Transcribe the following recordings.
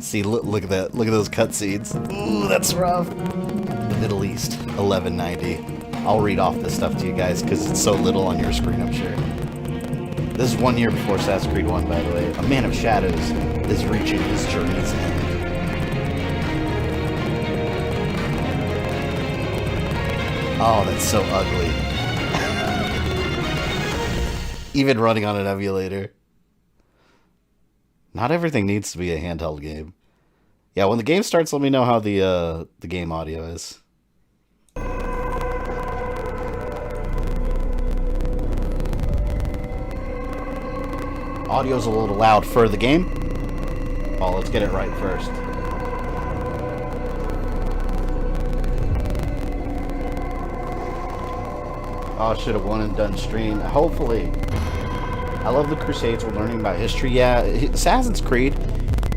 See, look at that. Look at those cutscenes. Ooh, that's rough. The Middle East, 1190. I'll read off this stuff to you guys because it's so little on your screen, I'm sure. This is 1 year before Assassin's Creed 1, by the way. A man of shadows is reaching his journey's end. Oh, that's so ugly. Even running on an emulator. Not everything needs to be a handheld game. Yeah, when the game starts, let me know how the game audio is. Audio's a little loud for the game. Oh, let's get it right first. Oh, I should have one and done stream. Hopefully. I love the Crusades. We're learning about history. Yeah, Assassin's Creed,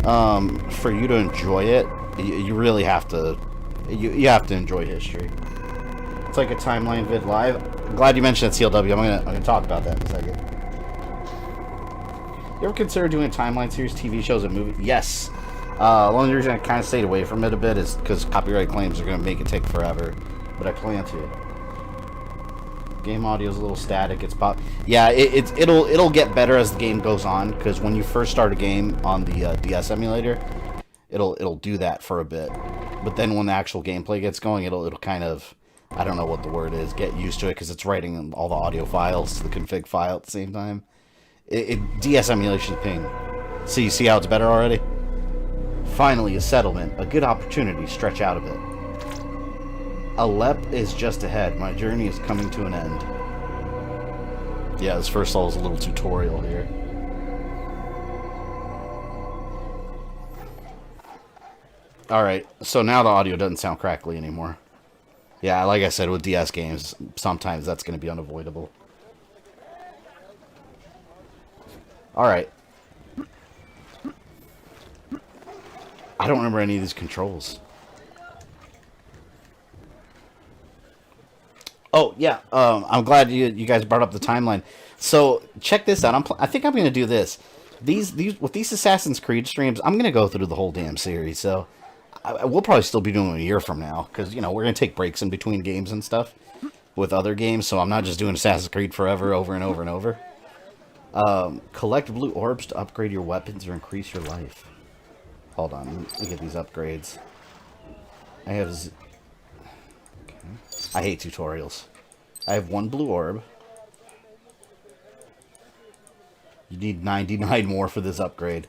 for you to enjoy it, you really have to, you have to enjoy history. It's like a timeline vid live. I'm glad you mentioned that, CLW. I'm gonna talk about that in a second. You ever consider doing a timeline series, TV shows, and movies? Yes. The only reason I kind of stayed away from it a bit is because copyright claims are going to make it take forever. But I plan to. Game audio is a little static. It's pop. Yeah, it'll get better as the game goes on. Because when you first start a game on the DS emulator, it'll do that for a bit. But then when the actual gameplay gets going, it'll kind of, I don't know what the word is, get used to it because it's writing all the audio files to the config file at the same time. DS emulation ping. So you see how it's better already? Finally, a settlement. A good opportunity to stretch out a bit. Alep is just ahead. My journey is coming to an end. Yeah, this first level is a little tutorial here. Alright, so now the audio doesn't sound crackly anymore. Yeah, like I said, with DS games, sometimes that's going to be unavoidable. Alright. I don't remember any of these controls. Oh, yeah. I'm glad you guys brought up the timeline. So, check this out. I think I'm going to do this. With these Assassin's Creed streams, I'm going to go through the whole damn series. So, we'll probably still be doing it a year from now. Because, you know, we're going to take breaks in between games and stuff with other games. So, I'm not just doing Assassin's Creed forever, over and over and over. Collect blue orbs to upgrade your weapons or increase your life. Hold on, let me get these upgrades. I have... Okay. I hate tutorials. I have 1 blue orb. You need 99 more for this upgrade.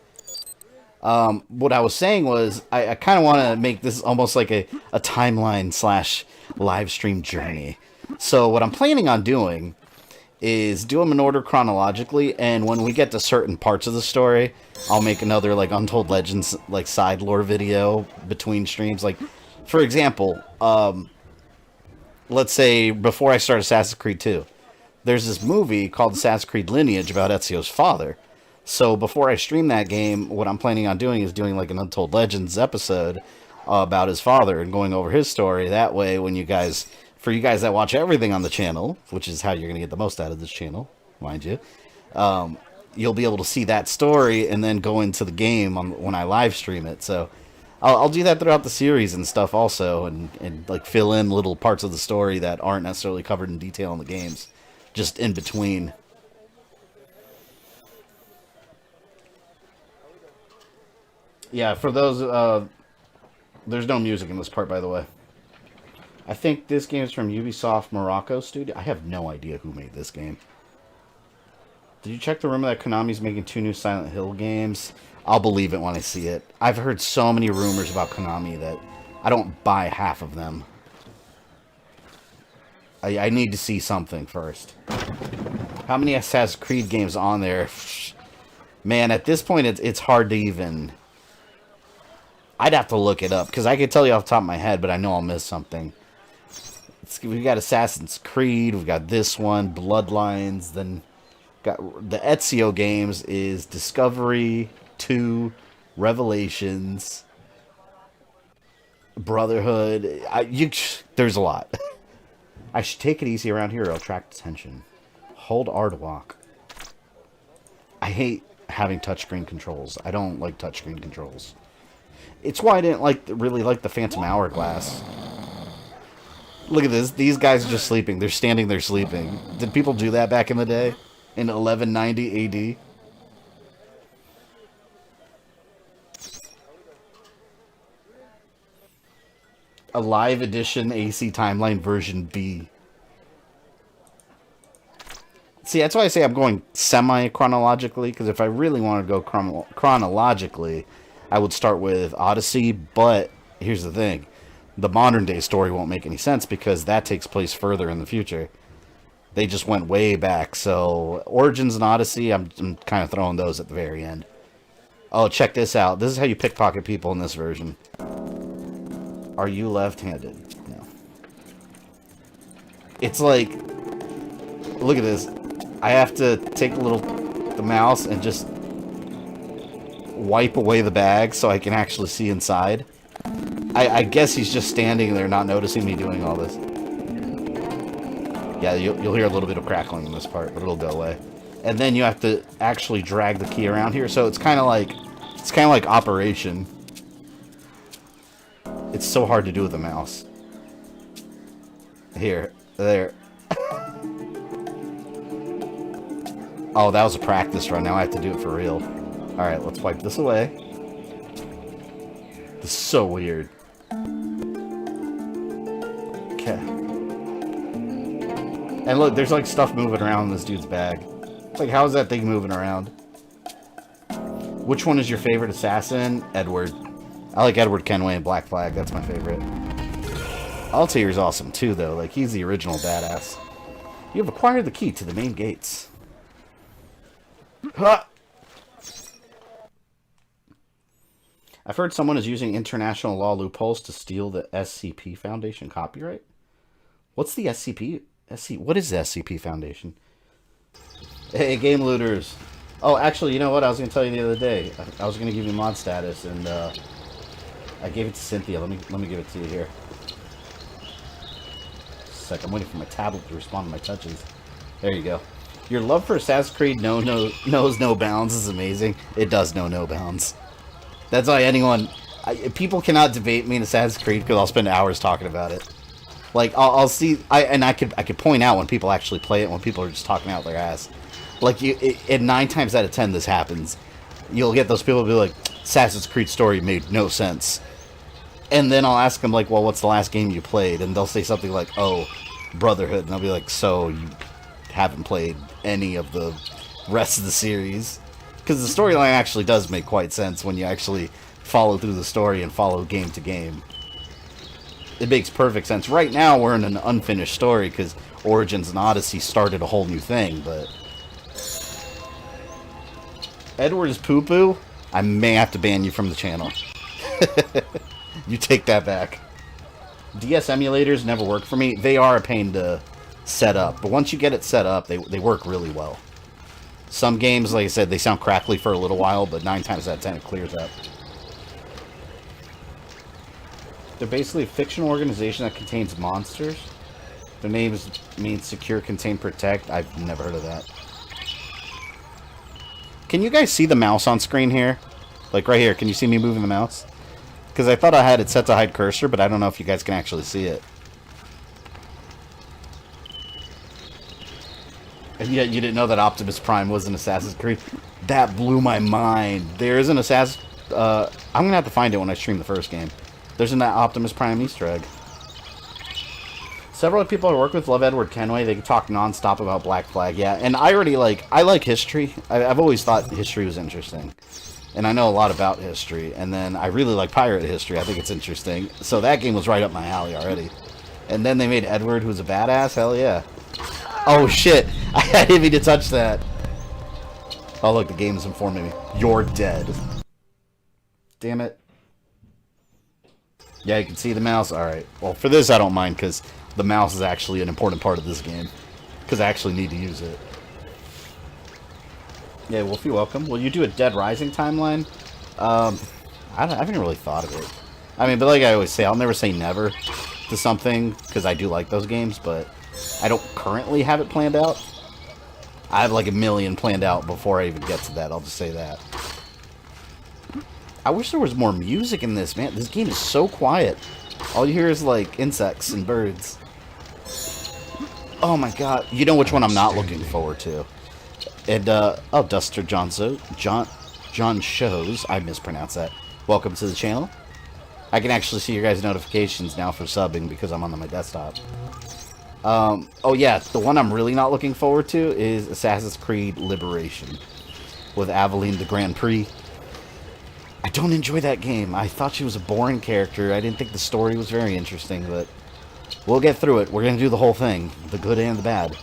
What I was saying was, I kind of want to make this almost like a timeline slash live stream journey. So what I'm planning on doing is do them in order chronologically, and when we get to certain parts of the story, I'll make another, like, Untold Legends, like, side lore video between streams. Like, for example, let's say before I start Assassin's Creed 2, there's this movie called Assassin's Creed Lineage about Ezio's father. So before I stream that game, what I'm planning on doing is doing, like, an Untold Legends episode about his father and going over his story. That way, when you guys... For you guys that watch everything on the channel, which is how you're going to get the most out of this channel, mind you, you'll be able to see that story and then go into the game when I live stream it. So I'll do that throughout the series and stuff also, and like fill in little parts of the story that aren't necessarily covered in detail in the games, just in between. Yeah, for those, there's no music in this part, by the way. I think this game is from Ubisoft Morocco Studio. I have no idea who made this game. Did you check the rumor that Konami's making 2 new Silent Hill games? I'll believe it when I see it. I've heard so many rumors about Konami that I don't buy half of them. I need to see something first. How many Assassin's Creed games on there? Man, at this point, it's hard to even... I'd have to look it up, because I could tell you off the top of my head, but I know I'll miss something. We've got Assassin's Creed, we've got this one, Bloodlines, then got the Ezio games is Discovery, 2, Revelations, Brotherhood. There's a lot. I should take it easy around here or I'll attract attention. Hold R to walk. I hate having touchscreen controls. I don't like touchscreen controls. It's why I didn't really like the Phantom Hourglass. Look at this. These guys are just sleeping. They're standing there sleeping. Did people do that back in the day? In 1190 AD? A live edition AC Timeline version B. See, that's why I say I'm going semi-chronologically, because if I really wanted to go chronologically, I would start with Odyssey, but here's the thing. The modern-day story won't make any sense, because that takes place further in the future. They just went way back, so Origins and Odyssey, I'm kind of throwing those at the very end. Oh, check this out. This is how you pickpocket people in this version. Are you left-handed? No. It's like, look at this. I have to take the mouse and just wipe away the bag so I can actually see inside. I guess he's just standing there not noticing me doing all this. Yeah, you'll hear a little bit of crackling in this part, but it'll go away. And then you have to actually drag the key around here, so it's kind of like Operation. It's so hard to do with the mouse. Here, there. Oh, that was a practice run. Now I have to do it for real. Alright, let's wipe this away. This is so weird. Okay. And look, there's like stuff moving around in this dude's bag. It's like, how is that thing moving around? Which one is your favorite assassin? Edward. I like Edward Kenway and Black Flag. That's my favorite. Altaïr's awesome too, though. Like, he's the original badass. You have acquired the key to the main gates. Ha! I've heard someone is using international law loopholes to steal the SCP Foundation copyright. What's the SCP? What is the SCP Foundation? Hey, game looters. Oh, actually, you know what? I was going to tell you the other day. I was going to give you mod status, and I gave it to Cynthia. Let me give it to you here. Just a sec. I'm waiting for my tablet to respond to my touches. There you go. Your love for Assassin's Creed knows no bounds is amazing. It does know no bounds. That's why anyone... people cannot debate me in Assassin's Creed because I'll spend hours talking about it. Like, I'll see... I could point out when people actually play it, when people are just talking out their ass. Like, and 9 times out of 10 this happens. You'll get those people who be like, Assassin's Creed story made no sense. And then I'll ask them, like, well, what's the last game you played? And they'll say something like, oh, Brotherhood. And I'll be like, so, you haven't played any of the rest of the series? Because the storyline actually does make quite sense when you actually follow through the story and follow game to game. It makes perfect sense. Right now, we're in an unfinished story because Origins and Odyssey started a whole new thing, but... Edward is poo-poo? I may have to ban you from the channel. You take that back. DS emulators never work for me. They are a pain to set up, but once you get it set up, they work really well. Some games, like I said, they sound crackly for a little while, but 9 times out of 10 it clears up. They're basically a fictional organization that contains monsters. Their names mean secure, contain, protect. I've never heard of that. Can you guys see the mouse on screen here? Like right here, can you see me moving the mouse? Because I thought I had it set to hide cursor, but I don't know if you guys can actually see it. And yet you didn't know that Optimus Prime was an Assassin's Creed? That blew my mind. There is an Assassin's... I'm going to have to find it when I stream the first game. There's an Optimus Prime Easter egg. Several people I work with love Edward Kenway. They can talk non-stop about Black Flag. Yeah, and I like history. I've always thought history was interesting. And I know a lot about history. And then I really like pirate history. I think it's interesting. So that game was right up my alley already. And then they made Edward, who's a badass. Hell yeah. Oh shit. I didn't mean to touch that. Oh look, the game is informing me. You're dead. Damn it. Yeah, you can see the mouse. Alright. Well, for this I don't mind, because the mouse is actually an important part of this game. Because I actually need to use it. Yeah, Wolf, you're welcome. Will you do a Dead Rising timeline? I haven't really thought of it. I mean, but like I always say, I'll never say never to something, because I do like those games, but I don't currently have it planned out. I have like a million planned out before I even get to that, I'll just say that. I wish there was more music in this, man. This game is so quiet. All you hear is, like, insects and birds. Oh my god. You know which one I'm not looking forward to? And, oh, Duster John Shows. I mispronounced that. Welcome to the channel. I can actually see your guys' notifications now for subbing because I'm on my desktop. Oh yeah, the one I'm really not looking forward to is Assassin's Creed Liberation with Aveline the Grand Prix. I don't enjoy that game. I thought she was a boring character. I didn't think the story was very interesting, but we'll get through it. We're going to do the whole thing, the good and the bad.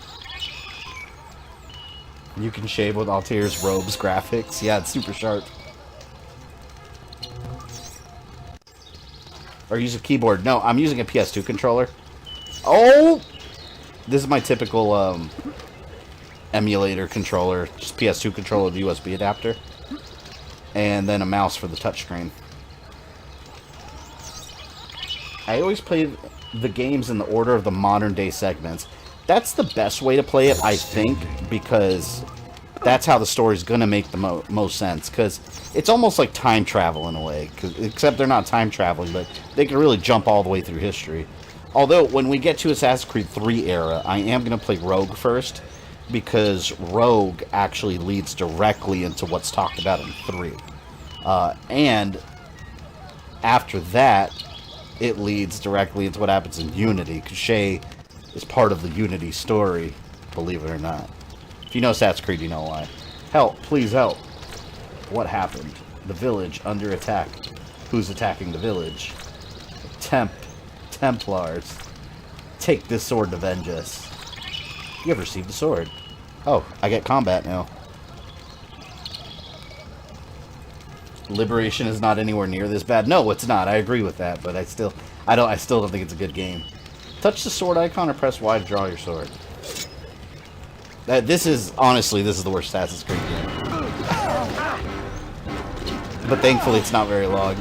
You can shave with Altair's robes graphics. Yeah, it's super sharp. Or use a keyboard. No, I'm using a PS2 controller. Oh! This is my typical emulator controller. Just PS2 controller with USB adapter. And then a mouse for the touchscreen. I always play the games in the order of the modern day segments. That's the best way to play it, I think, because that's how the story's going to make the most sense. Because it's almost like time travel in a way. Except they're not time traveling, but they can really jump all the way through history. Although, when we get to Assassin's Creed 3 era, I am going to play Rogue first. Because Rogue actually leads directly into what's talked about in 3. And after that, it leads directly into what happens in Unity. Because Shay is part of the Unity story, believe it or not. If you know Assassin's Creed, you know why. Help, please help. What happened? The village under attack. Who's attacking the village? Templars. Take this sword to avenge us. You have received the sword. Oh, I get combat now. Liberation is not anywhere near this bad. No, it's not. I agree with that, but I still don't think it's a good game. Touch the sword icon or press Y to draw your sword. This is the worst Assassin's Creed game. But thankfully it's not very long.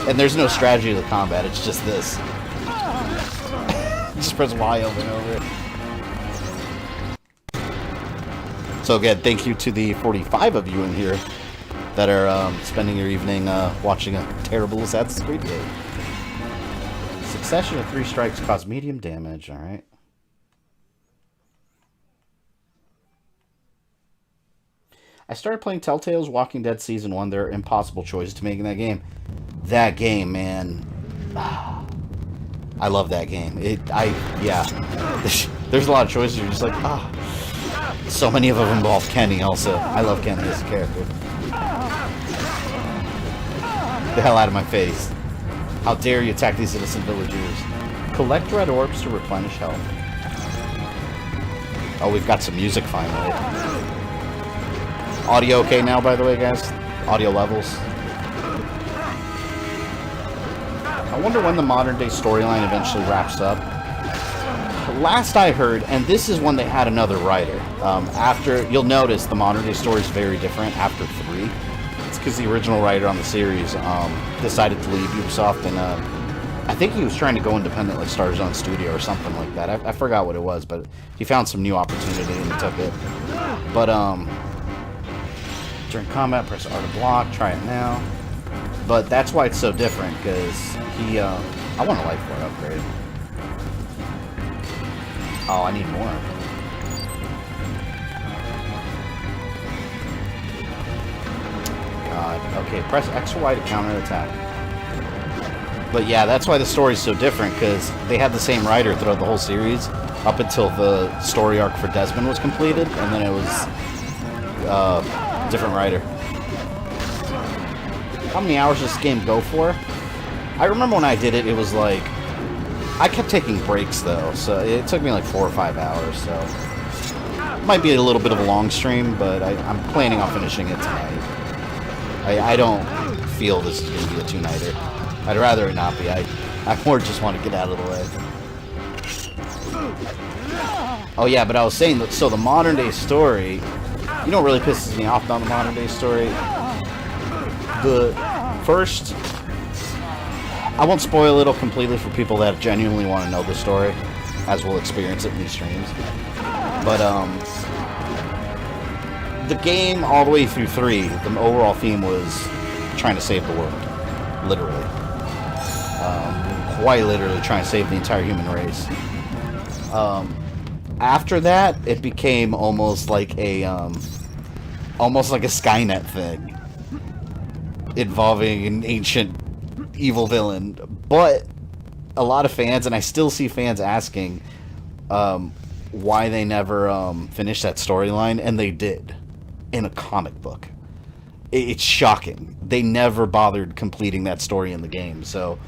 And there's no strategy to the combat, it's just this. Just press Y over and over. So again, thank you to the 45 of you in here that are spending your evening watching a terrible Assassin's Creed game. Succession of 3 strikes cause medium damage, alright. I started playing Telltale's Walking Dead Season 1. There are impossible choices to make in that game. That game, man. I love that game. Yeah. There's a lot of choices. You're just like, ah. So many of them involve Kenny also. I love Kenny as a character. The hell out of my face. How dare you attack these innocent villagers. Collect red orbs to replenish health. Oh, we've got some music finally. Audio okay now, by the way, guys? Audio levels. I wonder when the modern day storyline eventually wraps up. Last I heard, and this is when they had another writer. You'll notice the modern day story is very different after 3. It's because the original writer on the series decided to leave Ubisoft, and I think he was trying to go independent, like start his own studio or something like that. I forgot what it was, but he found some new opportunity and he took it. But during combat, press R to block. Try it now. But that's why it's so different, because he, I want a life bar upgrade. Oh, I need more. God. Okay, press X or Y to counter attack. But yeah, that's why the story's so different, because they had the same writer throughout the whole series, up until the story arc for Desmond was completed, and then it was, different writer. How many hours does this game go for? I remember when I did it, it was like... I kept taking breaks, though, so it took me like 4 or 5 hours, so... It might be a little bit of a long stream, but I'm planning on finishing it tonight. I don't feel this is going to be a 2-nighter. I'd rather it not be. I more just want to get out of the way. Oh yeah, but I was saying, that, so the modern day story... You know what really pisses me off about the modern day story? The first... I won't spoil it completely for people that genuinely want to know the story, as we'll experience it in these streams. But, the game all the way through 3, the overall theme was trying to save the world, literally. Quite literally trying to save the entire human race. After that, it became almost like a Skynet thing, involving an ancient evil villain. But a lot of fans, and I still see fans asking why they never finished that storyline, and they did in a comic book. It's shocking. They never bothered completing that story in the game. So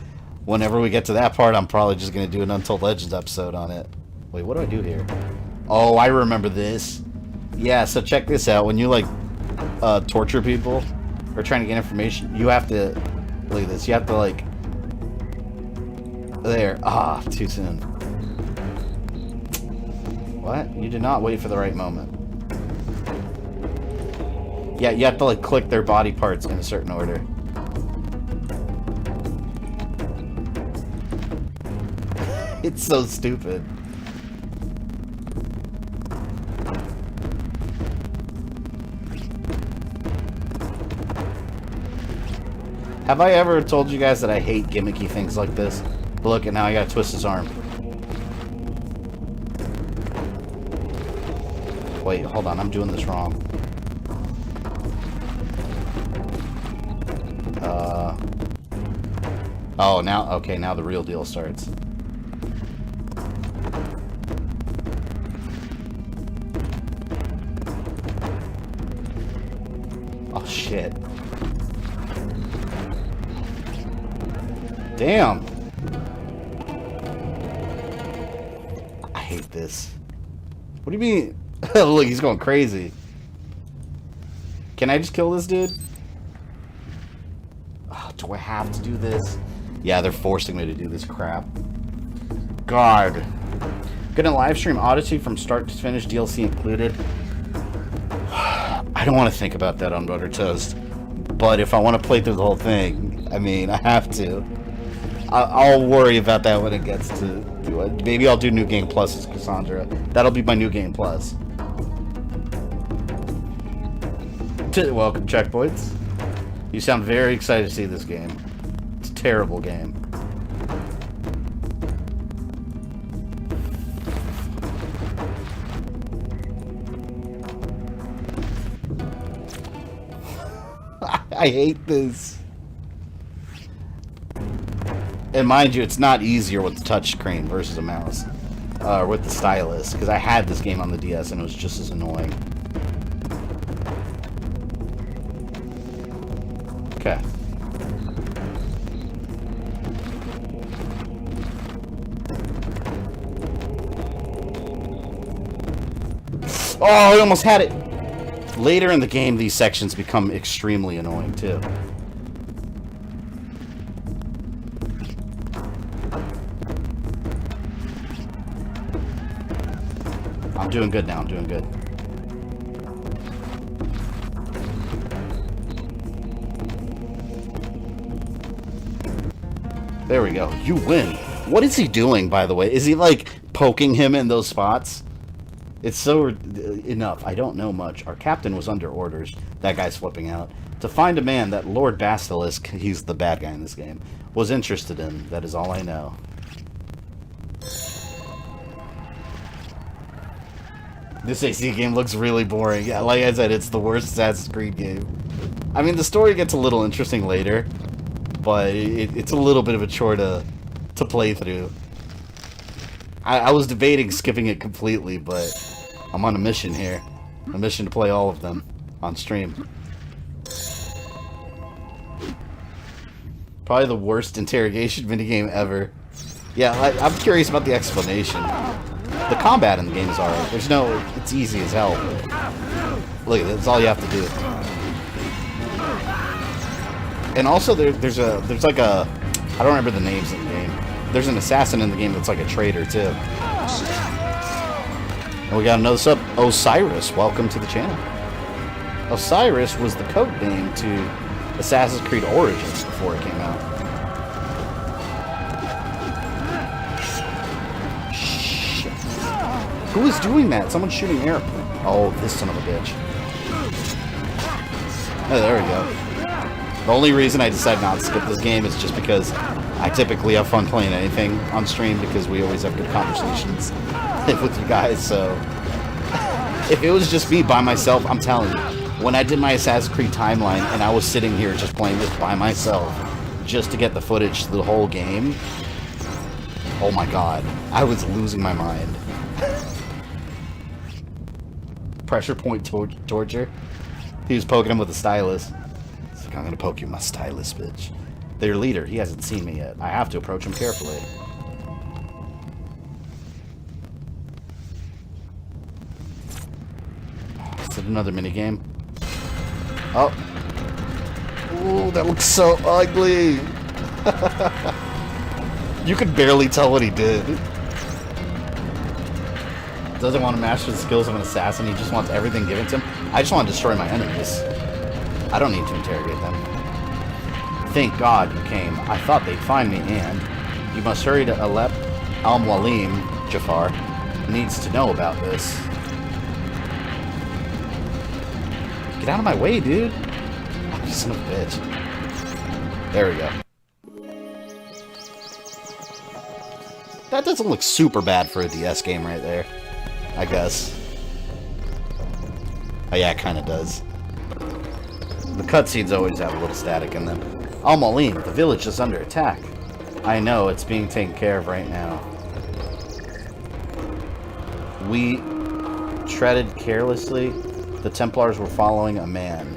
whenever we get to that part, I'm probably just going to do an Untold Legends episode on it. Wait, what do I do here? Oh, I remember this. Yeah, so check this out. When you, like, torture people or trying to get information, you have to... Look at this. You have to, like... There. Ah, too soon. What? You did not wait for the right moment. Yeah, you have to, like, click their body parts in a certain order. It's so stupid. Have I ever told you guys that I hate gimmicky things like this? But look, and now I gotta twist his arm. Wait, hold on, I'm doing this wrong. Oh, now, okay, now the real deal starts. Oh, shit. Damn. I hate this. What do you mean? Look, he's going crazy. Can I just kill this dude? Oh, do I have to do this? Yeah, they're forcing me to do this crap. God. Gonna live stream Odyssey from start to finish, DLC included. I don't want to think about that on Butter Toast. But if I want to play through the whole thing, I mean, I have to. I'll worry about that when it gets to it. Maybe I'll do New Game Plus as Cassandra. That'll be my New Game Plus. Welcome, Checkpoints. You sound very excited to see this game. It's a terrible game. I hate this. And mind you, it's not easier with the touch screen versus a mouse. Or with the stylus. Because I had this game on the DS and it was just as annoying. Okay. Oh, I almost had it! Later in the game, these sections become extremely annoying, too. I'm doing good now, I'm doing good. There we go. You win. What is he doing, by the way? Is he, like, poking him in those spots? It's so... Enough. I don't know much. Our captain was under orders. That guy's flipping out. To find a man that Lord Basilisk, he's the bad guy in this game, was interested in. That is all I know. This AC game looks really boring. Yeah, like I said, it's the worst Assassin's Creed game. I mean, the story gets a little interesting later, but it's a little bit of a chore to play through. I was debating skipping it completely, but I'm on a mission here. A mission to play all of them on stream. Probably the worst interrogation minigame ever. Yeah, I'm curious about the explanation. The combat in the game is alright. There's no... It's easy as hell. Look, that's all you have to do. And also, there's like a... I don't remember the names in the game. There's an assassin in the game that's like a traitor, too. And we got another sub. Osiris, welcome to the channel. Osiris was the code name to Assassin's Creed Origins before it came out. Shit. Who is doing that? Someone's shooting air. Oh, this son of a bitch. Oh, there we go. The only reason I decided not to skip this game is just because I typically have fun playing anything on stream because we always have good conversations with you guys, so... If it was just me by myself, I'm telling you, when I did my Assassin's Creed timeline and I was sitting here just playing this by myself just to get the footage to the whole game, oh my god, I was losing my mind. Pressure point torture. He was poking him with a stylus. He's like, I'm gonna poke you with my stylus, bitch. Their leader, he hasn't seen me yet. I have to approach him carefully. Is it another minigame? Oh. Ooh, that looks so ugly. You could barely tell what he did. Doesn't want to master the skills of an assassin. He just wants everything given to him. I just want to destroy my enemies. I don't need to interrogate them. Thank God you came. I thought they'd find me, and you must hurry to Alep Al-Mualim. Jafar needs to know about this. Get out of my way, dude. Oh, you son of a bitch. There we go. That doesn't look super bad for a DS game right there, I guess. Oh yeah, it kind of does. The cutscenes always have a little static in them. Al-Mualim, the village is under attack. I know, it's being taken care of right now. We treaded carelessly. The Templars were following a man.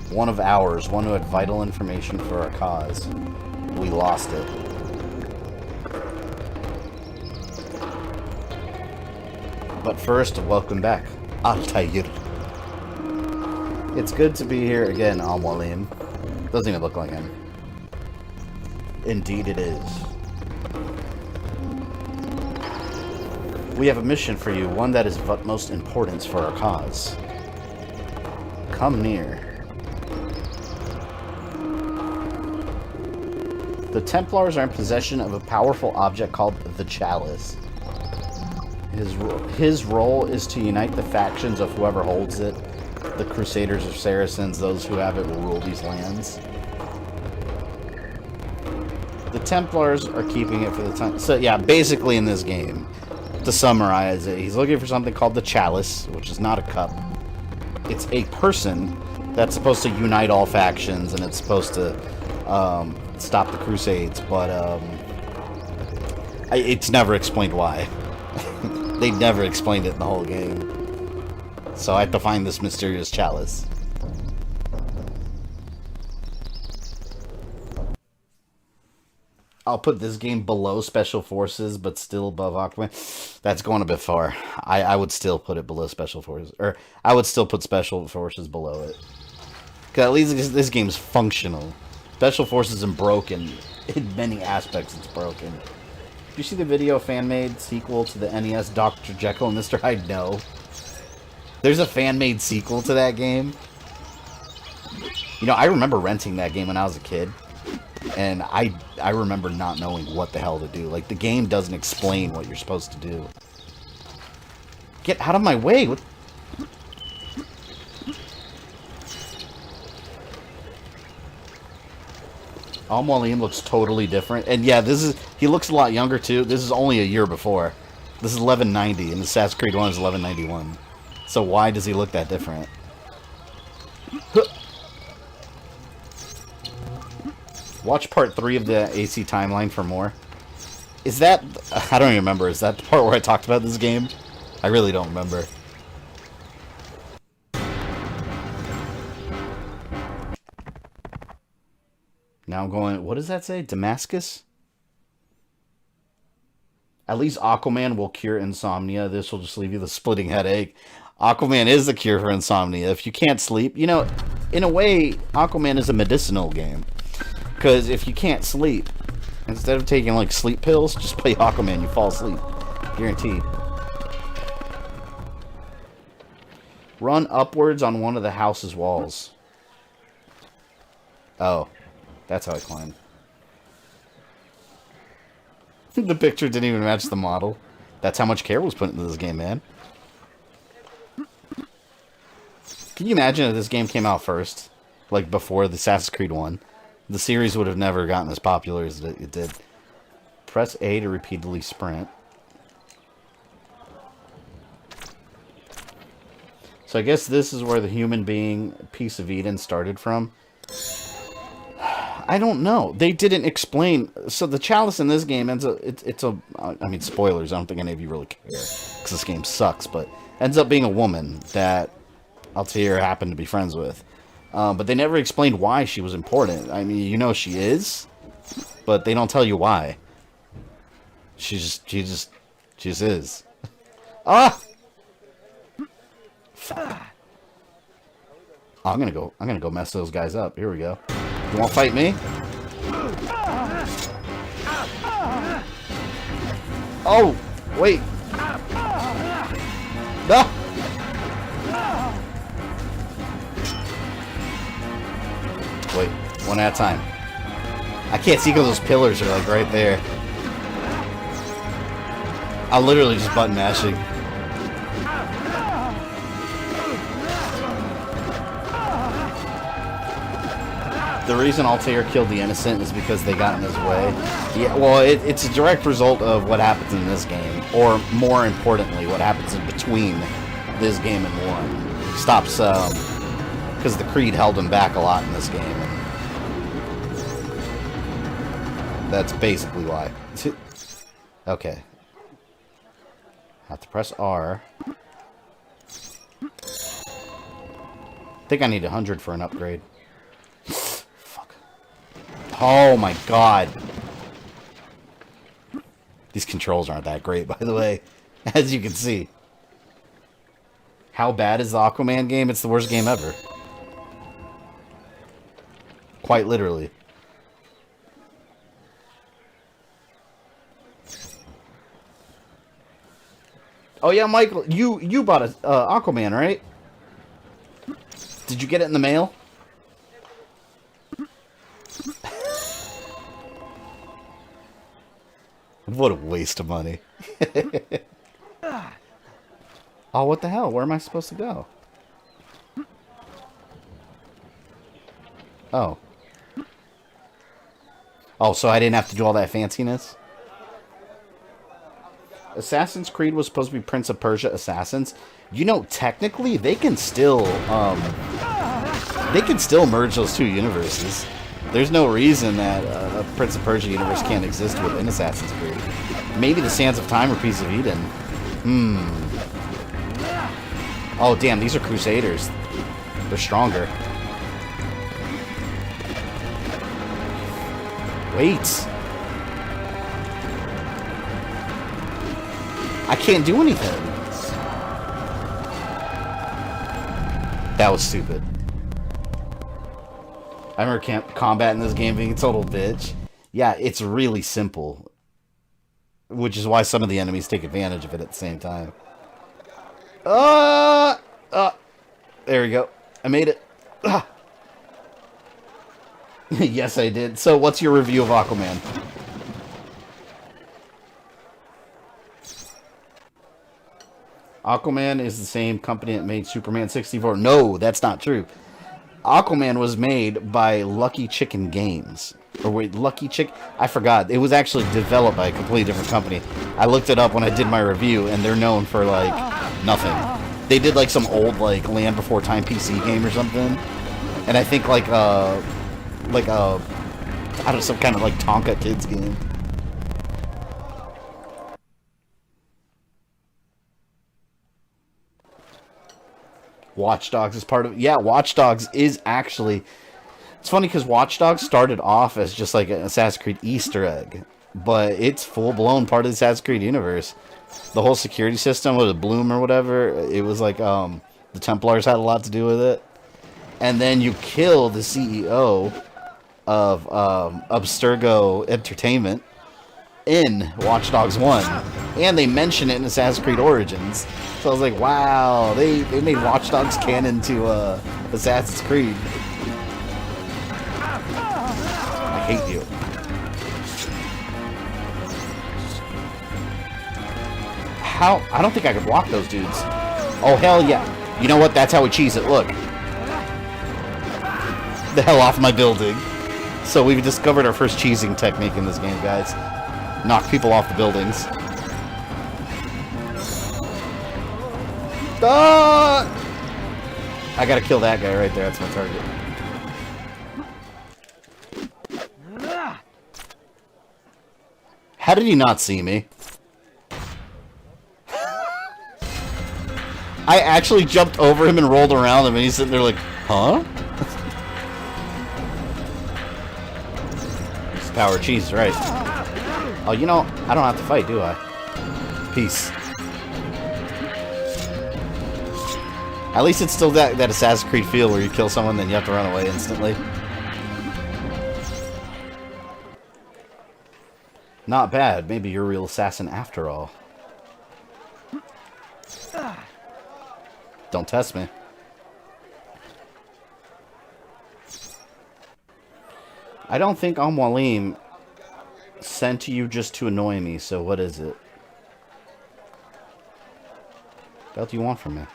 One of ours, one who had vital information for our cause. We lost it. But first, welcome back, Altaïr. It's good to be here again, Al-Mualim. Doesn't even look like him. Indeed it is. We have a mission for you, one that is of utmost importance for our cause. Come near. The Templars are in possession of a powerful object called the Chalice. His role is to unite the factions of whoever holds it. The Crusaders or Saracens, those who have it, will rule these lands. The Templars are keeping it for the time. So yeah, basically in this game, to summarize it, he's looking for something called the Chalice, which is not a cup. It's a person that's supposed to unite all factions, and it's supposed to stop the Crusades, but it's never explained why. They never explained it in the whole game. So I have to find this mysterious chalice. I'll put this game below Special Forces, but still above Aquaman. That's going a bit far. I would still put it below Special Forces. Or, I would still put Special Forces below it. Because at least this game's functional. Special Forces isn't broken. In many aspects, it's broken. Did you see the video fan-made sequel to the NES Dr. Jekyll and Mr. Hyde? No. There's a fan-made sequel to that game. You know, I remember renting that game when I was a kid. And I remember not knowing what the hell to do. Like, the game doesn't explain what you're supposed to do. Get out of my way! What? Al-Mualim looks totally different. And yeah, he looks a lot younger too. This is only a year before. This is 1190, and Assassin's Creed 1 is 1191. So why does he look that different? Watch part 3 of the AC timeline for more. Is that... I don't even remember. Is that the part where I talked about this game? I really don't remember. Now I'm going... What does that say? Damascus? At least Aquaman will cure insomnia. This will just leave you the splitting headache. Aquaman is the cure for insomnia. If you can't sleep... You know, in a way, Aquaman is a medicinal game. Because if you can't sleep, instead of taking, like, sleep pills, just play Aquaman. You fall asleep. Guaranteed. Run upwards on one of the house's walls. Oh. That's how I climb. The picture didn't even match the model. That's how much care was put into this game, man. Can you imagine if this game came out first? Like, before the Assassin's Creed 1? The series would have never gotten as popular as it did. Press A to repeatedly sprint. So I guess this is where the human being piece of Eden started from. I don't know. They didn't explain. So the chalice in this game ends up... I mean, spoilers. I don't think any of you really care. Because this game sucks. But ends up being a woman that Altaïr happened to be friends with. But they never explained why she was important. I mean, you know she is. But they don't tell you why. She just is. Ah! Oh, I'm gonna go mess those guys up. Here we go. You wanna fight me? Oh, wait. No. Wait, one at a time. I can't see because those pillars are like right there. I'm literally just button mashing. The reason Altaïr killed the innocent is because they got in his way. Yeah, well, it's a direct result of what happens in this game, or more importantly, what happens in between this game and 1. He stops, because the Creed held him back a lot in this game. And that's basically why. Okay. Have to press R. I think I need 100 for an upgrade. Oh my god. These controls aren't that great, by the way. As you can see. How bad is the Aquaman game? It's the worst game ever. Quite literally. Oh yeah, Michael, you bought a Aquaman, right? Did you get it in the mail? What a waste of money. Oh, what the hell? Where am I supposed to go? Oh. Oh, so I didn't have to do all that fanciness? Assassin's Creed was supposed to be Prince of Persia Assassins. You know, technically, they can still merge those two universes. There's no reason that a Prince of Persia universe can't exist within Assassin's Creed. Maybe the Sands of Time or Piece of Eden. Oh, damn, these are Crusaders. They're stronger. Wait. I can't do anything. That was stupid. I remember combat in this game being a total bitch. Yeah, it's really simple. Which is why some of the enemies take advantage of it at the same time. There we go. I made it. Yes, I did. So, what's your review of Aquaman? Aquaman is the same company that made Superman 64. No, that's not true. Aquaman was made by Lucky Chicken Games. Or wait, Lucky Chick? I forgot. It was actually developed by a completely different company. I looked it up when I did my review, and they're known for, like, nothing. They did, like, some old, like, Land Before Time PC game or something. And I think, like, I don't know, some kind of, like, Tonka Kids game. Watch Dogs is part of... Yeah, Watch Dogs is actually... It's funny because Watch Dogs started off as just like an Assassin's Creed Easter egg. But it's full-blown part of the Assassin's Creed universe. The whole security system with a Bloom or whatever, it was like the Templars had a lot to do with it. And then you kill the CEO of Abstergo Entertainment in Watch Dogs 1. And they mention it in Assassin's Creed Origins. So I was like, wow, they made Watch Dogs canon to Assassin's Creed. I hate you. How? I don't think I could block those dudes. Oh, hell yeah. You know what? That's how we cheese it. Look. The hell off my building. So we've discovered our first cheesing technique in this game, guys. Knock people off the buildings. Ah! I gotta kill that guy right there. That's my target. How did he not see me? I actually jumped over him and rolled around him, and he's sitting there like, huh? It's power cheese, right? Oh, you know, I don't have to fight, do I? Peace. At least it's still that Assassin's Creed feel where you kill someone, then you have to run away instantly. Not bad. Maybe you're a real assassin after all. Don't test me. I don't think Elim sent you just to annoy me, so what is it? What else do you want from me?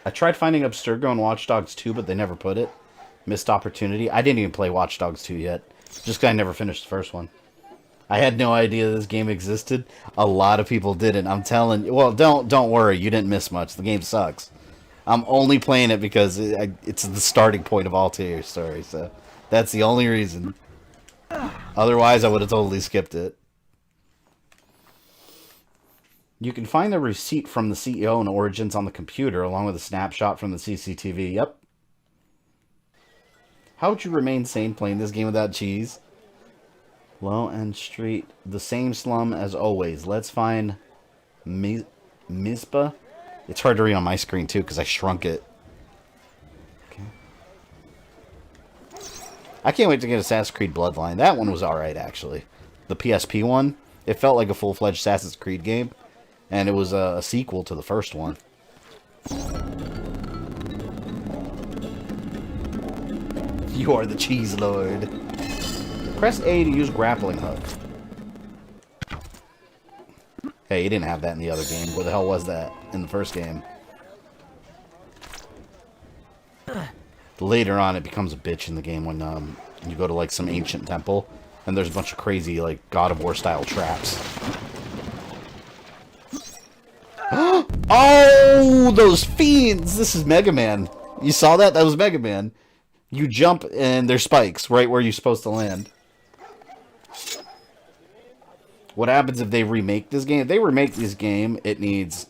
I tried finding Abstergo in Watch Dogs 2, but they never put it. Missed opportunity. I didn't even play Watch Dogs 2 yet. Just because I never finished the first one. I had no idea this game existed. A lot of people didn't. I'm telling you. Well, don't worry. You didn't miss much. The game sucks. I'm only playing it because it's the starting point of Altaïr's story. So that's the only reason. Otherwise, I would have totally skipped it. You can find the receipt from the CEO and Origins on the computer, along with a snapshot from the CCTV. Yep. How would you remain sane playing this game without cheese? Low End Street. The same slum as always. Let's find Mizpah. It's hard to read on my screen, too, because I shrunk it. Okay. I can't wait to get Assassin's Creed Bloodline. That one was alright, actually. The PSP one. It felt like a full-fledged Assassin's Creed game. And it was a sequel to the first one. You are the cheese lord. Press A to use grappling hook. Hey, you didn't have that in the other game. Where the hell was that in the first game? Later on, it becomes a bitch in the game when you go to like some ancient temple, and there's a bunch of crazy like God of War style traps. Oh, those fiends! This is Mega Man. You saw that? That was Mega Man. You jump and there's spikes right where you're supposed to land. What happens if they remake this game? If they remake this game, it needs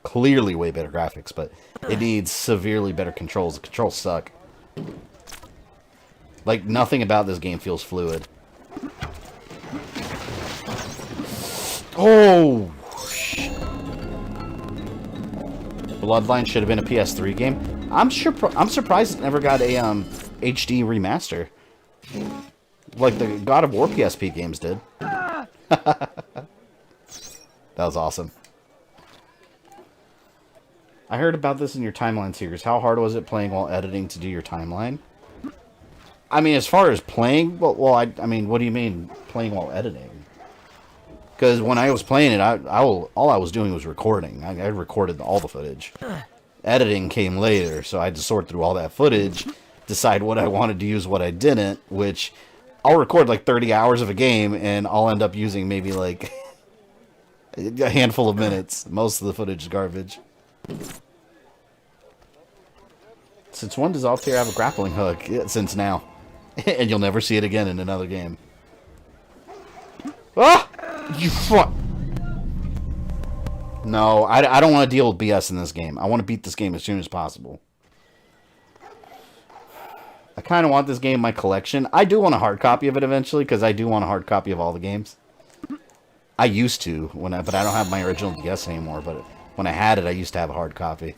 clearly way better graphics, but it needs severely better controls. The controls suck. Like, nothing about this game feels fluid. Oh! Bloodline should have been a PS3 game. I'm surprised it never got a HD remaster. Like the God of War PSP games did. That was awesome. I heard about this in your timeline series. How hard was it playing while editing to do your timeline? I mean, as far as playing, well, I mean, what do you mean playing while editing? Because when I was playing it, all I was doing was recording. I recorded all the footage. Editing came later, so I had to sort through all that footage, decide what I wanted to use, what I didn't, which I'll record like 30 hours of a game, and I'll end up using maybe like a handful of minutes. Most of the footage is garbage. Since when does Altaïr have a grappling hook? Yeah, since now. And you'll never see it again in another game. Ah! You fuck! No, I don't want to deal with BS in this game. I want to beat this game as soon as possible. I kind of want this game in my collection. I do want a hard copy of it eventually, because I do want a hard copy of all the games. I used to, but I don't have my original DS anymore. But when I had it, I used to have a hard copy.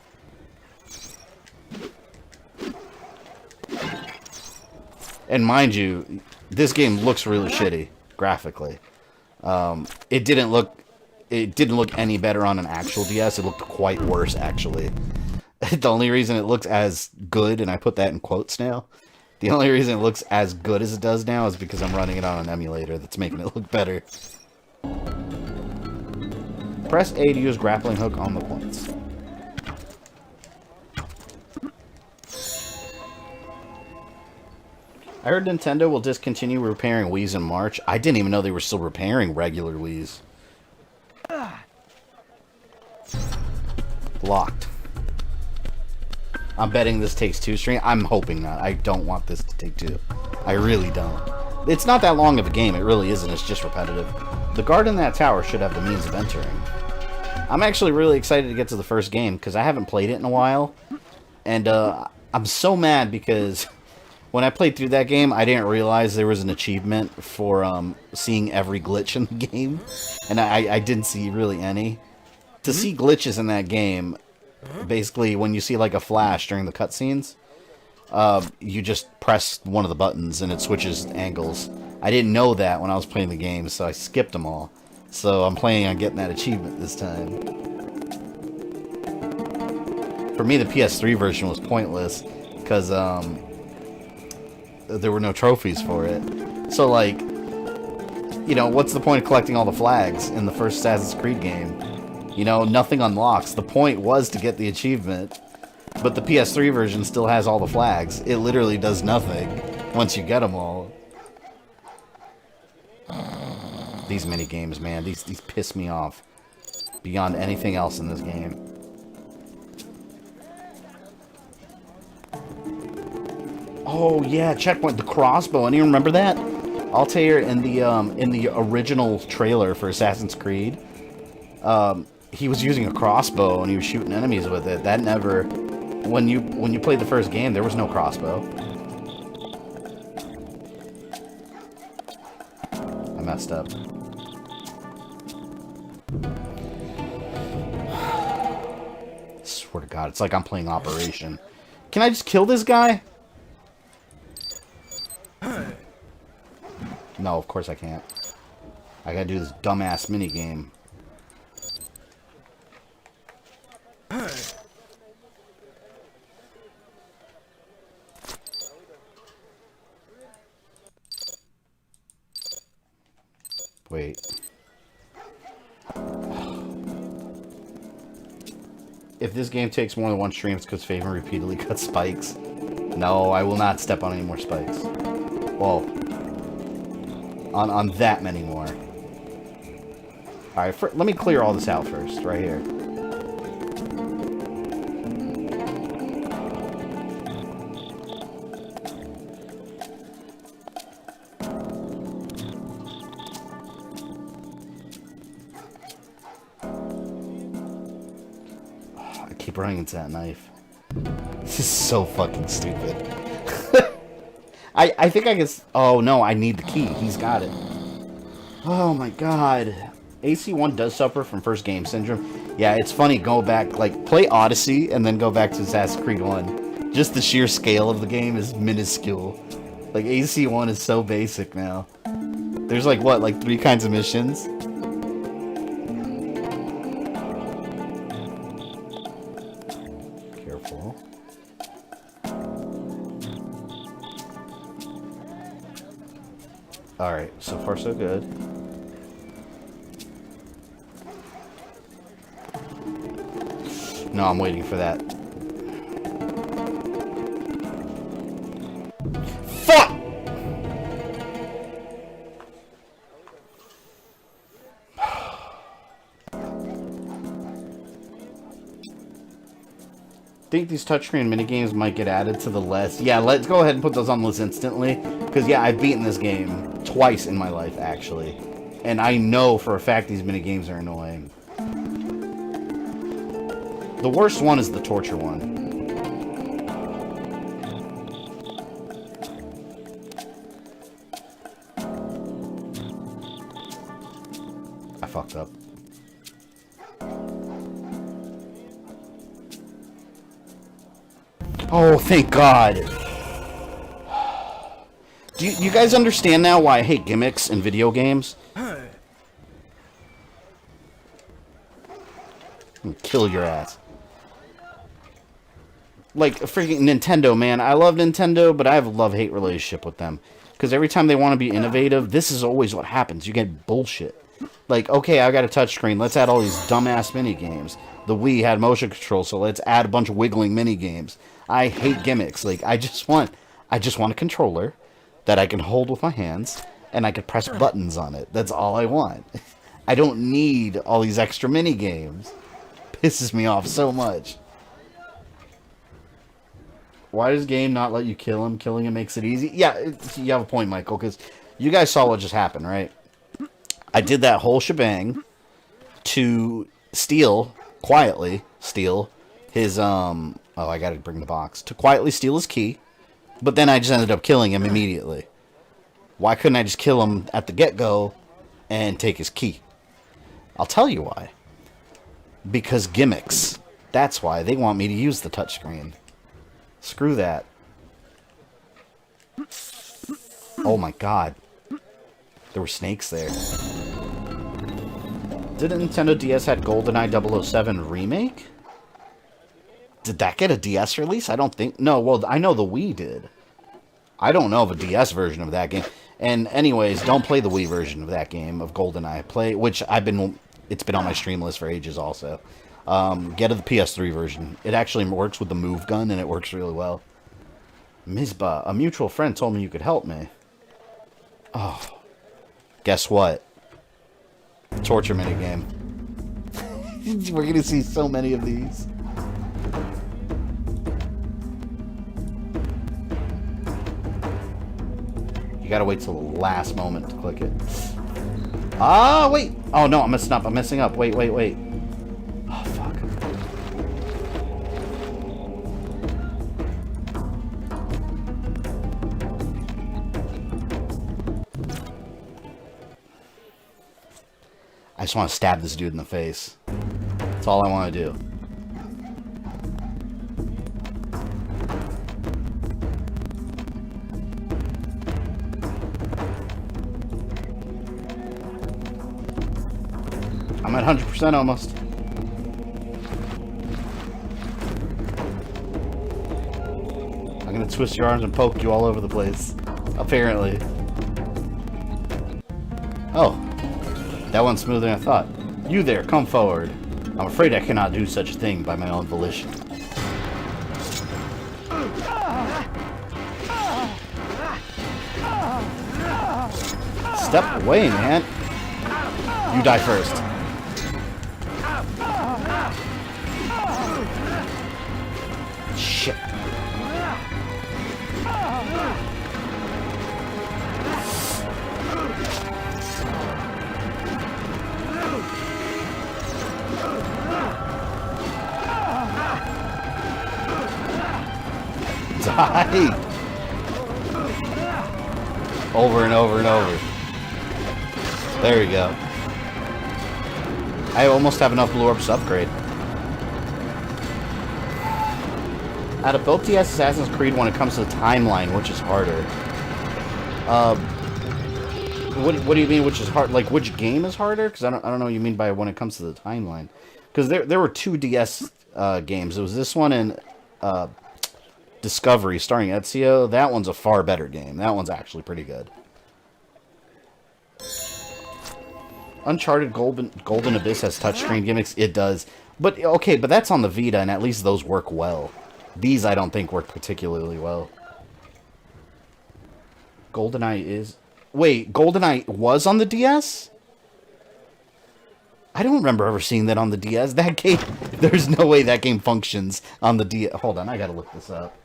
And mind you, this game looks really shitty graphically. It didn't look any better on an actual DS. It looked quite worse, actually. The only reason it looks as good, and I put that in quotes now, the only reason it looks as good as it does now is because I'm running it on an emulator that's making it look better. Press A to use grappling hook on the points. I heard Nintendo will discontinue repairing Wii's in March. I didn't even know they were still repairing regular Wii's. Locked. I'm betting this takes 2 stream. I'm hoping not. I don't want this to take 2. I really don't. It's not that long of a game. It really isn't. It's just repetitive. The guard in that tower should have the means of entering. I'm actually really excited to get to the first game because I haven't played it in a while. And I'm so mad because when I played through that game, I didn't realize there was an achievement for seeing every glitch in the game. And I didn't see really any. To see glitches in that game, basically when you see like a flash during the cutscenes, you just press one of the buttons and it switches angles. I didn't know that when I was playing the game, so I skipped them all. So I'm planning on getting that achievement this time. For me, the PS3 version was pointless because there were no trophies for it. So like, you know, what's the point of collecting all the flags in the first Assassin's Creed game? You know, nothing unlocks. The point was to get the achievement, but the PS3 version still has all the flags. It literally does nothing once you get them all. These mini games, man, these piss me off beyond anything else in this game. Oh yeah, checkpoint, the crossbow. Anyone remember that? Altaïr in the original trailer for Assassin's Creed, he was using a crossbow and he was shooting enemies with it. That never, when you played the first game, there was no crossbow. I messed up. Swear to God, it's like I'm playing Operation. Can I just kill this guy? No, of course I can't. I gotta do this dumbass minigame. Wait. If this game takes more than 1 stream, it's because Faven repeatedly cuts spikes. No, I will not step on any more spikes. Whoa. On that many more. Alright, let me clear all this out first, right here. I keep running into that knife. This is so fucking stupid. I think I can... Oh, no, I need the key. He's got it. Oh, my God. AC1 does suffer from first game syndrome. Yeah, it's funny. Go back, like, play Odyssey and then go back to Assassin's Creed 1. Just the sheer scale of the game is minuscule. Like, AC1 is so basic now. There's, like, what, like 3 kinds of missions? Careful. Alright, so far so good. No, I'm waiting for that. Fuck! Think these touchscreen minigames might get added to the list. Yeah, let's go ahead and put those on the list instantly. Because, yeah, I've beaten this game twice in my life, actually. And I know for a fact these minigames are annoying. The worst one is the torture one. I fucked up. Oh, thank God. Do you guys understand now why I hate gimmicks in video games? Kill your ass. Like, freaking Nintendo, man. I love Nintendo, but I have a love-hate relationship with them. Because every time they want to be innovative, this is always what happens. You get bullshit. Like, okay, I got a touchscreen. Let's add all these dumbass mini games. The Wii had motion control, so let's add a bunch of wiggling mini games. I hate gimmicks. Like, I just want a controller that I can hold with my hands, and I can press buttons on it. That's all I want. I don't need all these extra mini games. Pisses me off so much. Why does game not let you kill him? Killing him makes it easy. Yeah, you have a point, Michael, because you guys saw what just happened, right? I did that whole shebang to quietly steal his, oh, I gotta bring the box. To quietly steal his key, but then I just ended up killing him immediately. Why couldn't I just kill him at the get-go and take his key? I'll tell you why. Because gimmicks. That's why they want me to use the touchscreen. Screw that. Oh my god. There were snakes there. Didn't Nintendo DS had GoldenEye 007 Remake? Did that get a DS release? I don't think... No, well, I know the Wii did. I don't know of a DS version of that game. And anyways, don't play the Wii version of that game, of GoldenEye. Play, which it's been on my stream list for ages also. Get the PS3 version. It actually works with the move gun, and it works really well. Mizba, a mutual friend told me you could help me. Oh. Guess what? Torture minigame. We're gonna see so many of these. You gotta wait till the last moment to click it. Ah, wait! Oh no, I'm messing up. I'm messing up. Wait. Oh, fuck. I just want to stab this dude in the face. That's all I want to do. I'm at 100% almost. I'm gonna twist your arms and poke you all over the place. Apparently. Oh. That went smoother than I thought. You there, come forward. I'm afraid I cannot do such a thing by my own volition. Step away, man. You die first. Shit. Die! Over and over and over. There we go. I almost have enough blue orbs to upgrade. Out of both DS Assassin's Creed, when it comes to the timeline, which is harder? What do you mean, which is hard? Like, which game is harder? Because I don't know what you mean by when it comes to the timeline. Because there were two DS games. It was this one and Discovery, starring Ezio. That one's a far better game. That one's actually pretty good. Uncharted Golden Abyss has touchscreen gimmicks. It does. But, okay, but that's on the Vita, and at least those work well. These, I don't think, work particularly well. GoldenEye is... Wait, GoldenEye was on the DS? I don't remember ever seeing that on the DS. That game... There's no way that game functions on the DS. Hold on, I gotta look this up.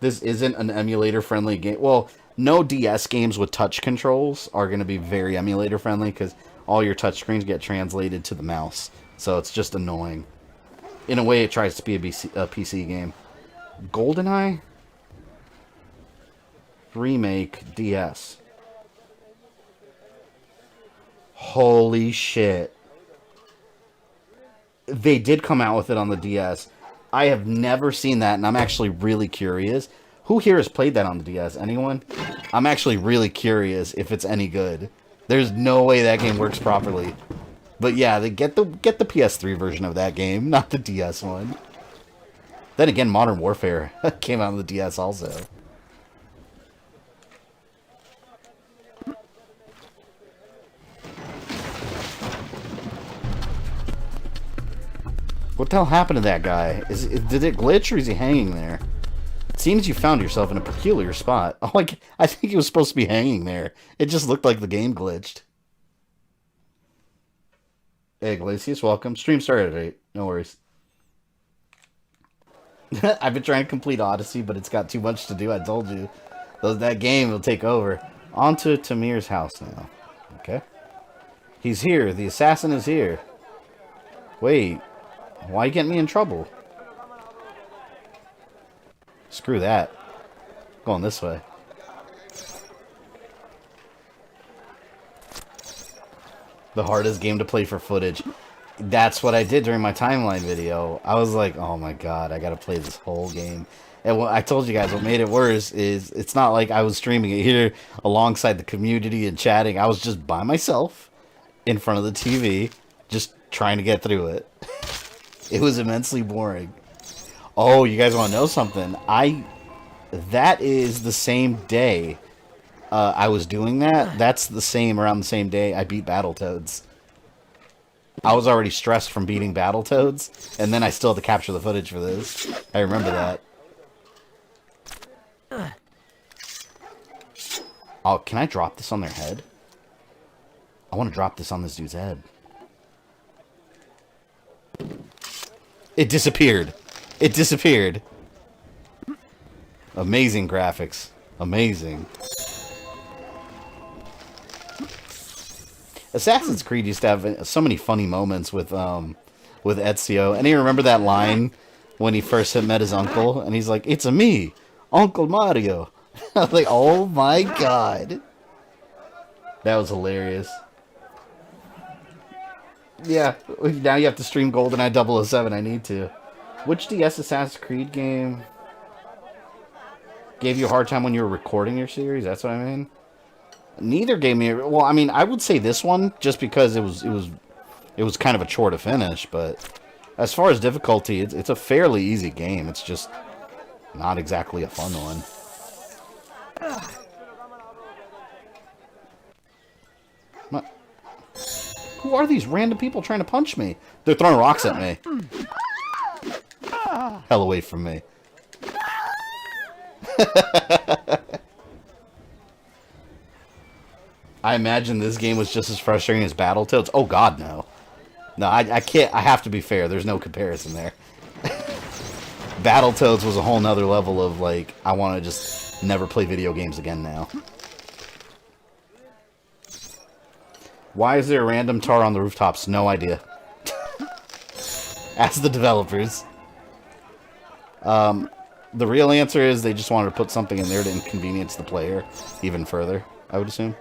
This isn't an emulator-friendly game. Well, no DS games with touch controls are going to be very emulator-friendly because all your touchscreens get translated to the mouse. So it's just annoying. In a way, it tries to be a PC game. GoldenEye? Remake DS. Holy shit. They did come out with it on the DS. I have never seen that, and I'm actually really curious. Who here has played that on the DS? Anyone? I'm actually really curious if it's any good. There's no way that game works properly. But yeah, they get the PS3 version of that game, not the DS one. Then again, Modern Warfare came out on the DS also. What the hell happened to that guy? Did it glitch or is he hanging there? It seems you found yourself in a peculiar spot. Oh, I think he was supposed to be hanging there. It just looked like the game glitched. Hey, Iglesias, welcome. Stream started at 8. No worries. I've been trying to complete Odyssey, but it's got too much to do. I told you. That game will take over. On to Tamir's house now. Okay. He's here. The assassin is here. Wait. Why you getting me in trouble? Screw that. Going this way. The hardest game to play for footage. That's what I did during my timeline video. I was like, oh my god, I gotta play this whole game. And what I told you guys, what made it worse is it's not like I was streaming it here alongside the community and chatting. I was just by myself in front of the TV, just trying to get through it. It was immensely boring. Oh, you guys want to know something? That is the same day I was doing that. That's around the same day I beat Battletoads. I was already stressed from beating Battletoads, and then I still had to capture the footage for this. I remember that. Oh, can I drop this on their head? I want to drop this on this dude's head. It disappeared. It disappeared. Amazing graphics. Amazing. Assassin's Creed used to have so many funny moments with Ezio. And you remember that line when he first met his uncle, and he's like, "It's me, Uncle Mario." I was like, oh my god. That was hilarious. Yeah, now you have to stream GoldenEye 007. I need to. Which DS Assassin's Creed game gave you a hard time when you were recording your series? That's what I mean. Neither gave me. Well, I mean, I would say this one just because it was kind of a chore to finish. But as far as difficulty, it's a fairly easy game. It's just not exactly a fun one. What? Who are these random people trying to punch me? They're throwing rocks at me. Hell away from me. I imagine this game was just as frustrating as Battletoads. Oh god, no. No, I can't. I have to be fair. There's no comparison there. Battletoads was a whole nother level of, like, I want to just never play video games again now. Why is there a random tar on the rooftops? No idea. Ask the developers. The real answer is they just wanted to put something in there to inconvenience the player even further, I would assume.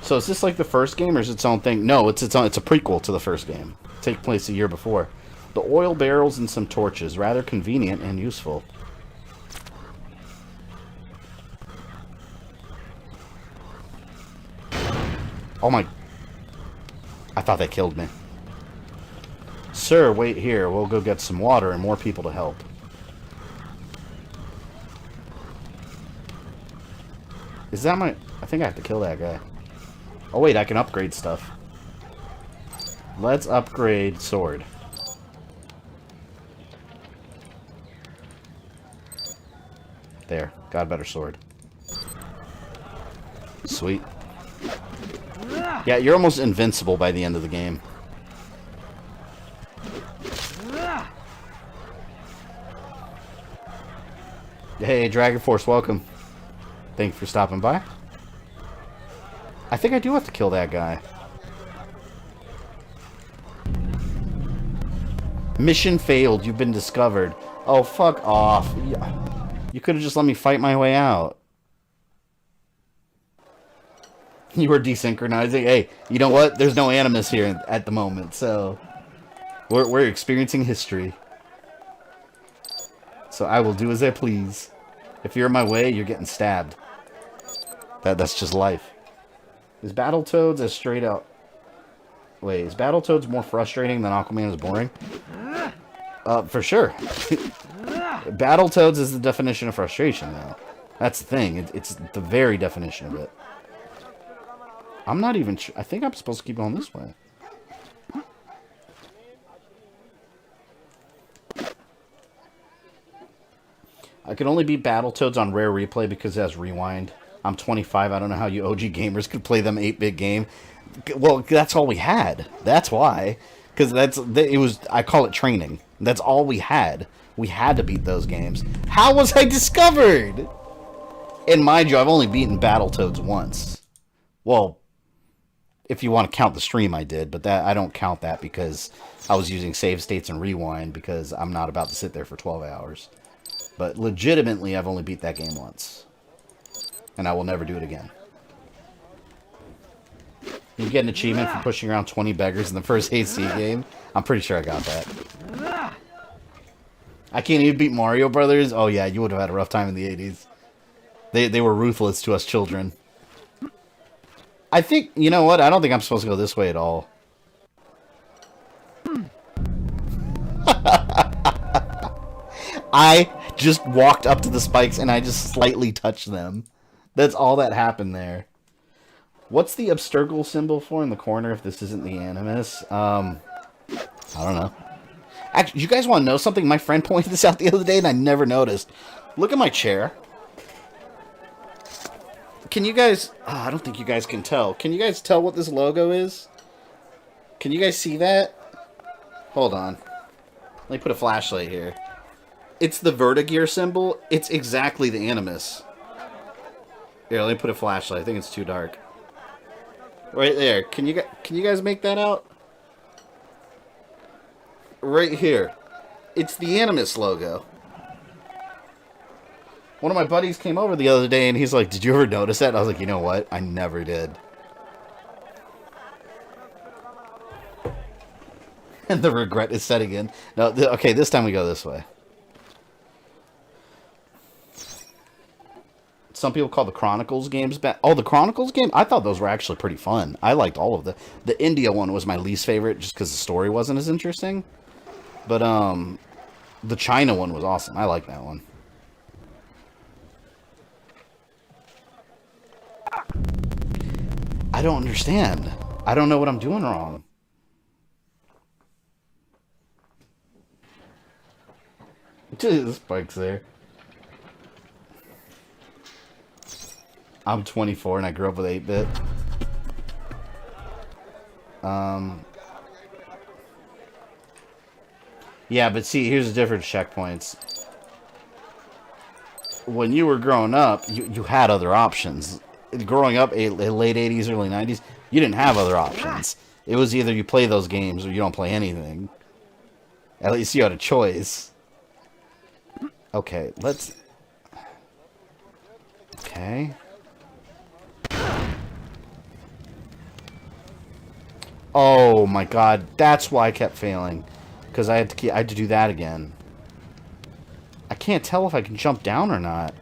So is this like the first game or is it its own thing? No, it's a prequel to the first game. Take place a year before. The oil barrels and some torches. Rather convenient and useful. Oh my... I thought that killed me. Sir, wait here. We'll go get some water and more people to help. Is that my... I think I have to kill that guy. Oh wait, I can upgrade stuff. Let's upgrade sword. There. Got a better sword. Sweet. Yeah, you're almost invincible by the end of the game. Hey, Dragon Force, welcome. Thank you for stopping by. I think I do have to kill that guy. Mission failed. You've been discovered. Oh, fuck off. You could have just let me fight my way out. You were desynchronizing. Hey, you know what? There's no animus here at the moment, so... We're experiencing history. So I will do as I please. If you're in my way, you're getting stabbed. That's just life. Is Battletoads as straight out... Wait, is Battletoads more frustrating than Aquaman is boring? For sure. Battletoads is the definition of frustration, though. That's the thing. It's the very definition of it. I'm not even I think I'm supposed to keep going this way. I can only beat Battletoads on Rare Replay because it has Rewind. I'm 25. I don't know how you OG gamers could play them 8-bit game. Well, that's all we had. That's why. Because it was, I call it training. That's all we had. We had to beat those games. How was I discovered? And mind you, I've only beaten Battletoads once. Well, if you want to count the stream, I did. But that I don't count that because I was using save states and rewind because I'm not about to sit there for 12 hours. But legitimately, I've only beat that game once. And I will never do it again. You get an achievement for pushing around 20 beggars in the first AC game. I'm pretty sure I got that. I can't even beat Mario Brothers. Oh yeah, you would have had a rough time in the 80s. They were ruthless to us children. I think, you know what? I don't think I'm supposed to go this way at all. I just walked up to the spikes and I just slightly touched them. That's all that happened there. What's the obstacle symbol for in the corner if this isn't the animus? I don't know. Actually, you guys want to know something? My friend pointed this out the other day and I never noticed. Look at my chair. Can you guys... Oh, I don't think you guys can tell. Can you guys tell what this logo is? Can you guys see that? Hold on. Let me put a flashlight here. It's the Vertigear symbol. It's exactly the animus. Here, let me put a flashlight. I think it's too dark. Right there. Can you guys make that out? Right here. It's the animus logo. One of my buddies came over the other day and he's like, "Did you ever notice that?" And I was like, "You know what? I never did." And the regret is setting in. No, okay, this time we go this way. Some people call the Chronicles games bad. Oh, the Chronicles game? I thought those were actually pretty fun. I liked all of them. The India one was my least favorite just because the story wasn't as interesting. But, the China one was awesome. I like that one. I don't understand. I don't know what I'm doing wrong. The spike's there. I'm 24 and I grew up with 8-bit. Yeah, but see, here's the difference, checkpoints. When you were growing up, you had other options. Growing up, late 80s, early 90s, you didn't have other options. It was either you play those games or you don't play anything. At least you had a choice. Okay, let's... Okay... Oh my god, that's why I kept failing. Because I had to do that again. I can't tell if I can jump down or not.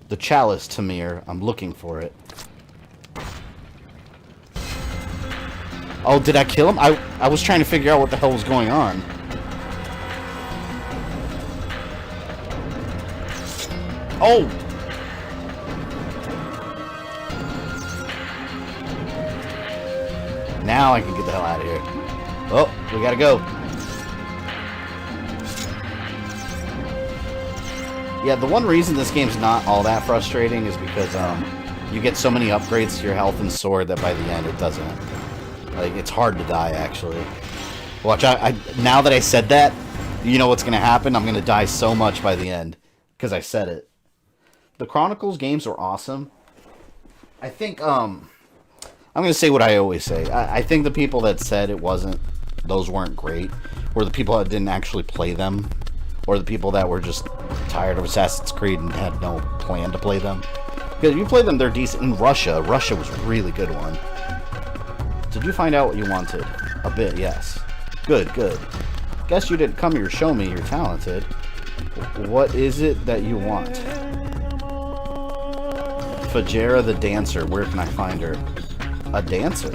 The chalice, Tamir. I'm looking for it. Oh, did I kill him? I was trying to figure out what the hell was going on. Oh! Now I can get the hell out of here. Oh, we gotta go. Yeah, the one reason this game's not all that frustrating is because you get so many upgrades to your health and sword that by the end it doesn't. Like, it's hard to die, actually. Watch, now that I said that, you know what's gonna happen? I'm gonna die so much by the end. Because I said it. The Chronicles games are awesome. I think, I'm going to say what I always say. I think the people that said those weren't great, were the people that didn't actually play them, or the people that were just tired of Assassin's Creed and had no plan to play them. Because if you play them, they're decent. In Russia was a really good one. Did you find out what you wanted? A bit, yes. Good, good. Guess you didn't come here to show me you're talented. What is it that you want? Fajera the dancer, where can I find her? A dancer?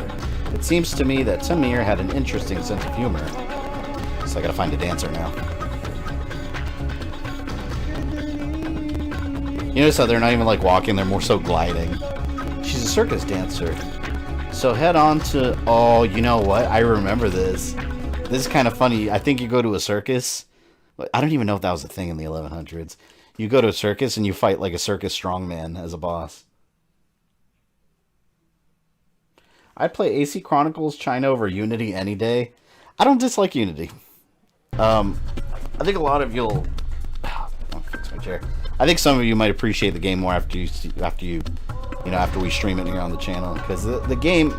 It seems to me that Tamir had an interesting sense of humor. So I gotta find a dancer now. You notice how they're not even like walking, they're more so gliding. She's a circus dancer. So head on to... Oh, you know what? I remember this. This is kind of funny. I think you go to a circus. I don't even know if that was a thing in the 1100s. You go to a circus and you fight like a circus strongman as a boss. I'd play AC Chronicles China over Unity any day. I don't dislike Unity. I think a lot of you'll... I'll fix my chair. I think some of you might appreciate the game more after we stream it here on the channel, because the game,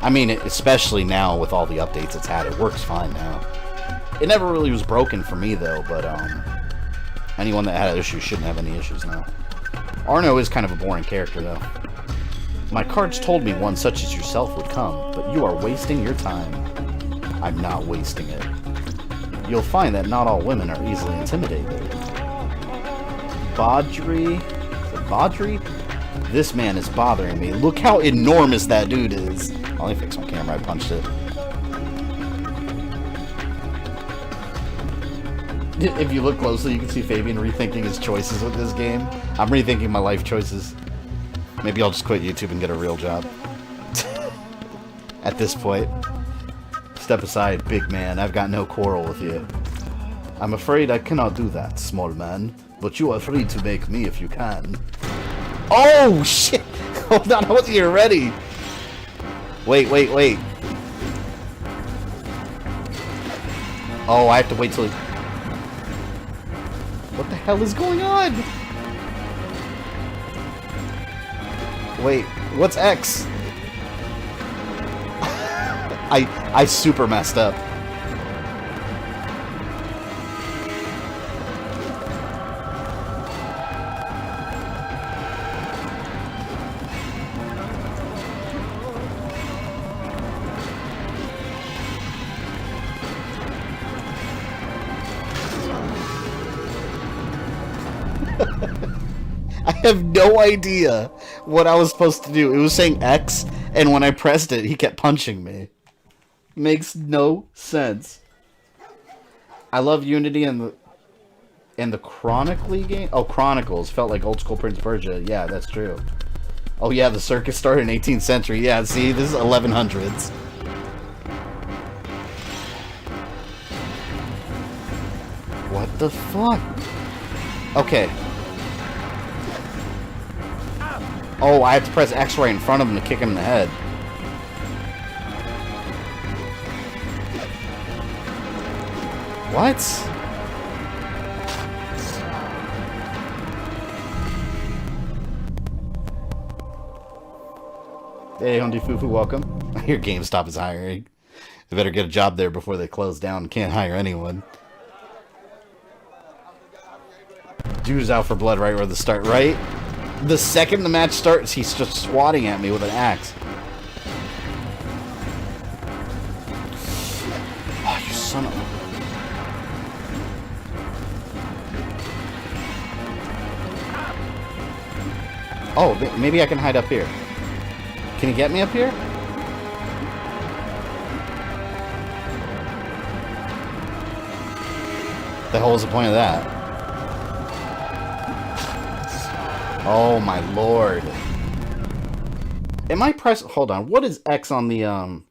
I mean, especially now with all the updates it's had, it works fine now. It never really was broken for me though, but anyone that had issues shouldn't have any issues now. Arno is kind of a boring character though. My cards told me one such as yourself would come, but you are wasting your time. I'm not wasting it. You'll find that not all women are easily intimidated. Baudry? Is it Baudry? This man is bothering me. Look how enormous that dude is. I'll only fix my camera. I punched it. If you look closely, you can see Fabian rethinking his choices with this game. I'm rethinking my life choices. Maybe I'll just quit YouTube and get a real job. At this point. Step aside, big man. I've got no quarrel with you. I'm afraid I cannot do that, small man. But you are free to make me if you can. Oh, shit! Hold on, I wasn't even ready. Wait. Oh, I have to wait till... What the hell is going on? Wait, what's X? I super messed up. I have no idea what I was supposed to do. It was saying X, and when I pressed it, he kept punching me. Makes no sense. I love Unity and the Chronically game. Oh, Chronicles felt like old school Prince Persia. Yeah, that's true. Oh yeah, the circus started in 18th century. Yeah, see, this is 1100s. What the fuck? Okay. Oh, I have to press X right in front of him to kick him in the head. What? Hey, Hundi Fufu, welcome. I hear GameStop is hiring. They better get a job there before they close down. Can't hire anyone. Dude's out for blood right where the start, right? The second the match starts, he's just swatting at me with an axe. Oh, you son of a... Oh, maybe I can hide up here. Can you get me up here? The hell is the point of that? Oh my lord. Am I pressing... Hold on. What is X on the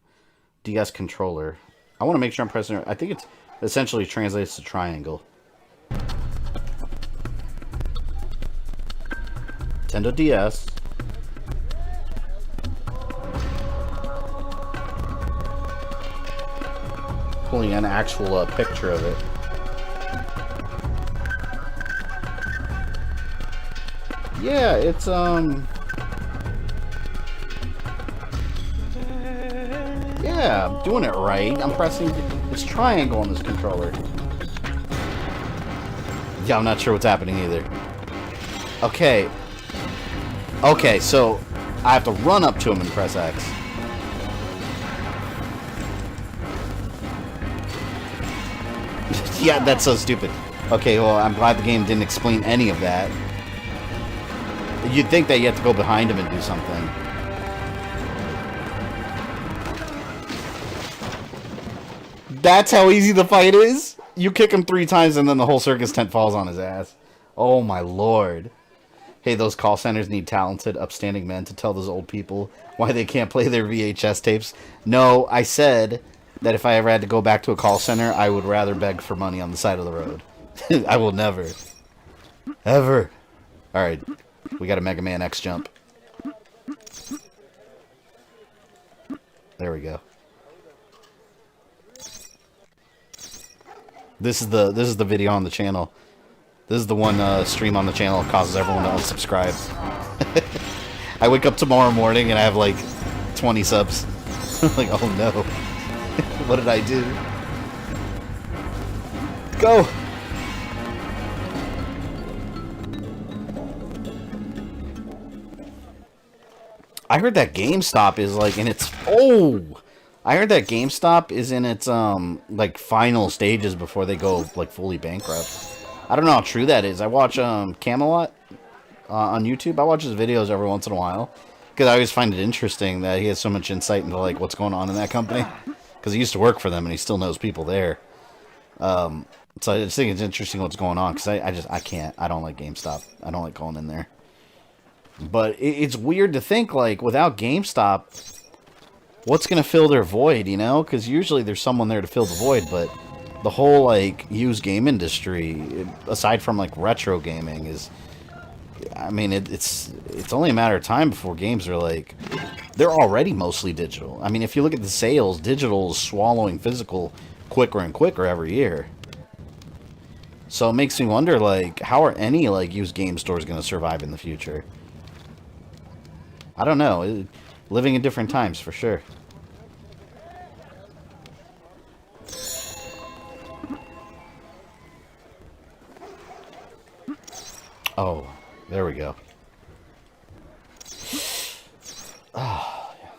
DS controller? I want to make sure I'm pressing it. I think it essentially translates to triangle. Nintendo DS. Pulling an actual picture of it. Yeah, it's yeah, I'm doing it right. I'm pressing... It's triangle on this controller. Yeah, I'm not sure what's happening either. Okay. Okay, so I have to run up to him and press X. Yeah, that's so stupid. Okay, well, I'm glad the game didn't explain any of that. You'd think that you have to go behind him and do something. That's how easy the fight is? You kick him 3 times and then the whole circus tent falls on his ass. Oh my lord. Hey, those call centers need talented, upstanding men to tell those old people why they can't play their VHS tapes. No, I said that if I ever had to go back to a call center, I would rather beg for money on the side of the road. I will never. Ever. Alright, we got a Mega Man X jump. There we go. This is the video on the channel. This is the one stream on the channel that causes everyone to unsubscribe. I wake up tomorrow morning and I have like 20 subs. Like, oh no. What did I do? Go! I heard that GameStop is like in its... Oh! I heard that GameStop is in its like final stages before they go like fully bankrupt. I don't know how true that is. I watch Camelot on YouTube. I watch his videos every once in a while because I always find it interesting that he has so much insight into like what's going on in that company. Because he used to work for them and he still knows people there. So I just think it's interesting what's going on because I can't. I don't like GameStop. I don't like going in there. But it's weird to think like without GameStop, what's going to fill their void, you know? Because usually there's someone there to fill the void, but the whole, like, used game industry, aside from, like, retro gaming, is... I mean, it's only a matter of time before games are, like... They're already mostly digital. I mean, if you look at the sales, digital is swallowing physical quicker and quicker every year. So it makes me wonder, like, how are any, like, used game stores going to survive in the future? I don't know. Living in different times, for sure. Oh, there we go. Oh, yeah.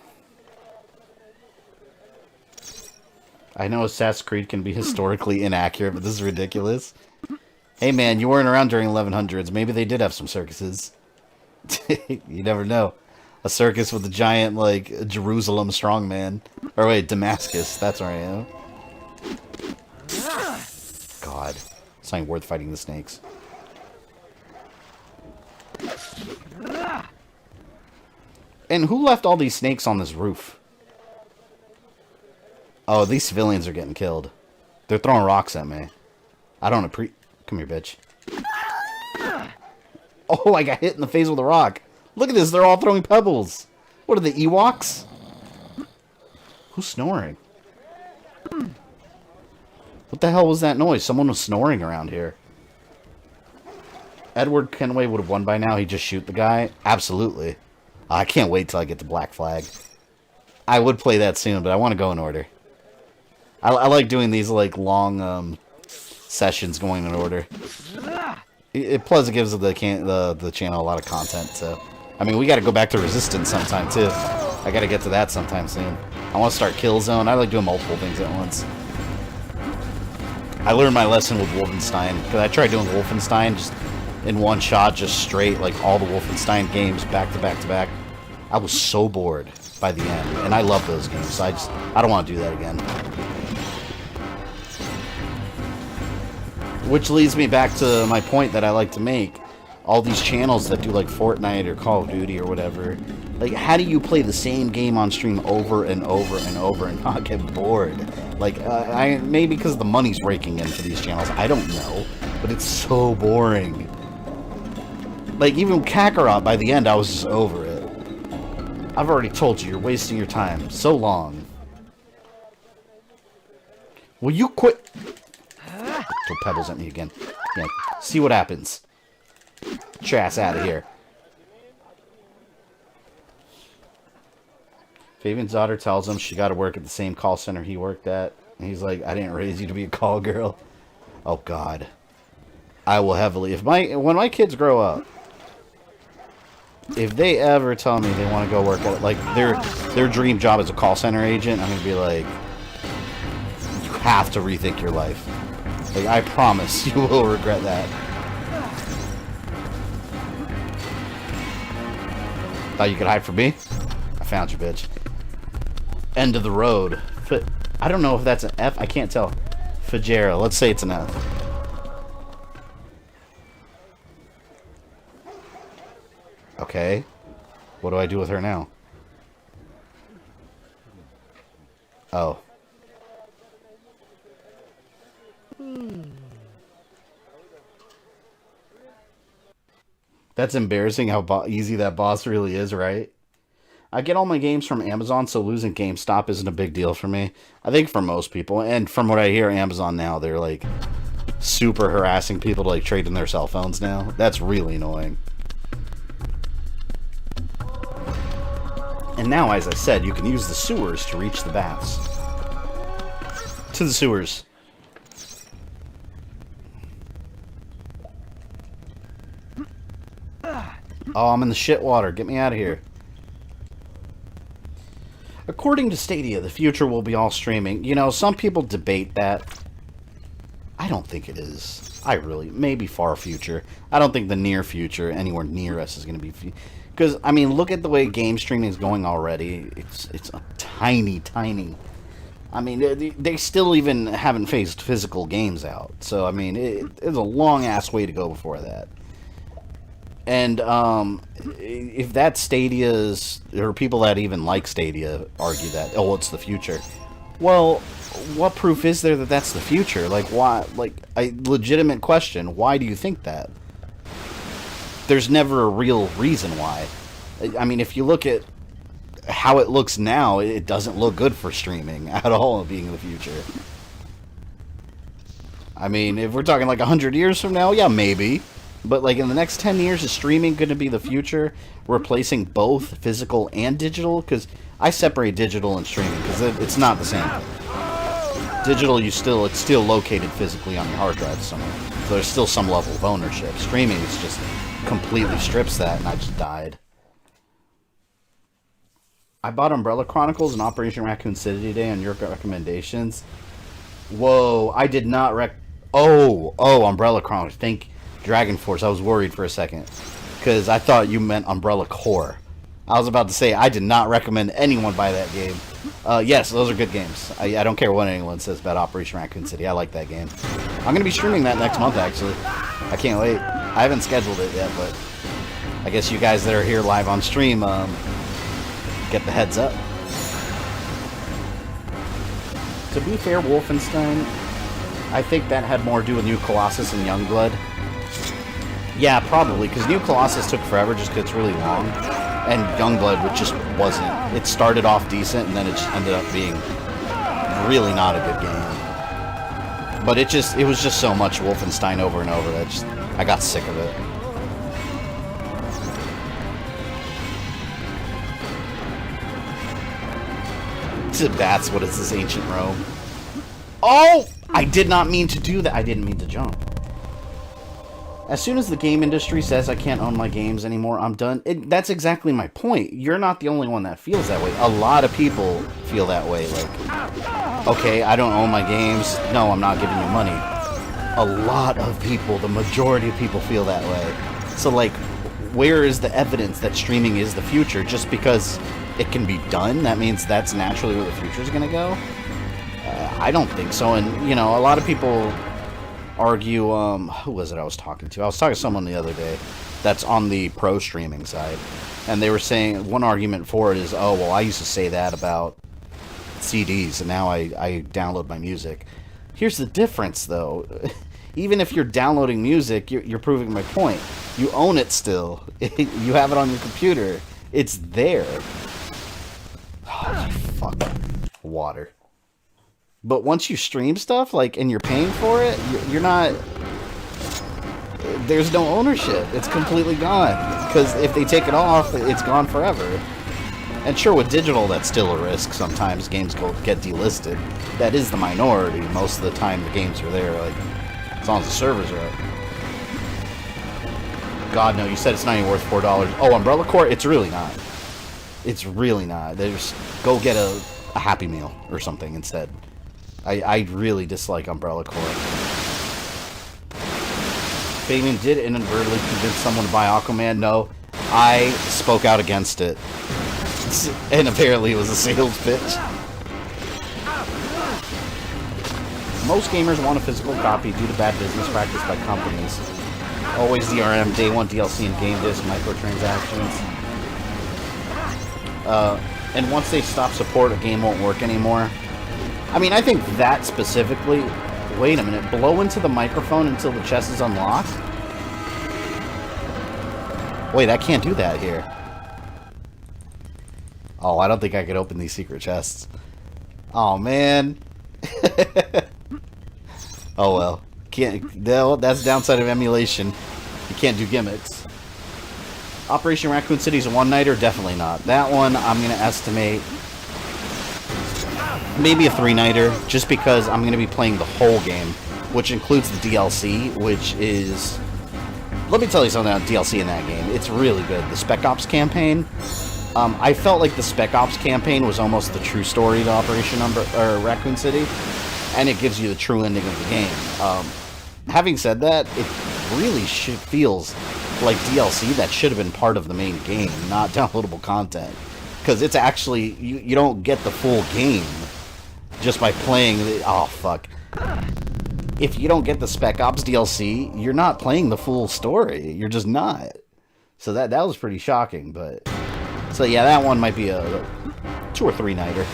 I know Assassin's Creed can be historically inaccurate, but this is ridiculous. Hey man, you weren't around during 1100s. Maybe they did have some circuses. You never know. A circus with a giant, like, Jerusalem strongman. Or wait, Damascus. That's where I am. God. It's not even worth fighting the snakes. And who left all these snakes on this roof? Oh, these civilians are getting killed. They're throwing rocks at me. I don't Come here, bitch. Oh, I got hit in the face with a rock. Look at this, they're all throwing pebbles. What are the Ewoks? Who's snoring? What the hell was that noise? Someone was snoring around here. Edward Kenway would have won by now. He'd just shoot the guy. Absolutely. I can't wait till I get the black flag. I would play that soon, but I want to go in order. I like doing these like long sessions going in order. Plus it gives the channel a lot of content. So I mean, we got to go back to Resistance sometime too. I got to get to that sometime soon. I want to start Killzone. I like doing multiple things at once. I learned my lesson with Wolfenstein because I tried doing Wolfenstein just in one shot, just straight, like all the Wolfenstein games back to back to back. I was so bored by the end, and I love those games, so I don't want to do that again. Which leads me back to my point that I like to make. All these channels that do like Fortnite or Call of Duty or whatever, like how do you play the same game on stream over and over and over and not get bored? Like, maybe because the money's raking in for these channels, I don't know, but it's so boring. Like, even Kakarot, by the end, I was just over it. I've already told you, you're wasting your time so long. Will you quit? Throw pebbles at me again. Yeah, see what happens. Get your ass out of here. Fabian's daughter tells him she got to work at the same call center he worked at. And he's like, I didn't raise you to be a call girl. Oh, God. I will heavily... When my kids grow up, if they ever tell me they want to go work at, like, their dream job as a call center agent, I'm going to be like, you have to rethink your life. Like, I promise you will regret that. Thought you could hide from me? I found you, bitch. End of the road. I don't know if that's an F. I can't tell. Fajera. Let's say it's an F. Okay. What do I do with her now? Oh. That's embarrassing how easy that boss really is, right? I get all my games from Amazon, so losing GameStop isn't a big deal for me. I think for most people, and from what I hear, Amazon now, they're like super harassing people to like trade in their cell phones now. That's really annoying. And now, as I said, you can use the sewers to reach the baths. To the sewers. Oh, I'm in the shit water. Get me out of here. According to Stadia, the future will be all streaming. You know, some people debate that. I don't think it is. Maybe far future. I don't think the near future, anywhere near us, is going to be... Because, I mean, look at the way game streaming is going already. It's a tiny... I mean, they still even haven't phased physical games out. So, I mean, it's a long-ass way to go before that. And if that Stadia's, or people that even like Stadia argue that, oh, it's the future. Well, what proof is there that that's the future? Like, why? Like, a legitimate question. Why do you think that? There's never a real reason why. I mean, if you look at how it looks now, it doesn't look good for streaming at all being the future. I mean, if we're talking like 100 years from now, yeah, maybe. But, like, in the next 10 years, is streaming going to be the future, replacing both physical and digital? Because I separate digital and streaming, because it's not the same thing. Digital, it's still located physically on your hard drive somewhere. So there's still some level of ownership. Streaming is just completely strips that, and I just died. I bought Umbrella Chronicles and Operation Raccoon City today on your recommendations. Whoa, I did not Oh, Umbrella Chronicles. Thank you. Dragon Force, I was worried for a second. Because I thought you meant Umbrella Corps. I was about to say, I did not recommend anyone buy that game. Yes, those are good games. I don't care what anyone says about Operation Raccoon City. I like that game. I'm going to be streaming that next month, actually. I can't wait. I haven't scheduled it yet, but I guess you guys that are here live on stream, get the heads up. To be fair, Wolfenstein, I think that had more to do with New Colossus and Youngblood. Yeah, probably, because New Colossus took forever just because it's really long. And Youngblood, which just wasn't. It started off decent, and then it just ended up being really not a good game. But it was just so much Wolfenstein over and over that I got sick of it. That's what is this ancient Rome. Oh! I did not mean to do that. I didn't mean to jump. As soon as the game industry says I can't own my games anymore, I'm done. That's exactly my point. You're not the only one that feels that way. A lot of people feel that way. Like, okay, I don't own my games. No, I'm not giving you money. A lot of people, the majority of people feel that way. So, like, where is the evidence that streaming is the future? Just because it can be done, that means that's naturally where the future is going to go? I don't think so. And, you know, a lot of people argue, who was it I was talking to? I was talking to someone the other day that's on the pro streaming side, and they were saying one argument for it is, oh, well, I used to say that about CDs, and now I download my music. Here's the difference, though. Even if you're downloading music, you're proving my point. You own it still. You have it on your computer. It's there. Oh, fuck. Water. But once you stream stuff, like, and you're paying for it, you're not... There's no ownership. It's completely gone. Because if they take it off, it's gone forever. And sure, with digital, that's still a risk. Sometimes games get delisted. That is the minority. Most of the time, the games are there, like, as long as the servers are up. God, no, you said it's not even worth $4. Oh, Umbrella Corps? It's really not. It's really not. Just go get a Happy Meal or something instead. I really dislike Umbrella Corps. Fabian did inadvertently convince someone to buy Aquaman. No, I spoke out against it. And apparently it was a sales pitch. Most gamers want a physical copy due to bad business practice by companies. Always DRM, day one DLC and game disc, microtransactions. And once they stop support, a game won't work anymore. I mean, I think that specifically... Wait a minute, blow into the microphone until the chest is unlocked? Wait, I can't do that here. Oh, I don't think I could open these secret chests. Oh, man. Oh, well. That's the downside of emulation. You can't do gimmicks. Operation Raccoon City is a one-nighter? Definitely not. That one, I'm going to estimate maybe a three-nighter, just because I'm going to be playing the whole game, which includes the DLC, which is... Let me tell you something about DLC in that game. It's really good. The Spec Ops campaign, I felt like the Spec Ops campaign was almost the true story to Operation Raccoon City, and it gives you the true ending of the game. Having said that, it really feels like DLC that should have been part of the main game, not downloadable content. Because it's actually, you don't get the full game just by playing the... Oh, fuck. If you don't get the Spec Ops DLC, you're not playing the full story. You're just not. So that was pretty shocking, but... So yeah, that one might be a 2 or 3-nighter.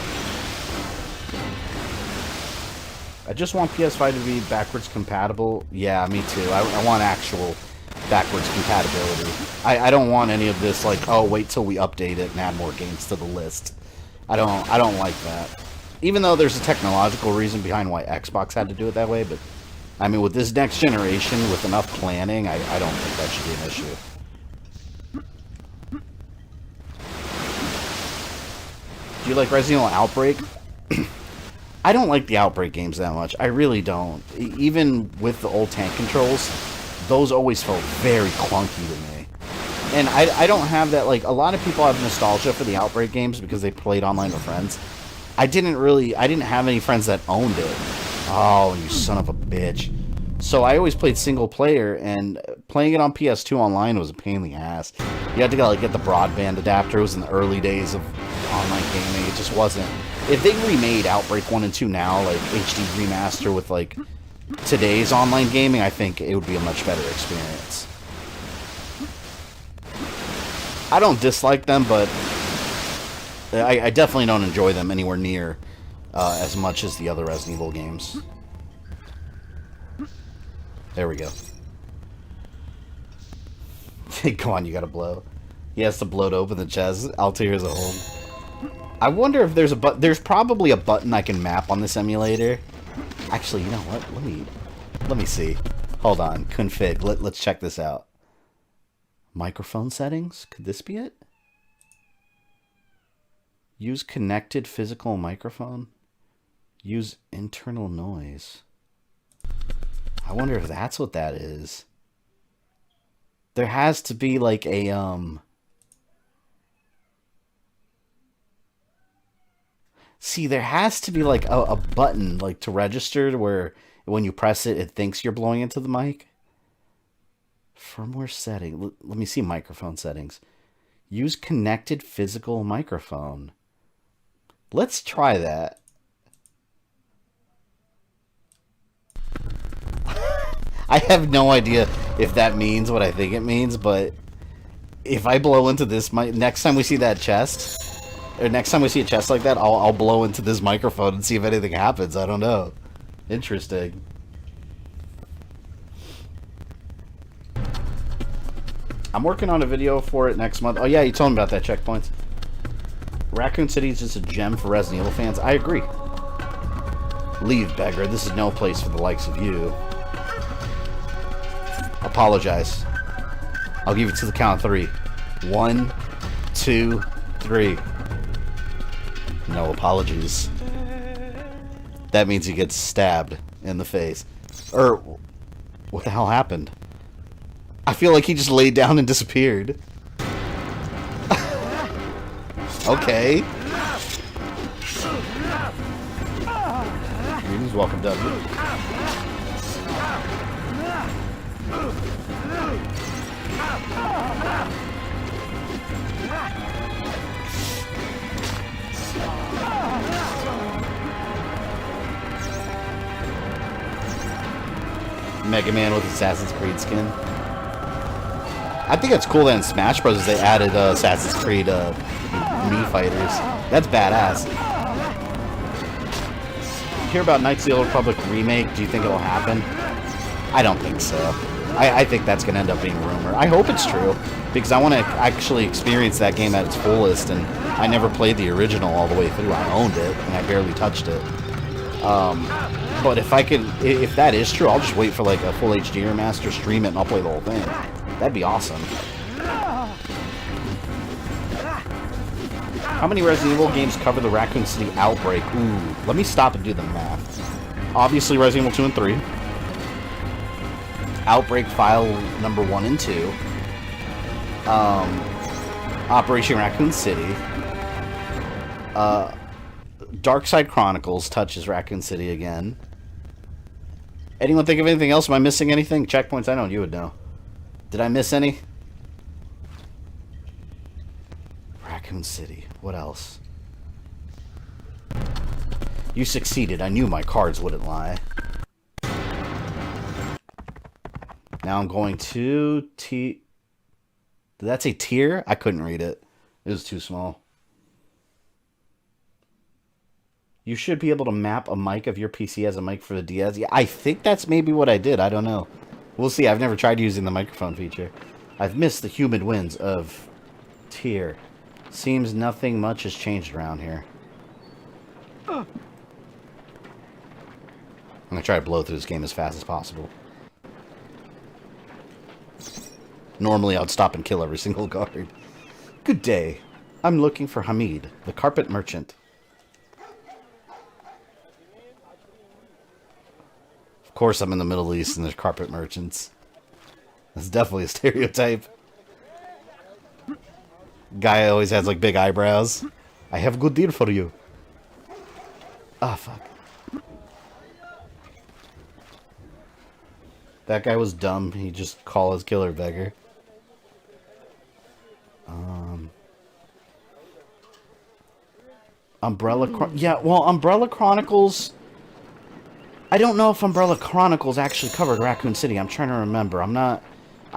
I just want PS5 to be backwards compatible. Yeah, me too. I want actual backwards compatibility. I don't want any of this, like, oh, wait till we update it and add more games to the list. I don't like that. Even though there's a technological reason behind why Xbox had to do it that way, but I mean, with this next generation, with enough planning, I don't think that should be an issue. Do you like Resident Evil Outbreak? I don't like the Outbreak games that much. I really don't. Even with the old tank controls, those always felt very clunky to me. And I don't have that, like, a lot of people have nostalgia for the Outbreak games because they played online with friends. I didn't have any friends that owned it. Oh, you son of a bitch. So I always played single player, and playing it on PS2 online was a pain in the ass. You had to get the broadband adapter. It was in the early days of online gaming. It just wasn't. If they remade Outbreak 1 and 2 now, like HD remaster with like today's online gaming, I think it would be a much better experience. I don't dislike them, but I definitely don't enjoy them anywhere near as much as the other Resident Evil games. There we go. Come on, you gotta blow. He has to blow to open the chest. Altaïr is a home. I wonder if there's there's probably a button I can map on this emulator. Actually, you know what? Let me see. Hold on. Config. Let's check this out. Microphone settings? Could this be it? Use connected physical microphone. Use internal noise. I wonder if that's what that is. There has to be like a See, there has to be like a button like to register where when you press it, it thinks you're blowing into the mic. Firmware setting. Let me see microphone settings. Use connected physical microphone. Let's try that. I have no idea if that means what I think it means, but if I blow into this, next time we see that chest, or next time we see a chest like that, I'll blow into this microphone and see if anything happens. I don't know. Interesting. I'm working on a video for it next month. Oh yeah, you told me about that checkpoints. Raccoon City is just a gem for Resident Evil fans. I agree. Leave, beggar. This is no place for the likes of you. Apologize. I'll give you to the count of 3. 1, 2, 3. No apologies. That means he gets stabbed in the face. What the hell happened? I feel like he just laid down and disappeared. Okay. He's welcome down. Mega Man with Assassin's Creed skin. I think it's cool that in Smash Bros. They added Assassin's Creed Mii fighters. That's badass. You hear about Knights of the Old Republic remake? Do you think it'll happen? I don't think so. I think that's going to end up being a rumor. I hope it's true, because I want to actually experience that game at its fullest, and I never played the original all the way through. I owned it, and I barely touched it. But if that is true, I'll just wait for like a full HD remaster, stream it, and I'll play the whole thing. That'd be awesome. How many Resident Evil games cover the Raccoon City outbreak? Ooh, let me stop and do the math. Obviously, Resident Evil 2 and 3. Outbreak File number 1 and 2. Operation Raccoon City. Darkside Chronicles touches Raccoon City again. Anyone think of anything else? Am I missing anything? Checkpoints, I know you would know. Did I miss any? Raccoon City. What else? You succeeded. I knew my cards wouldn't lie. Now I'm going to Did that say tier? I couldn't read it. It was too small. You should be able to map a mic of your PC as a mic for the DS. Yeah, I think that's maybe what I did. I don't know. We'll see. I've never tried using the microphone feature. I've missed the humid winds of tier. Seems nothing much has changed around here. I'm going to try to blow through this game as fast as possible. Normally, I'd stop and kill every single guard. Good day. I'm looking for Hamid, the carpet merchant. Of course, I'm in the Middle East and there's carpet merchants. That's definitely a stereotype. Guy always has, like, big eyebrows. I have a good deal for you. Ah, fuck. That guy was dumb. He just called his killer beggar. Umbrella Chronicles... I don't know if Umbrella Chronicles actually covered Raccoon City. I'm trying to remember. I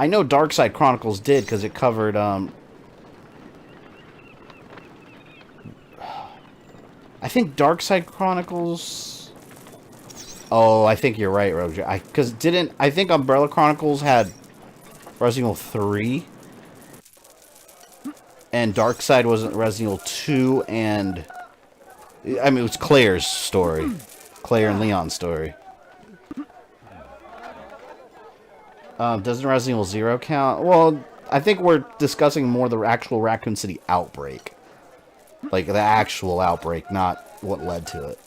know Darkside Chronicles did, because it covered, I think Darkside Chronicles... Oh, I think you're right, Roger. I think Umbrella Chronicles had Resident Evil 3. And Darkside was Resident Evil 2 and... I mean, it was Claire's story. Claire and Leon's story. Doesn't Resident Evil 0 count? Well, I think we're discussing more the actual Raccoon City outbreak. Like, the actual outbreak, not what led to it.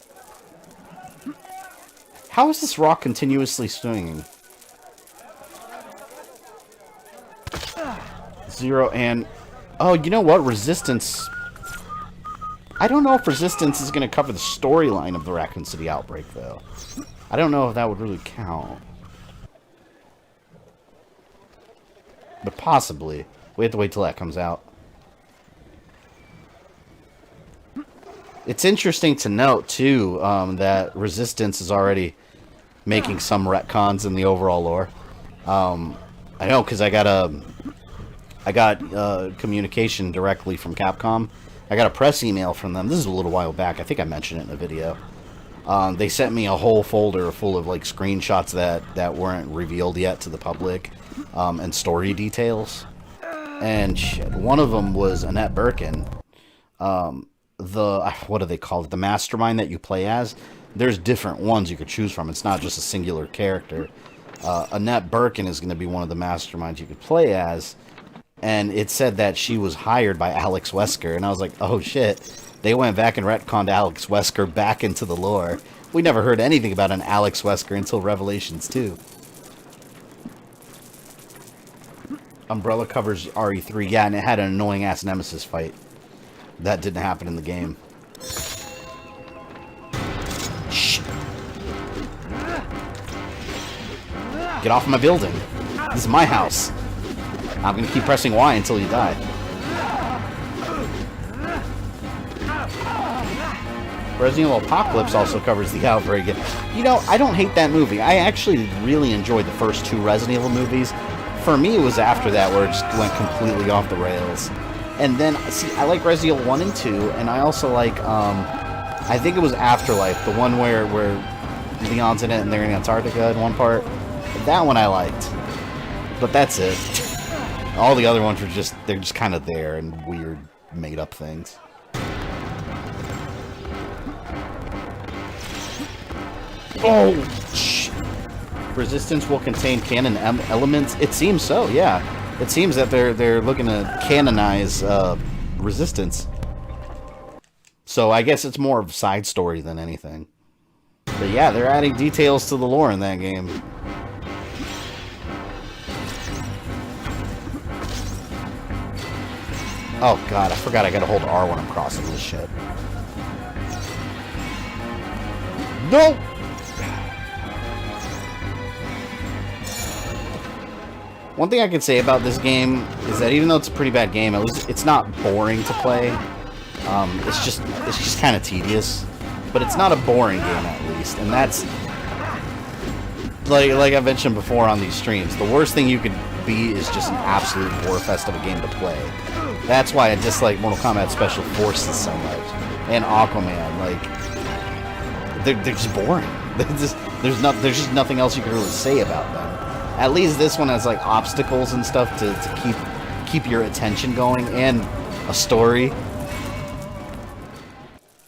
How is this rock continuously swinging? 0 and... Oh, you know what? Resistance... I don't know if Resistance is going to cover the storyline of the Raccoon City outbreak, though. I don't know if that would really count. But possibly. We have to wait till that comes out. It's interesting to note, too, that Resistance is already making some retcons in the overall lore. I know, because I got communication directly from Capcom. I got a press email from them. This is a little while back. I think I mentioned it in a video. They sent me a whole folder full of like screenshots that weren't revealed yet to the public, and story details. And one of them was Annette Birkin. What do they call it? The mastermind that you play as. There's different ones you could choose from. It's not just a singular character. Annette Birkin is going to be one of the masterminds you could play as. And it said that she was hired by Alex Wesker. And I was like, oh shit. They went back and retconned Alex Wesker back into the lore. We never heard anything about an Alex Wesker until Revelations 2. Umbrella covers RE3. Yeah, and it had an annoying-ass Nemesis fight. That didn't happen in the game. Shh. Get off my building. This is my house. I'm going to keep pressing Y until you die. Resident Evil Apocalypse also covers the outbreak. You know, I don't hate that movie. I actually really enjoyed the first two Resident Evil movies. for me, it was after that where it just went completely off the rails. And then, see, I like Resident Evil 1 and 2, and I also like, I think it was Afterlife, the one where Leon's in it and they're in Antarctica in one part. That one I liked. But that's it. All the other ones were just, they're just kind of there and weird, made-up things. Oh, shit. Resistance will contain canon elements? It seems so, yeah. It seems that they're looking to canonize Resistance. So I guess it's more of a side story than anything. But yeah, they're adding details to the lore in that game. Oh god, I forgot I gotta hold R when I'm crossing this shit. No! One thing I can say about this game is that even though it's a pretty bad game, at least it's not boring to play. It's just kind of tedious, but it's not a boring game at least, and that's like I mentioned before on these streams. The worst thing you could be is just an absolute war fest of a game to play. That's why I dislike Mortal Kombat Special Forces so much, and Aquaman. Like they're just boring. There's just nothing else you can really say about them. At least this one has like obstacles and stuff to keep your attention going, and a story.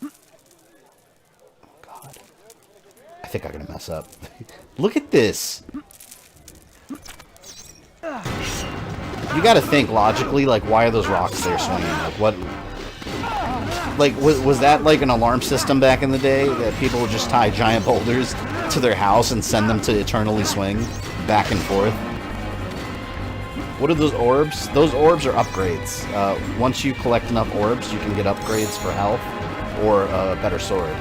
Oh god. I think I'm gonna mess up. Look at this. You gotta think logically, like, why are those rocks there swinging? Like, what? Like, was that like an alarm system back in the day that people would just tie giant boulders to their house and send them to eternally swing back and forth? What are those orbs? Those orbs are upgrades. Once you collect enough orbs, you can get upgrades for health or a better sword.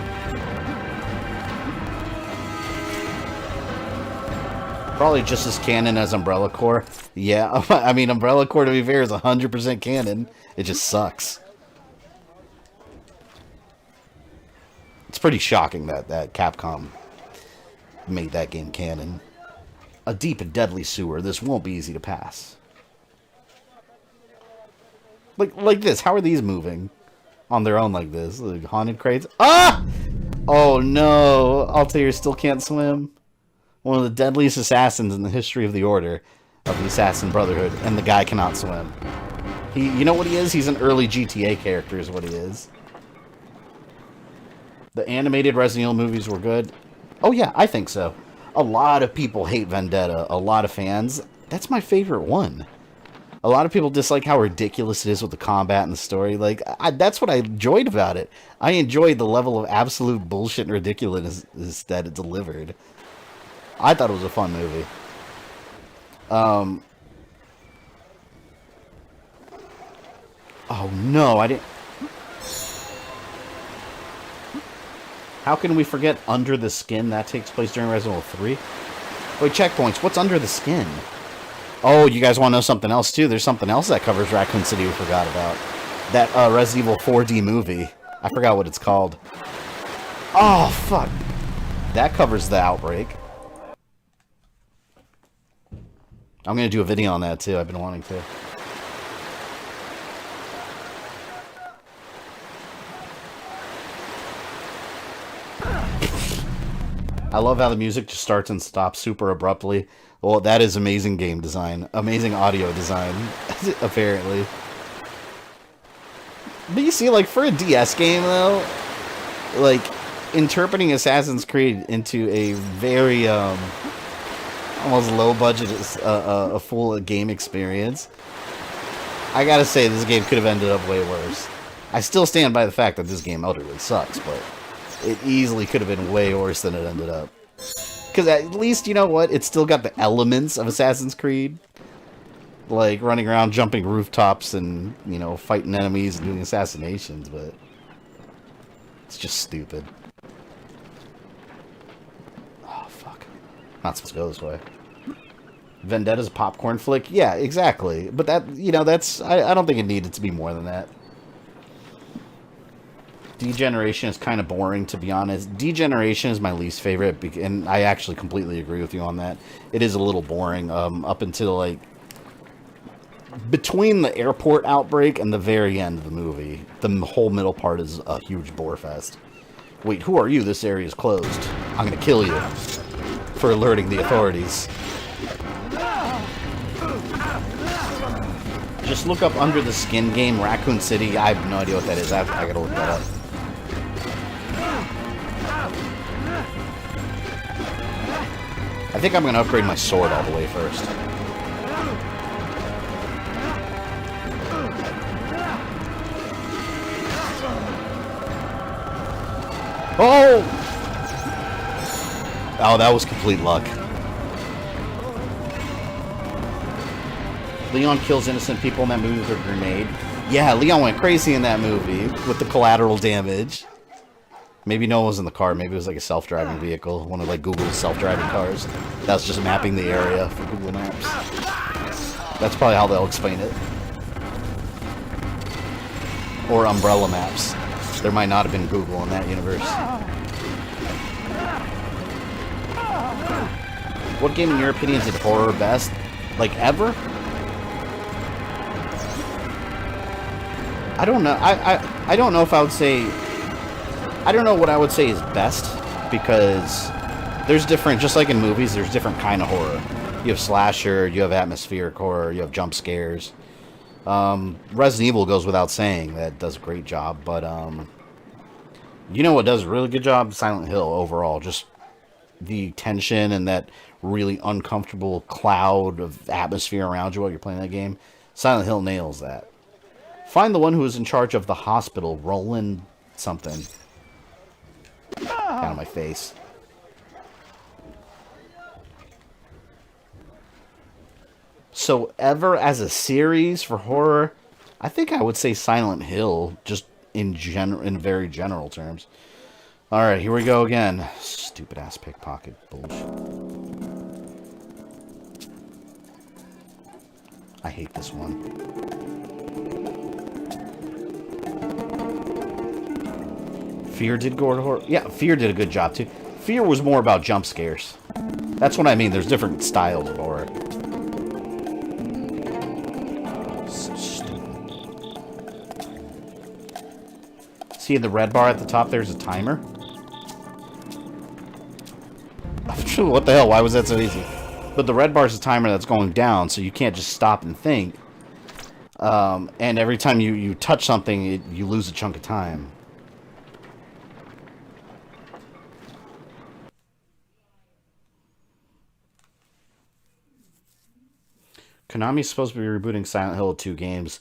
Probably just as canon as Umbrella Corps. Yeah, I mean, Umbrella Corps, to be fair, is 100% canon. It just sucks. It's pretty shocking that Capcom made that game canon. A deep and deadly sewer. This won't be easy to pass. Like this. How are these moving on their own like this? Like haunted crates. Ah! Oh no. Altaïr still can't swim. One of the deadliest assassins in the history of the Order, of the Assassin Brotherhood, and the guy cannot swim. You know what he is? He's an early GTA character is what he is. The animated Resident Evil movies were good. Oh yeah, I think so. A lot of people hate Vendetta. A lot of fans. That's my favorite one. A lot of people dislike how ridiculous it is with the combat and the story. Like, that's what I enjoyed about it. I enjoyed the level of absolute bullshit and ridiculousness that it delivered. I thought it was a fun movie. Oh no, I didn't... How can we forget Under the Skin? That takes place during Resident Evil 3? Wait, checkpoints. What's Under the Skin? Oh, you guys want to know something else, too? There's something else that covers Raccoon City we forgot about. That Resident Evil 4D movie. I forgot what it's called. Oh, fuck. That covers the Outbreak. I'm going to do a video on that, too. I've been wanting to. I love how the music just starts and stops super abruptly. Well, that is amazing game design. Amazing audio design, apparently. But you see, like, for a DS game, though, like, interpreting Assassin's Creed into a very, almost low-budget, a full game experience, I gotta say, this game could have ended up way worse. I still stand by the fact that this game utterly sucks, but it easily could have been way worse than it ended up. Because at least, you know what, it's still got the elements of Assassin's Creed. Like, running around, jumping rooftops, and, you know, fighting enemies and doing assassinations, but it's just stupid. Oh, fuck. Not supposed to go this way. Vendetta's a popcorn flick? Yeah, exactly. But that, you know, that's... I don't think it needed to be more than that. Degeneration is kind of boring, to be honest. Degeneration is my least favorite, and I actually completely agree with you on that. It is a little boring, up until, like, between the airport outbreak and the very end of the movie, the whole middle part is a huge bore fest. Wait, who are you? This area is closed. I'm gonna kill you for alerting the authorities. Just look up Under the Skin game, Raccoon City. I have no idea what that is. I gotta look that up. I think I'm gonna upgrade my sword all the way first. Oh! Oh, that was complete luck. Leon kills innocent people in that movie with a grenade. Yeah, Leon went crazy in that movie with the collateral damage. Maybe no one was in the car. Maybe it was like a self-driving vehicle. One of like Google's self-driving cars. That's just mapping the area for Google Maps. That's probably how they'll explain it. Or umbrella maps. There might not have been Google in that universe. What game, in your opinion, did horror best? Like, ever? I don't know. I don't know if I would say... I don't know what I would say is best, because there's different... Just like in movies, there's different kind of horror. You have slasher, you have atmospheric horror, you have jump scares. Resident Evil goes without saying. That does a great job, but you know what does a really good job? Silent Hill overall. Just the tension and that really uncomfortable cloud of atmosphere around you while you're playing that game. Silent Hill nails that. Find the one who is in charge of the hospital, Roland something. Out of my face. So, ever as a series for horror, I think I would say Silent Hill, just in very general terms. Alright, here we go again. Stupid ass pickpocket bullshit. I hate this one. Fear did gore horror. Yeah, Fear did a good job too. Fear was more about jump scares. That's what I mean. There's different styles of horror. See the red bar at the top, there's a timer? What the hell, why was that so easy? But the red bar is a timer that's going down, so you can't just stop and think. And every time you touch something, you lose a chunk of time. Konami's supposed to be rebooting Silent Hill 2 games.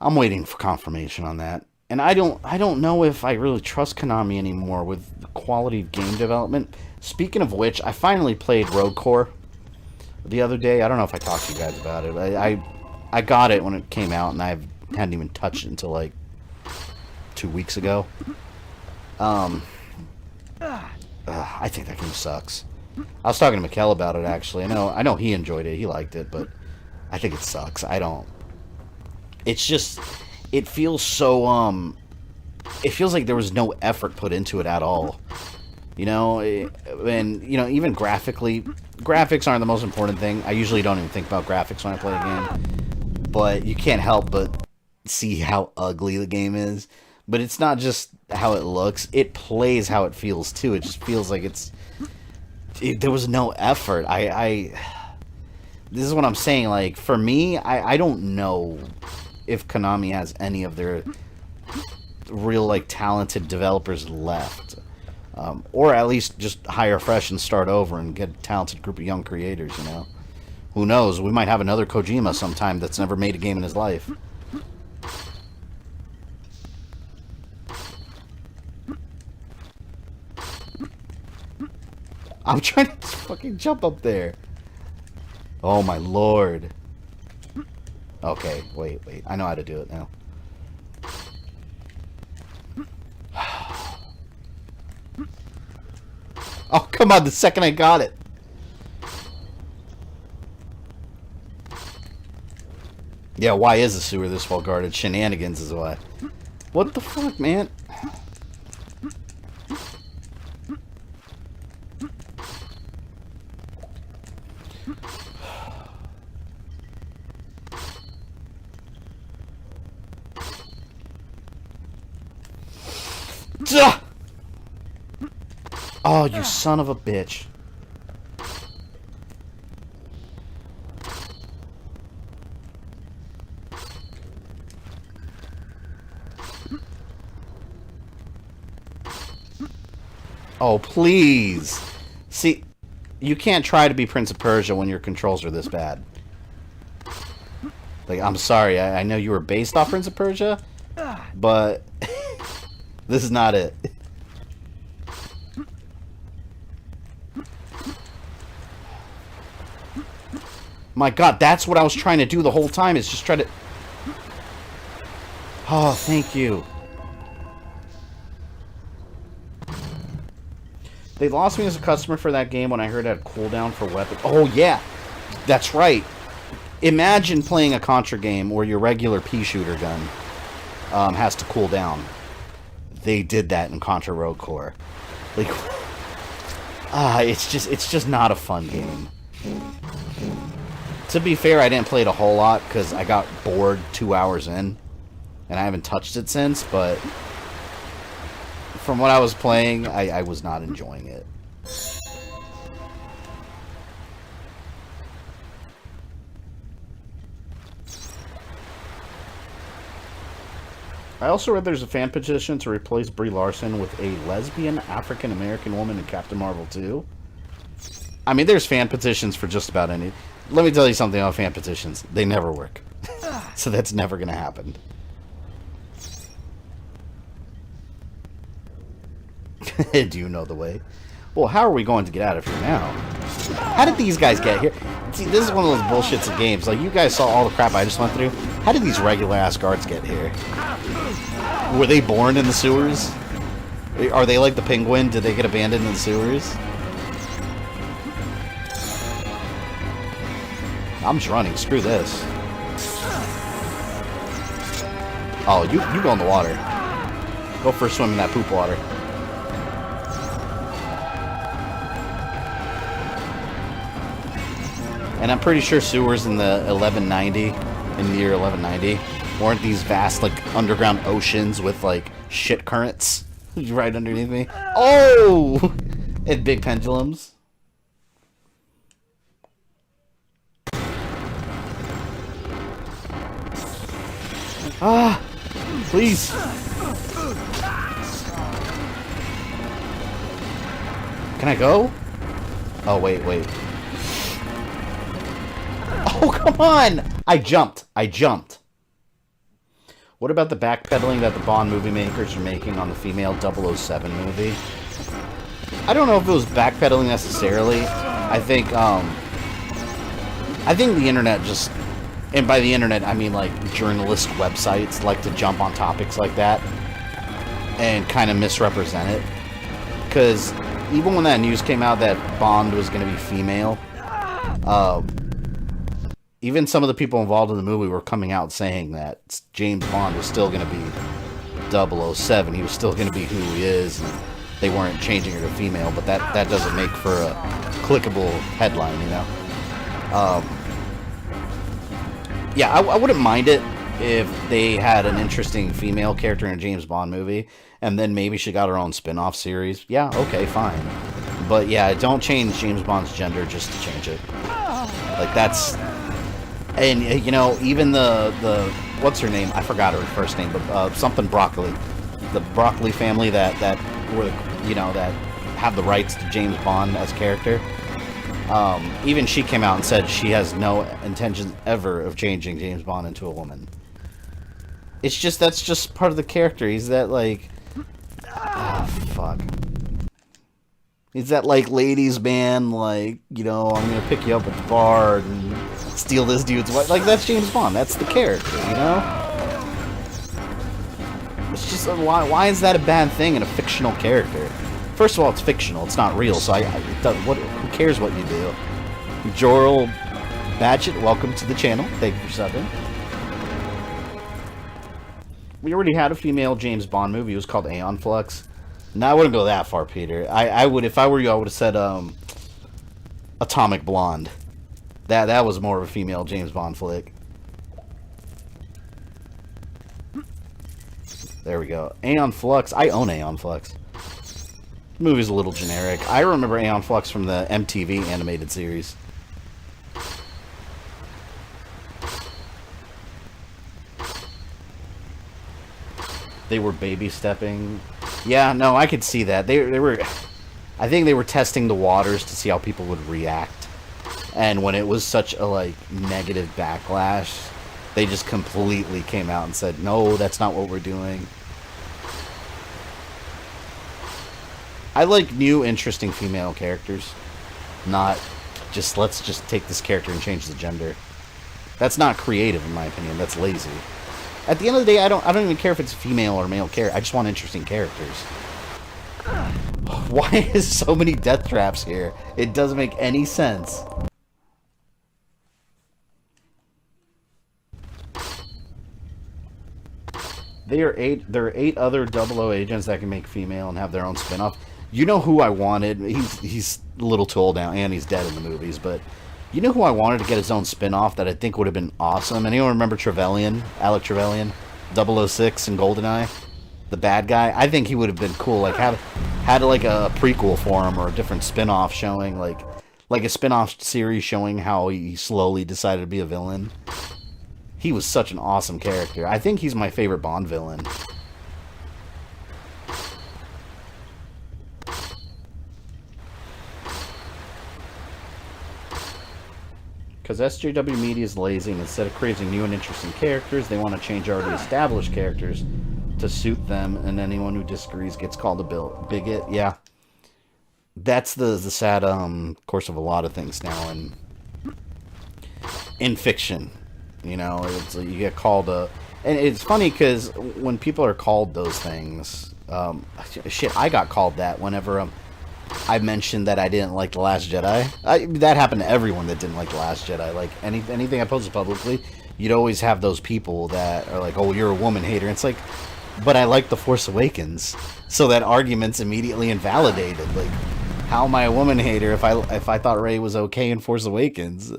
I'm waiting for confirmation on that. And I don't know if I really trust Konami anymore with the quality of game development. Speaking of which, I finally played Road Core the other day. I don't know if I talked to you guys about it. I got it when it came out, and I hadn't even touched it until like 2 weeks ago. I think that game sucks. I was talking to Mekel about it, actually. I know he enjoyed it. He liked it, but I think it sucks. I don't. It's just... It feels so, it feels like there was no effort put into it at all. You know, and, you know, even graphically, graphics aren't the most important thing. I usually don't even think about graphics when I play a game. But you can't help but see how ugly the game is. But it's not just how it looks. It plays how it feels, too. It just feels like there was no effort. This is what I'm saying. Like, for me, I don't know if Konami has any of their real, like, talented developers left. Or at least just hire fresh and start over and get a talented group of young creators, you know? Who knows? We might have another Kojima sometime that's never made a game in his life. I'm trying to fucking jump up there. Oh my lord. Okay, wait. I know how to do it now. Oh, come on, the second I got it. Yeah, why is the sewer this well guarded? Shenanigans is why. What the fuck, man? Duh! Oh, you son of a bitch. Oh, please. See, you can't try to be Prince of Persia when your controls are this bad. Like, I'm sorry, I know you were based off Prince of Persia, but this is not it. My god, that's what I was trying to do the whole time, is just try to... Oh, thank you. They lost me as a customer for that game when I heard it had cooldown for weapons. Oh, yeah. That's right. Imagine playing a Contra game where your regular pea shooter gun has to cool down. They did that in Contra Rogue Core. Like, it's just not a fun game. To be fair, I didn't play it a whole lot because I got bored 2 hours in, and I haven't touched it since, but from what I was playing, I was not enjoying it. I also read there's a fan petition to replace Brie Larson with a lesbian African-American woman in Captain Marvel 2. I mean, there's fan petitions for just about any... Let me tell you something about fan petitions. They never work. So that's never going to happen. Do you know the way? Well, how are we going to get out of here now? How did these guys get here? See, this is one of those bullshits of games. Like, you guys saw all the crap I just went through. How did these regular-ass guards get here? Were they born in the sewers? Are they like the penguin? Did they get abandoned in the sewers? I'm just running. Screw this. Oh, you go in the water. Go for a swim in that poop water. And I'm pretty sure sewers in the 1190, in the year 1190, weren't these vast, like, underground oceans with, like, shit currents right underneath me. Oh! And big pendulums. Ah! Please! Can I go? Oh, wait. Oh, come on! I jumped. What about the backpedaling that the Bond movie makers are making on the female 007 movie? I don't know if it was backpedaling necessarily. I think the internet just... And by the internet, I mean, like, journalist websites like to jump on topics like that and kind of misrepresent it. Because even when that news came out that Bond was going to be female, even some of the people involved in the movie were coming out saying that James Bond was still going to be 007. He was still going to be who he is, and they weren't changing her to female, but that doesn't make for a clickable headline, you know? Yeah, I wouldn't mind it if they had an interesting female character in a James Bond movie, and then maybe she got her own spin-off series. Yeah, okay, fine. But yeah, don't change James Bond's gender just to change it. Like, that's... And, you know, even the what's her name? I forgot her first name, but something Broccoli. The Broccoli family that were, you know, that have the rights to James Bond as character. Even she came out and said she has no intention ever of changing James Bond into a woman. It's just, that's just part of the character. He's that, like... Oh, fuck. He's that, like, ladies' man, like, you know, I'm gonna pick you up at the bar and steal this dude's wife. Like, that's James Bond. That's the character, you know? It's just, why is that a bad thing in a fictional character? First of all, it's fictional. It's not real, so who cares what you do? Jorel Badgett, welcome to the channel. Thank you for subbing. We already had a female James Bond movie. It was called Aeon Flux. No, I wouldn't go that far, Peter. I would, if I were you, I would have said Atomic Blonde. That was more of a female James Bond flick. There we go. Aeon Flux. I own Aeon Flux. The movie's a little generic. I remember Aeon Flux from the MTV animated series. They were baby stepping. Yeah, no, I could see that. They were... I think they were testing the waters to see how people would react. And when it was such a, like, negative backlash, they just completely came out and said, no, that's not what we're doing. I like new, interesting female characters. Not just, let's just take this character and change the gender. That's not creative, in my opinion. That's lazy. At the end of the day, I don't even care if it's a female or male character. I just want interesting characters. Why is so many death traps here? It doesn't make any sense. There are 8 other 00 agents that can make female and have their own spin-off. You know who I wanted? He's a little too old now, and he's dead in the movies, but you know who I wanted to get his own spin-off that I think would have been awesome? Anyone remember Trevelyan? Alec Trevelyan? 006 in GoldenEye? The bad guy? I think he would have been cool. Like, had like a prequel for him or a different spin-off showing, like a spin-off series showing how he slowly decided to be a villain. He was such an awesome character. I think he's my favorite Bond villain. Because SJW Media is lazy, and instead of creating new and interesting characters, they want to change already established characters to suit them, and anyone who disagrees gets called a bigot. Yeah. That's the sad course of a lot of things now in fiction. You know, it's you get called a... And it's funny because when people are called those things... shit, I got called that whenever I mentioned that I didn't like The Last Jedi. That happened to everyone that didn't like The Last Jedi. Like, anything I posted publicly, you'd always have those people that are like, oh, you're a woman hater. And it's like, but I like The Force Awakens. So that argument's immediately invalidated. Like, how am I a woman hater if I thought Rey was okay in Force Awakens?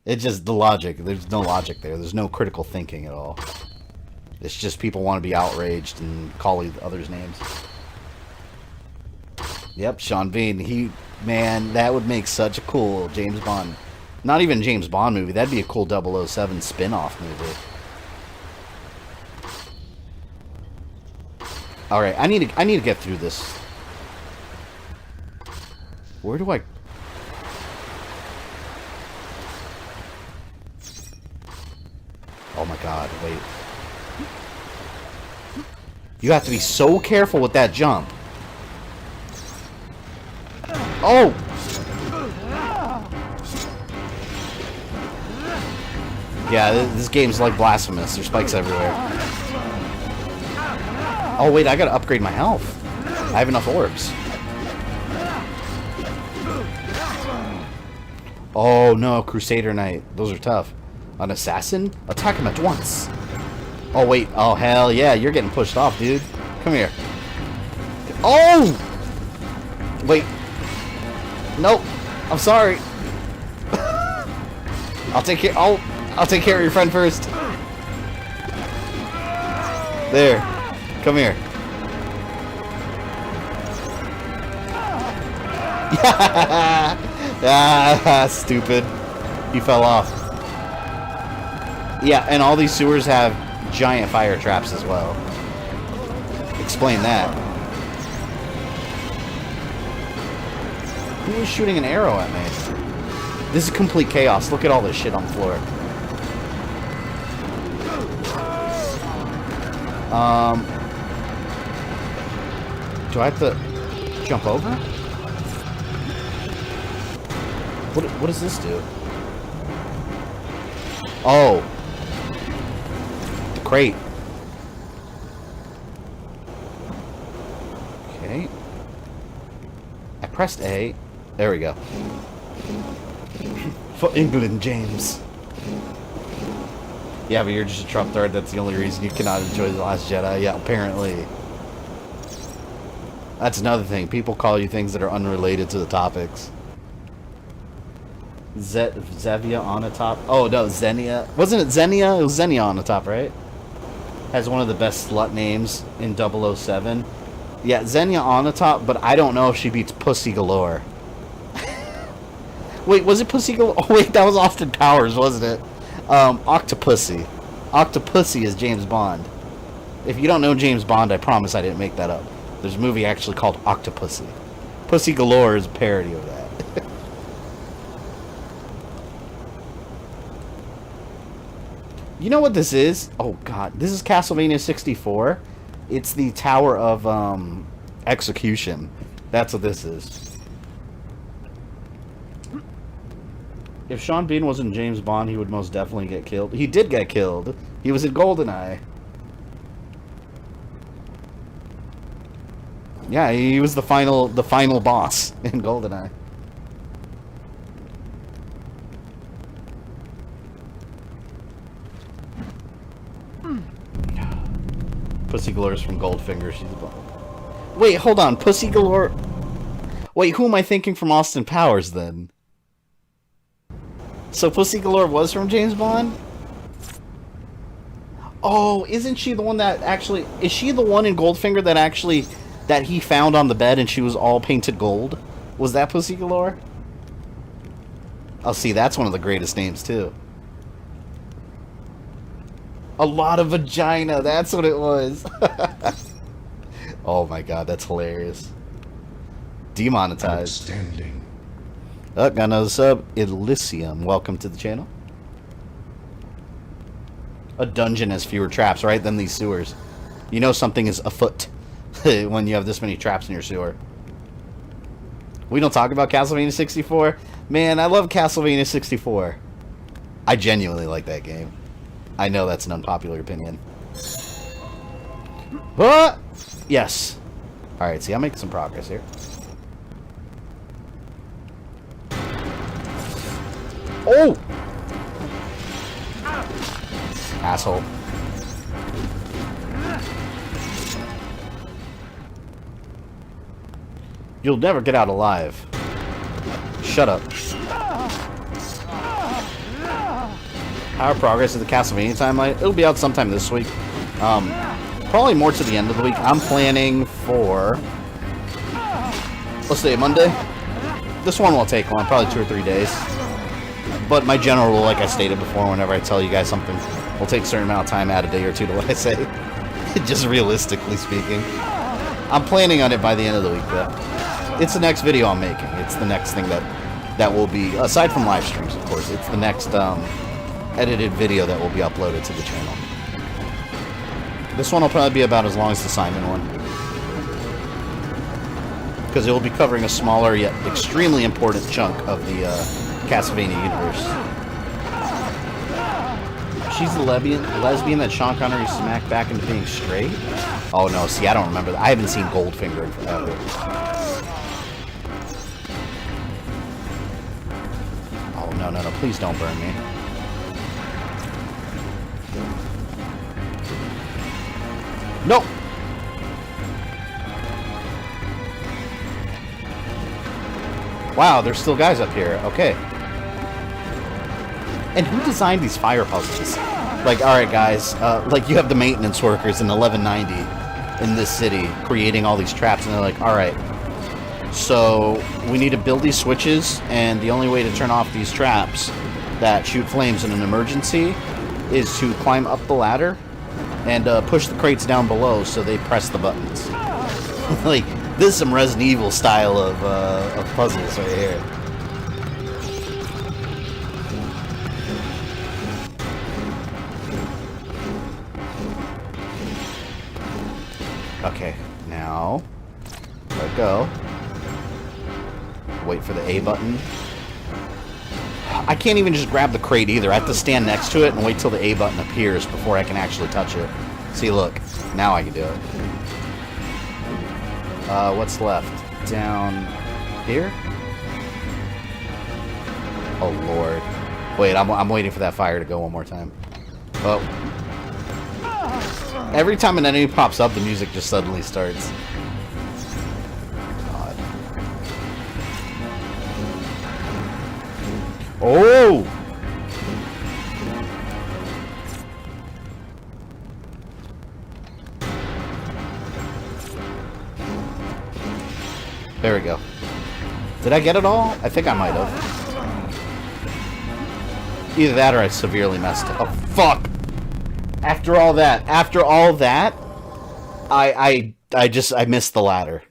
It's just the logic. There's no logic there. There's no critical thinking at all. It's just people want to be outraged and call others names. Yep, Sean Bean. Man, that would make such a cool James Bond. Not even James Bond movie. That'd be a cool 007 spin-off movie. Alright, I need to get through this. Where do I... Oh my god, wait. You have to be so careful with that jump. Oh! Yeah, this game's like blasphemous. There's spikes everywhere. Oh wait, I gotta upgrade my health. I have enough orbs. Oh no, Crusader Knight. Those are tough. An assassin? Attack him at once. Oh, wait. Oh, hell yeah. You're getting pushed off, dude. Come here. Oh! Wait. Nope. I'm sorry. I'll take care. I'll take care of your friend first. There. Come here. Ah, stupid. He fell off. Yeah, and all these sewers have giant fire traps as well. Explain that. Who is shooting an arrow at me? This is complete chaos. Look at all this shit on the floor. Do I have to jump over? What does this do? Oh. The crate. Okay. I pressed A. There we go. For England, James. Yeah, but you're just a Trump third. That's the only reason you cannot enjoy The Last Jedi. Yeah, apparently. That's another thing. People call you things that are unrelated to the topics. Zevia on the top. Oh, no, Xenia. Wasn't it Xenia? It was Xenia on the top, right? has one of the best slut names in 007. Yeah, Xenia on the top, but I don't know if she beats Pussy Galore. Wait, was it Pussy Galore? Oh, wait, that was Austin Powers, wasn't it? Octopussy. Octopussy is James Bond. If you don't know James Bond, I promise I didn't make that up. There's a movie actually called Octopussy. Pussy Galore is a parody of that. You know what this is? Oh, God. This is Castlevania 64. It's the Tower of Execution. That's what this is. If Sean Bean wasn't James Bond, he would most definitely get killed. He did get killed. He was in GoldenEye. Yeah, he was the final boss in GoldenEye. Pussy Galore is from Goldfinger. She's a... Wait, hold on. Pussy Galore... Wait, who am I thinking from Austin Powers, then? So Pussy Galore was from James Bond? Oh, isn't she the one that actually... Is she the one in Goldfinger that actually... That he found on the bed and she was all painted gold? Was that Pussy Galore? Oh, see, that's one of the greatest names, too. A lot of vagina, that's what it was. Oh my god, that's hilarious. Demonetized. Outstanding. Oh, got another sub. Elysium, welcome to the channel. A dungeon has fewer traps, right, than these sewers. You know something is afoot when you have this many traps in your sewer. We don't talk about Castlevania 64? Man, I love Castlevania 64. I genuinely like that game. I know that's an unpopular opinion. What? Yes. Alright, see, I'm making some progress here. Oh! Asshole. You'll never get out alive. Shut up. Our progress of the Castlevania timeline. It'll be out sometime this week. Probably more to the end of the week. I'm planning for... Let's say Monday. This one will take long, probably 2 or 3 days. But my general rule, like I stated before, whenever I tell you guys something, will take a certain amount of time, add a day or two to what I say. Just realistically speaking. I'm planning on it by the end of the week, though. It's the next video I'm making. It's the next thing that will be, aside from live streams, of course, it's the next edited video that will be uploaded to the channel. This one will probably be about as long as the Simon one. Because it will be covering a smaller yet extremely important chunk of the Castlevania universe. She's the lesbian that Sean Connery smacked back into being straight? Oh no, see, I don't remember that. I haven't seen Goldfinger in forever. Oh no, no, no, please don't burn me. Nope. Wow, there's still guys up here. Okay. And who designed these fire puzzles? Like, alright guys, like you have the maintenance workers in 1190 in this city creating all these traps, and they're like, alright, so we need to build these switches, and the only way to turn off these traps that shoot flames in an emergency is to climb up the ladder and push the crates down below so they press the buttons. Like, this is some Resident Evil style of puzzles right here. Okay, now, let go. Wait for the A button. I can't even just grab the crate either. I have to stand next to it and wait till the A button appears before I can actually touch it. See, look. Now I can do it. What's left? Down here? Oh, Lord. Wait, I'm waiting for that fire to go one more time. Oh. Every time an enemy pops up, the music just suddenly starts. God. Oh! There we go. Did I get it all? I think I might have. Either that or I severely messed up. Oh, fuck! After all that, I missed the ladder.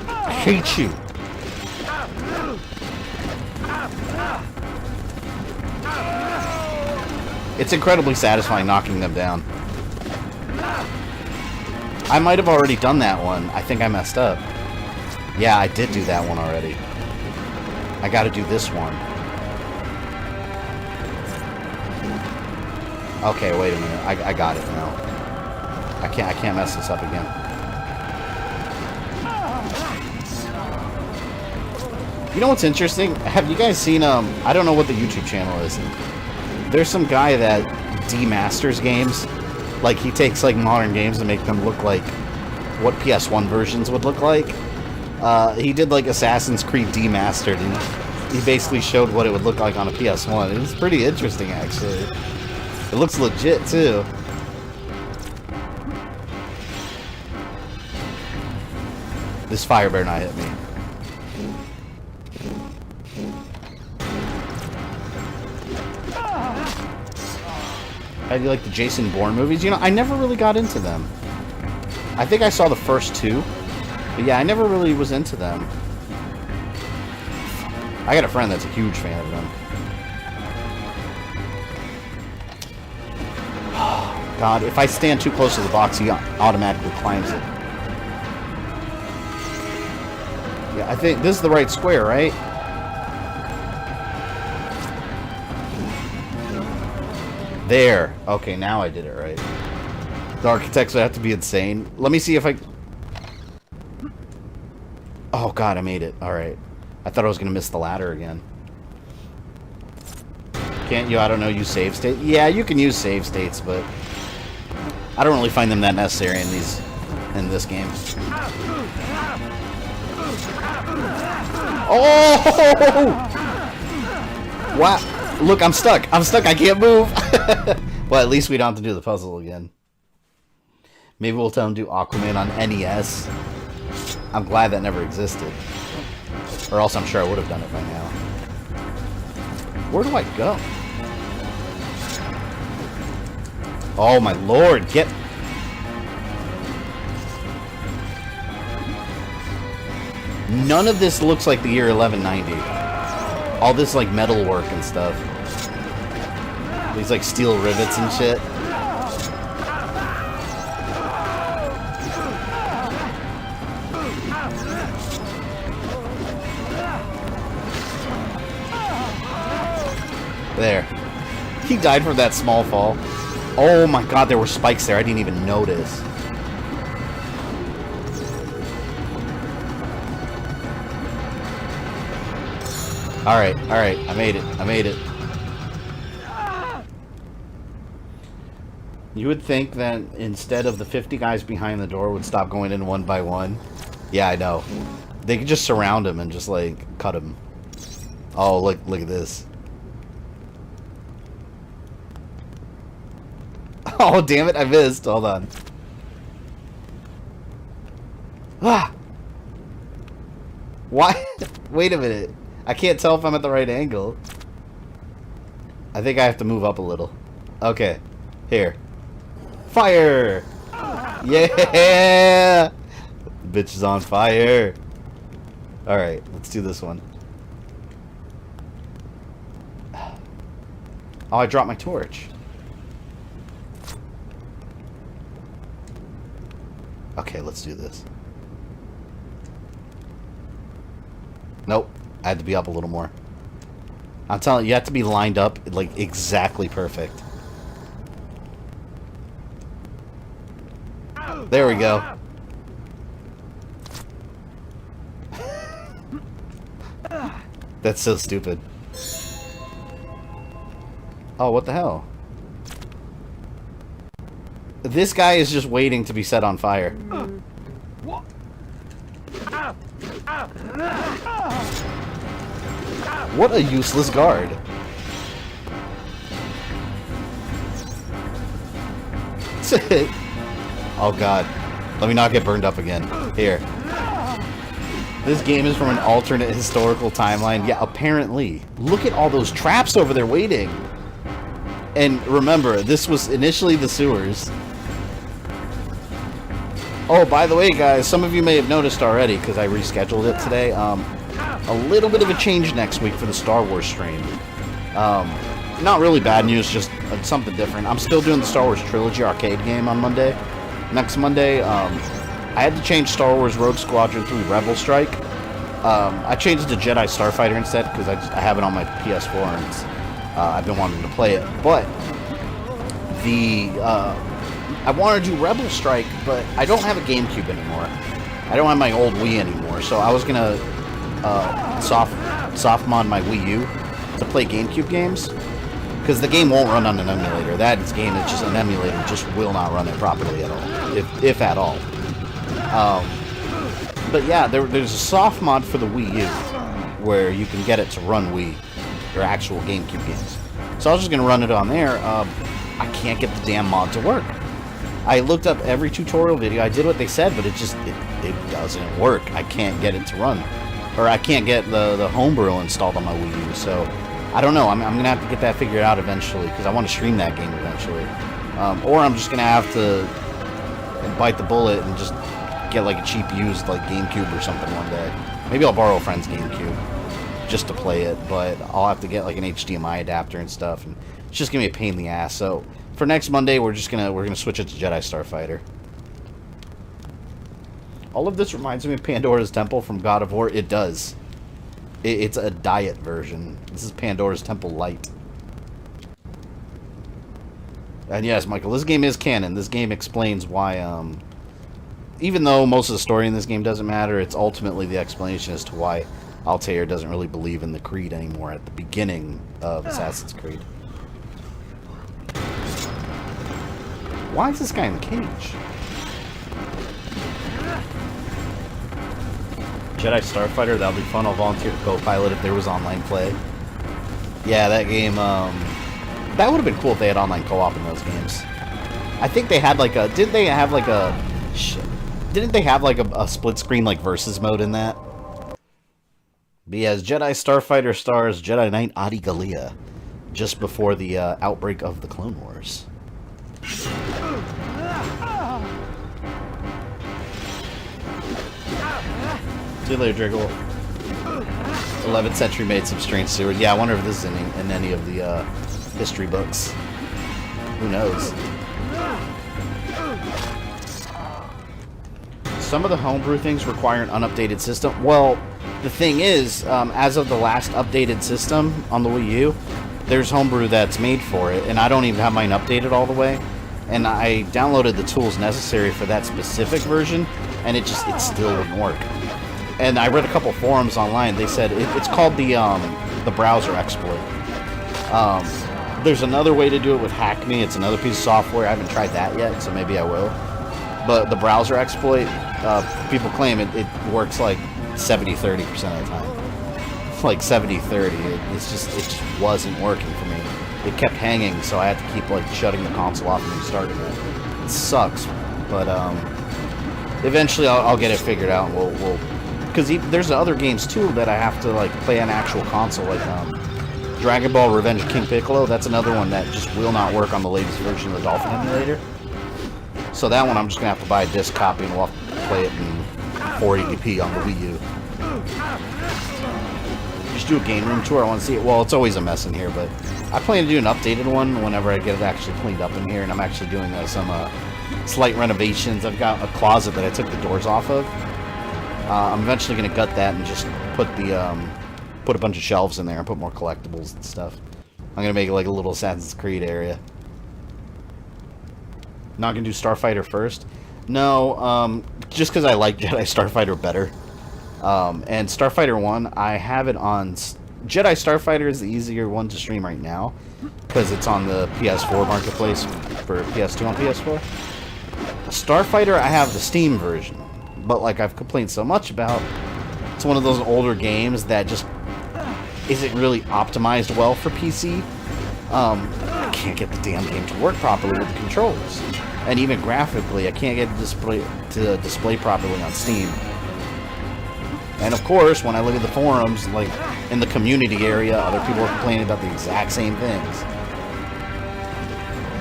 I hate you. It's incredibly satisfying knocking them down. I might have already done that one. I think I messed up. Yeah, I did do that one already. I gotta do this one. Okay, wait a minute. I got it now. I can't mess this up again. You know what's interesting? Have you guys seen I don't know what the YouTube channel is. There's some guy that demasters games. Like, he takes, like, modern games and make them look like what PS1 versions would look like. He did, like, Assassin's Creed Demastered, and he basically showed what it would look like on a PS1. It was pretty interesting, actually. It looks legit, too. This fire better not hit me. How do you like the Jason Bourne movies? You know, I never really got into them. I think I saw the first two. But yeah, I never really was into them. I got a friend that's a huge fan of them. Oh, God, if I stand too close to the box, he automatically climbs it. Yeah, I think this is the right square, right? There. Okay, now I did it right. The architects would have to be insane. Let me see if I... Oh, God, I made it. Alright. I thought I was going to miss the ladder again. Can't you, I don't know, use save state? Yeah, you can use save states, but... I don't really find them that necessary in this game. Oh! Wow. Look, I'm stuck. I'm stuck. I can't move. Well, at least we don't have to do the puzzle again. Maybe we'll tell him to do Aquaman on NES. I'm glad that never existed. Or else I'm sure I would have done it by now. Where do I go? Oh, my lord. Get... None of this looks like the year 1190. All this, like, metal work and stuff. These, like, steel rivets and shit. There. He died from that small fall. Oh my god, there were spikes there. I didn't even notice. Alright, alright. I made it. I made it. You would think that instead of the 50 guys behind the door would stop going in one by one. Yeah, I know. They could just surround him and just, like, cut him. Oh, look at this. Oh, damn it, I missed. Hold on. Ah! Why? Wait a minute. I can't tell if I'm at the right angle. I think I have to move up a little. Okay. Here. Fire! Yeah! The bitch is on fire. Alright, let's do this one. Oh, I dropped my torch. Okay, let's do this. Nope. I had to be up a little more. I'm telling you, you have to be lined up, like, exactly perfect. There we go. That's so stupid. Oh, what the hell? This guy is just waiting to be set on fire. What a useless guard. Oh god. Let me not get burned up again. Here. This game is from an alternate historical timeline. Yeah, apparently. Look at all those traps over there waiting. And remember, this was initially the sewers. Oh, by the way, guys, some of you may have noticed already, because I rescheduled it today, a little bit of a change next week for the Star Wars stream. Not really bad news, just something different. I'm still doing the Star Wars Trilogy arcade game on Monday. Next Monday, I had to change Star Wars Rogue Squadron 3 Rebel Strike. I changed it to Jedi Starfighter instead, because I have it on my PS4, and I've been wanting to play it. But, I want to do Rebel Strike, but I don't have a GameCube anymore. I don't have my old Wii anymore, so I was going to soft mod my Wii U to play GameCube games, because the game won't run on an emulator. That game is just an emulator, just will not run it properly at all, if at all. But yeah, there's a soft mod for the Wii U, where you can get it to run Wii, or actual GameCube games. So I was just going to run it on there. I can't get the damn mod to work. I looked up every tutorial video, I did what they said, but it doesn't work. I can't get it to run. Or I can't get the homebrew installed on my Wii U, so I don't know. I'm going to have to get that figured out eventually, because I want to stream that game eventually. Or I'm just going to have to bite the bullet and just get like a cheap used like GameCube or something one day. Maybe I'll borrow a friend's GameCube just to play it, but I'll have to get like an HDMI adapter and stuff, and it's just going to be a pain in the ass. So for next Monday, we're gonna switch it to Jedi Starfighter. All of this reminds me of Pandora's Temple from God of War. It does. It's a diet version. This is Pandora's Temple Light. And yes, Michael, this game is canon. This game explains why, even though most of the story in this game doesn't matter, it's ultimately the explanation as to why Altaïr doesn't really believe in the Creed anymore at the beginning of Assassin's Creed. Why is this guy in the cage? Jedi Starfighter, that'll be fun. I'll volunteer to co-pilot if there was online play. Yeah, that game, that would have been cool if they had online co-op in those games. I think they had like a, didn't they have like a split screen like versus mode in that? But yeah, Jedi Starfighter stars Jedi Knight Adi Gallia, just before the outbreak of the Clone Wars. See you later, Driggle. 11th century made some strange sewers. Yeah, I wonder if this is in any of the history books. Who knows? Some of the homebrew things require an unupdated system. Well, the thing is, as of the last updated system on the Wii U, there's homebrew that's made for it, and I don't even have mine updated all the way. And I downloaded the tools necessary for that specific version, and it still wouldn't work. And I read a couple forums online. They said it's called the browser exploit. There's another way to do it with Hackme. It's another piece of software. I haven't tried that yet, so maybe I will. But the browser exploit, people claim it works like 70-30% of the time. Like 70-30. It just wasn't working for me. It kept hanging, so I had to keep like shutting the console off and restarting it. It sucks, but eventually I'll get it figured out. And we'll because there's other games too that I have to like play on actual console, like Dragon Ball Revenge of King Piccolo. That's another one that just will not work on the latest version of the Dolphin emulator. So that one I'm just gonna have to buy a disc copy and we'll have to play it in 480p on the Wii U. Just do a game room tour. I want to see it. Well, it's always a mess in here, but I plan to do an updated one whenever I get it actually cleaned up in here, and I'm actually doing some slight renovations. I've got a closet that I took the doors off of. I'm eventually going to gut that and just put a bunch of shelves in there and put more collectibles and stuff. I'm going to make it like a little Assassin's Creed area. Not going to do Starfighter first? No, just because I like Jedi Starfighter better. And Starfighter 1, I have it on... Jedi Starfighter is the easier one to stream right now, because it's on the PS4 marketplace for PS2 on PS4. Starfighter, I have the Steam version, but like I've complained so much about, it's one of those older games that just isn't really optimized well for PC. I can't get the damn game to work properly with the controls. And even graphically, I can't get it to display properly on Steam. And of course, when I look at the forums, like in the community area, other people are complaining about the exact same things.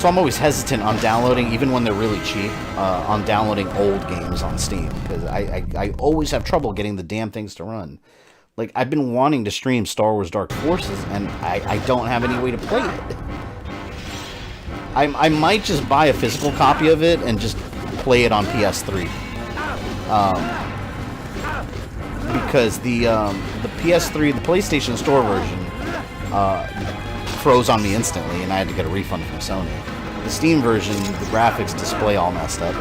So I'm always hesitant on downloading, even when they're really cheap, on downloading old games on Steam. Because I always have trouble getting the damn things to run. Like, I've been wanting to stream Star Wars Dark Forces, and I don't have any way to play it. I might just buy a physical copy of it and just play it on PS3. Because the PS3, the PlayStation Store version, froze on me instantly, and I had to get a refund from Sony. The Steam version, the graphics display all messed up.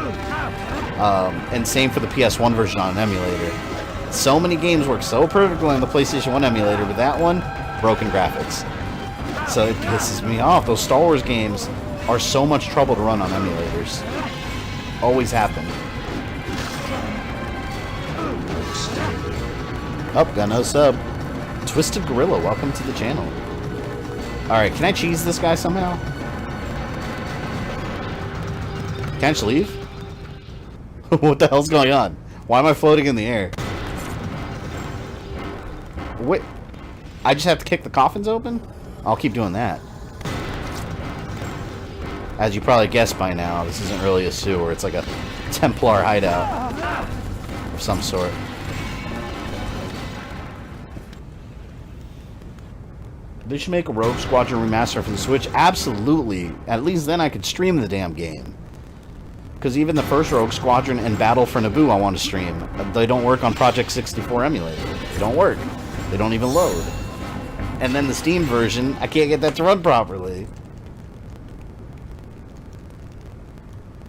And same for the PS1 version on an emulator. So many games work so perfectly on the PlayStation 1 emulator, but that one, broken graphics. So it pisses me off. Those Star Wars games are so much trouble to run on emulators. Always happen. Oh, got no sub. Twisted Gorilla, welcome to the channel. Alright, can I cheese this guy somehow? Can I just leave? What the hell's going on? Why am I floating in the air? Wait, I just have to kick the coffins open? I'll keep doing that. As you probably guessed by now, this isn't really a sewer. It's like a Templar hideout of some sort. They should make a Rogue Squadron remaster for the Switch. Absolutely. At least then I could stream the damn game. Because even the first Rogue Squadron and Battle for Naboo I want to stream. They don't work on Project 64 emulator. They don't work. They don't even load. And then the Steam version, I can't get that to run properly.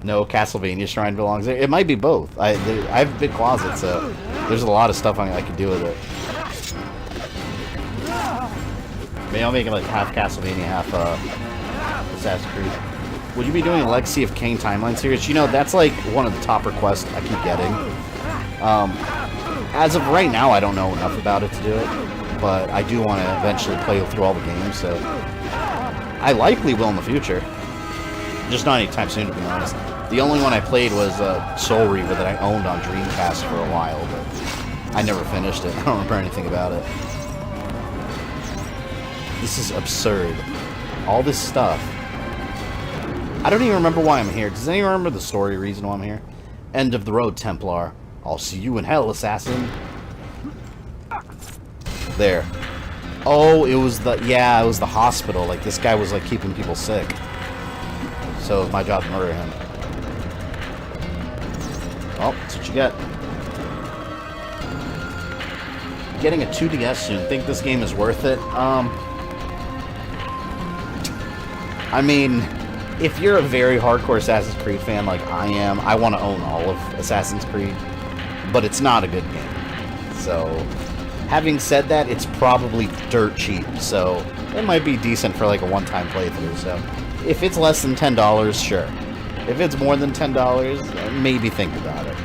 No, Castlevania Shrine belongs there. It might be both. I have a big closet, so there's a lot of stuff I can do with it. Maybe I'll make it like half Castlevania, half Assassin's Creed. Would you be doing a Legacy of Kain timeline series? You know, that's like one of the top requests I keep getting. As of right now, I don't know enough about it to do it, but I do want to eventually play through all the games, so I likely will in the future. Just not anytime soon, to be honest. The only one I played was Soul Reaver that I owned on Dreamcast for a while, but I never finished it. I don't remember anything about it. This is absurd. All this stuff. I don't even remember why I'm here. Does anyone remember the story reason why I'm here? End of the road, Templar. I'll see you in hell, assassin. There. Oh, it was the... Yeah, it was the hospital. Like, this guy was, like, keeping people sick. So it was my job to murder him. Well, that's what you get. Getting a 2DS soon. Think this game is worth it? I mean, if you're a very hardcore Assassin's Creed fan like I am, I want to own all of Assassin's Creed, but it's not a good game. So, having said that, it's probably dirt cheap, so it might be decent for like a one-time playthrough. So, if it's less than $10, sure. If it's more than $10, maybe think about it.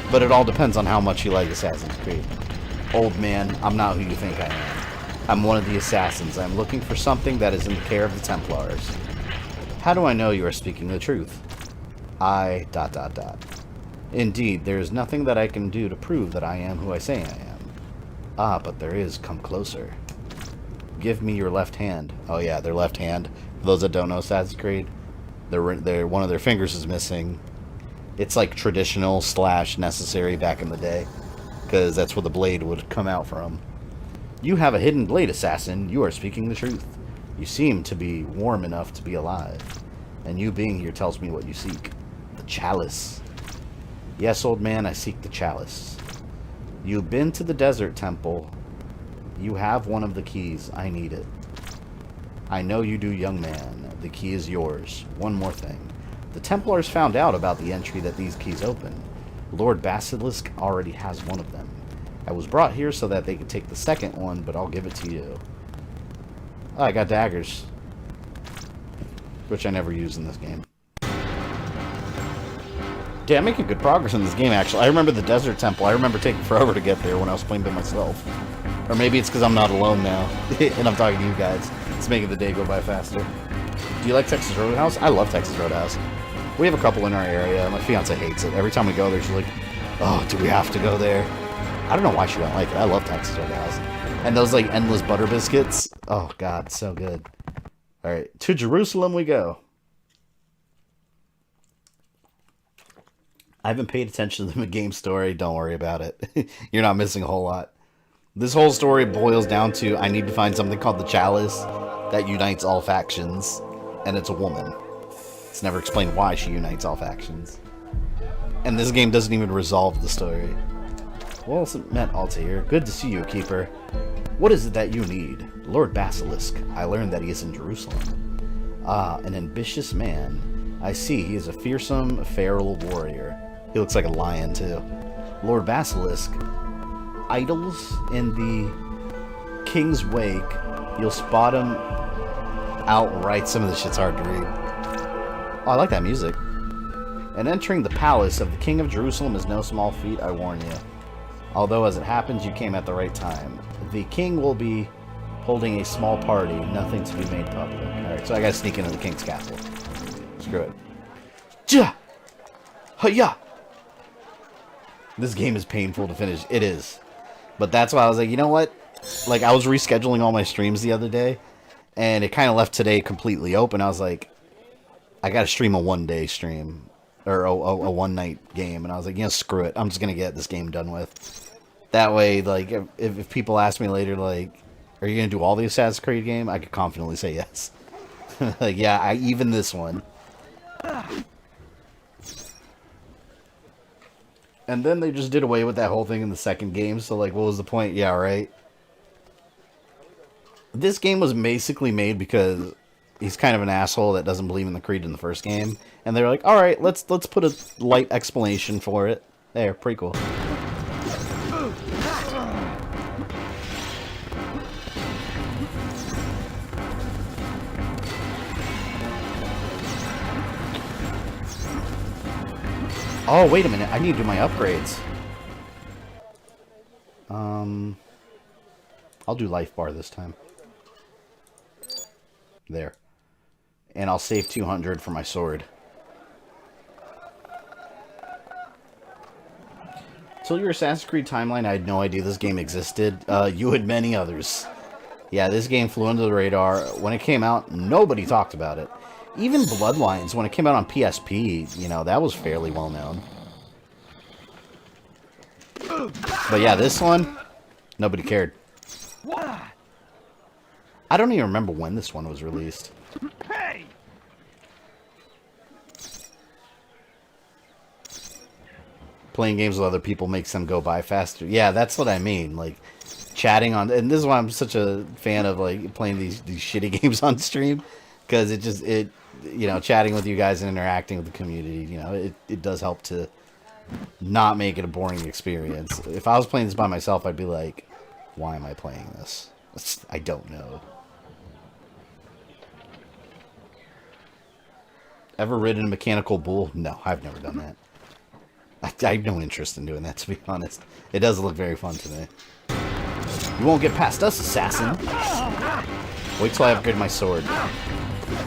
But it all depends on how much you like Assassin's Creed. Old man, I'm not who you think I am. I'm one of the assassins. I'm looking for something that is in the care of the Templars. How do I know you are speaking the truth? I... ... Indeed, there is nothing that I can do to prove that I am who I say I am. Ah, but there is. Come closer. Give me your left hand. Oh yeah, their left hand. For those that don't know Assassin's Creed, they're one of their fingers is missing. It's like traditional / necessary back in the day, because that's where the blade would come out from. You have a hidden blade, assassin. You are speaking the truth. You seem to be warm enough to be alive. And you being here tells me what you seek. The chalice. Yes, old man, I seek the chalice. You've been to the desert temple. You have one of the keys. I need it. I know you do, young man. The key is yours. One more thing. The Templars found out about the entry that these keys open. Lord Basilisk already has one of them. I was brought here so that they could take the second one, but I'll give it to you. Oh, I got daggers. Which I never use in this game. Damn, I'm making good progress in this game, actually. I remember the Desert Temple. I remember taking forever to get there when I was playing by myself. Or maybe it's because I'm not alone now, and I'm talking to you guys. It's making the day go by faster. Do you like Texas Roadhouse? I love Texas Roadhouse. We have a couple in our area. My fiance hates it. Every time we go there, she's like, oh, do we have to go there? I don't know why she don't like it. I love Texas Roadhouse. And those, like, endless butter biscuits. Oh, God, so good. All right, to Jerusalem we go. I haven't paid attention to the game story. Don't worry about it. You're not missing a whole lot. This whole story boils down to I need to find something called the Chalice that unites all factions, and it's a woman. It's never explained why she unites all factions. And this game doesn't even resolve the story. Well met, Altaïr. Good to see you, Keeper. What is it that you need? Lord Basilisk. I learned that he is in Jerusalem. Ah, an ambitious man. I see he is a fearsome, feral warrior. He looks like a lion, too. Lord Basilisk. Idols in the King's Wake. You'll spot him outright. Some of this shit's hard to read. Oh, I like that music. And entering the palace of the King of Jerusalem is no small feat, I warn you. Although, as it happens, you came at the right time. The king will be holding a small party, nothing to be made public. Alright, so I gotta sneak into the king's castle. Screw it. Ja! Ha-ya! This game is painful to finish. It is. But that's why I was like, you know what? Like, I was rescheduling all my streams the other day, and it kind of left today completely open. I was like, I gotta stream a one-day stream. Or a one-night game. And I was like, you know, screw it. I'm just gonna get this game done with. That way, like, if people ask me later, like, are you gonna do all the Assassin's Creed game? I could confidently say yes. Like, yeah, even this one. And then they just did away with that whole thing in the second game, so, like, what was the point? Yeah, right? This game was basically made because he's kind of an asshole that doesn't believe in the Creed in the first game. And they're like, alright, let's put a light explanation for it. There, pretty cool. Oh, wait a minute. I need to do my upgrades. I'll do life bar this time. There. And I'll save 200 for my sword. Till your Assassin's Creed timeline, I had no idea this game existed. You and many others. Yeah, this game flew under the radar. When it came out, nobody talked about it. Even Bloodlines, when it came out on PSP, you know, that was fairly well known. But yeah, this one, nobody cared. I don't even remember when this one was released. Playing games with other people makes them go by faster. Yeah, that's what I mean. Like, chatting on... And this is why I'm such a fan of, like, playing these shitty games on stream. Because it you know, chatting with you guys and interacting with the community, you know, it does help to not make it a boring experience. If I was playing this by myself, I'd be like, why am I playing this? I don't know. Ever ridden a mechanical bull? No, I've never done that. I have no interest in doing that, to be honest. It does look very fun to me. You won't get past us, assassin. Wait till I upgrade my sword.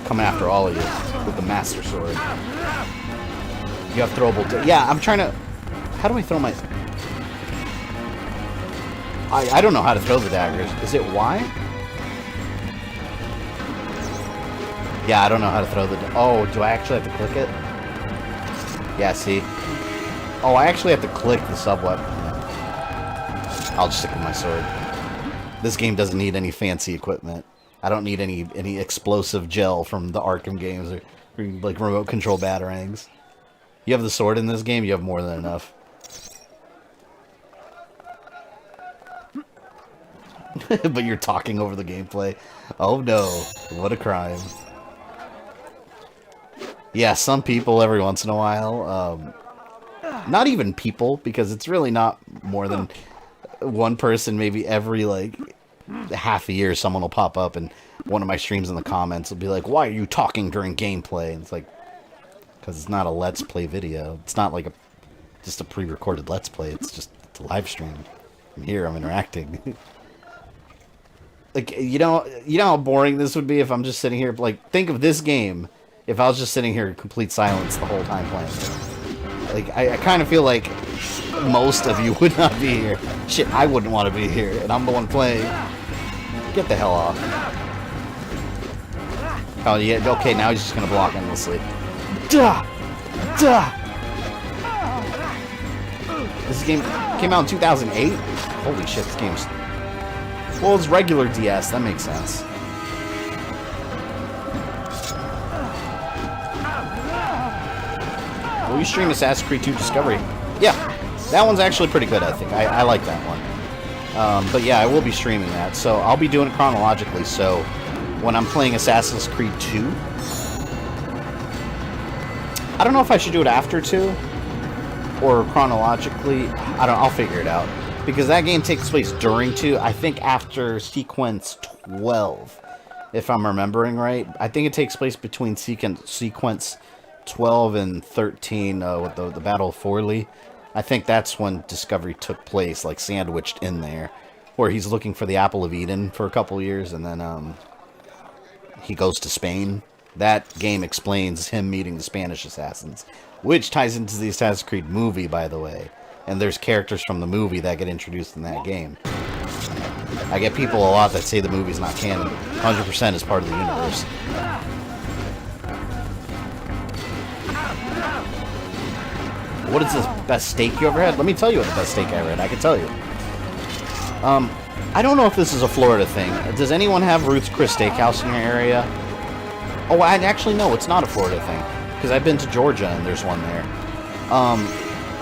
Coming after all of you with the Master Sword. You have throwable... Yeah, I'm trying to... How do I throw my... I don't know how to throw the daggers. Is it Y? Yeah, I don't know how to throw the... Oh, do I actually have to click it? Yeah, see? Oh, I actually have to click the sub-weapon. I'll just stick with my sword. This game doesn't need any fancy equipment. I don't need any explosive gel from the Arkham games or like remote control batarangs. You have the sword in this game, you have more than enough. But you're talking over the gameplay. Oh no, what a crime. Yeah, some people every once in a while, not even people, because it's really not more than one person, maybe every, like, half a year someone will pop up and one of my streams in the comments will be like, why are you talking during gameplay? And it's like, because it's not a Let's Play video. It's not like just a pre-recorded Let's Play. It's just a live stream. I'm here, I'm interacting. Like, you know how boring this would be if I'm just sitting here. Like, think of this game if I was just sitting here in complete silence the whole time playing it. Like, I kind of feel like most of you would not be here. Shit, I wouldn't want to be here, and I'm the one playing. Get the hell off. Oh, yeah, okay, now he's just gonna block endlessly. Duh! Duh! This game came out in 2008? Holy shit, this game's... Well, it's regular DS, that makes sense. Will you stream Assassin's Creed 2 Discovery? Yeah, that one's actually pretty good, I think. I like that one. But yeah, I will be streaming that. So I'll be doing it chronologically. So when I'm playing Assassin's Creed 2, I don't know if I should do it after 2 or chronologically. I'll figure it out. Because that game takes place during 2. I think after sequence 12, if I'm remembering right. I think it takes place between sequence 12 and 13 with the Battle of Forli. I think that's when Discovery took place, like sandwiched in there, where he's looking for the Apple of Eden for a couple years, and then he goes to Spain. That game explains him meeting the Spanish assassins, which ties into the Assassin's Creed movie, by the way. And there's characters from the movie that get introduced in that game. I get people a lot that say the movie's not canon. 100% is part of the universe. What is the best steak you ever had? Let me tell you what the best steak I ever had. I can tell you. I don't know if this is a Florida thing. Does anyone have Ruth's Chris Steakhouse in your area? Oh, I actually no, it's not a Florida thing. Because I've been to Georgia and there's one there.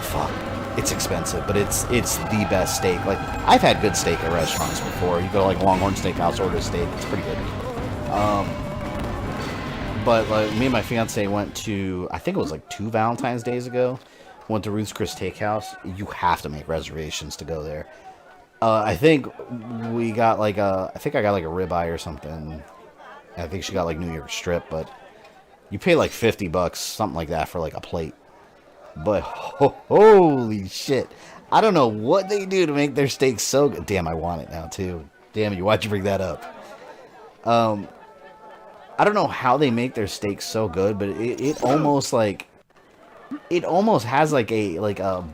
Fuck. It's expensive, but it's the best steak. Like, I've had good steak at restaurants before. You go to, like, Longhorn Steakhouse, order a steak. It's pretty good. But, like, me and my fiance went to, I think it was, like, 2 Valentine's Days ago. Went to Ruth's Chris Steakhouse. You have to make reservations to go there. I think we got, like, I think I got, like, a ribeye or something. I think she got, like, New York strip, but you pay, like, $50, something like that, for, like, a plate. But holy shit, I don't know what they do to make their steaks so good. Damn, I want it now too. Damn you, why'd you bring that up? I don't know how they make their steaks so good, but it almost like it almost has like a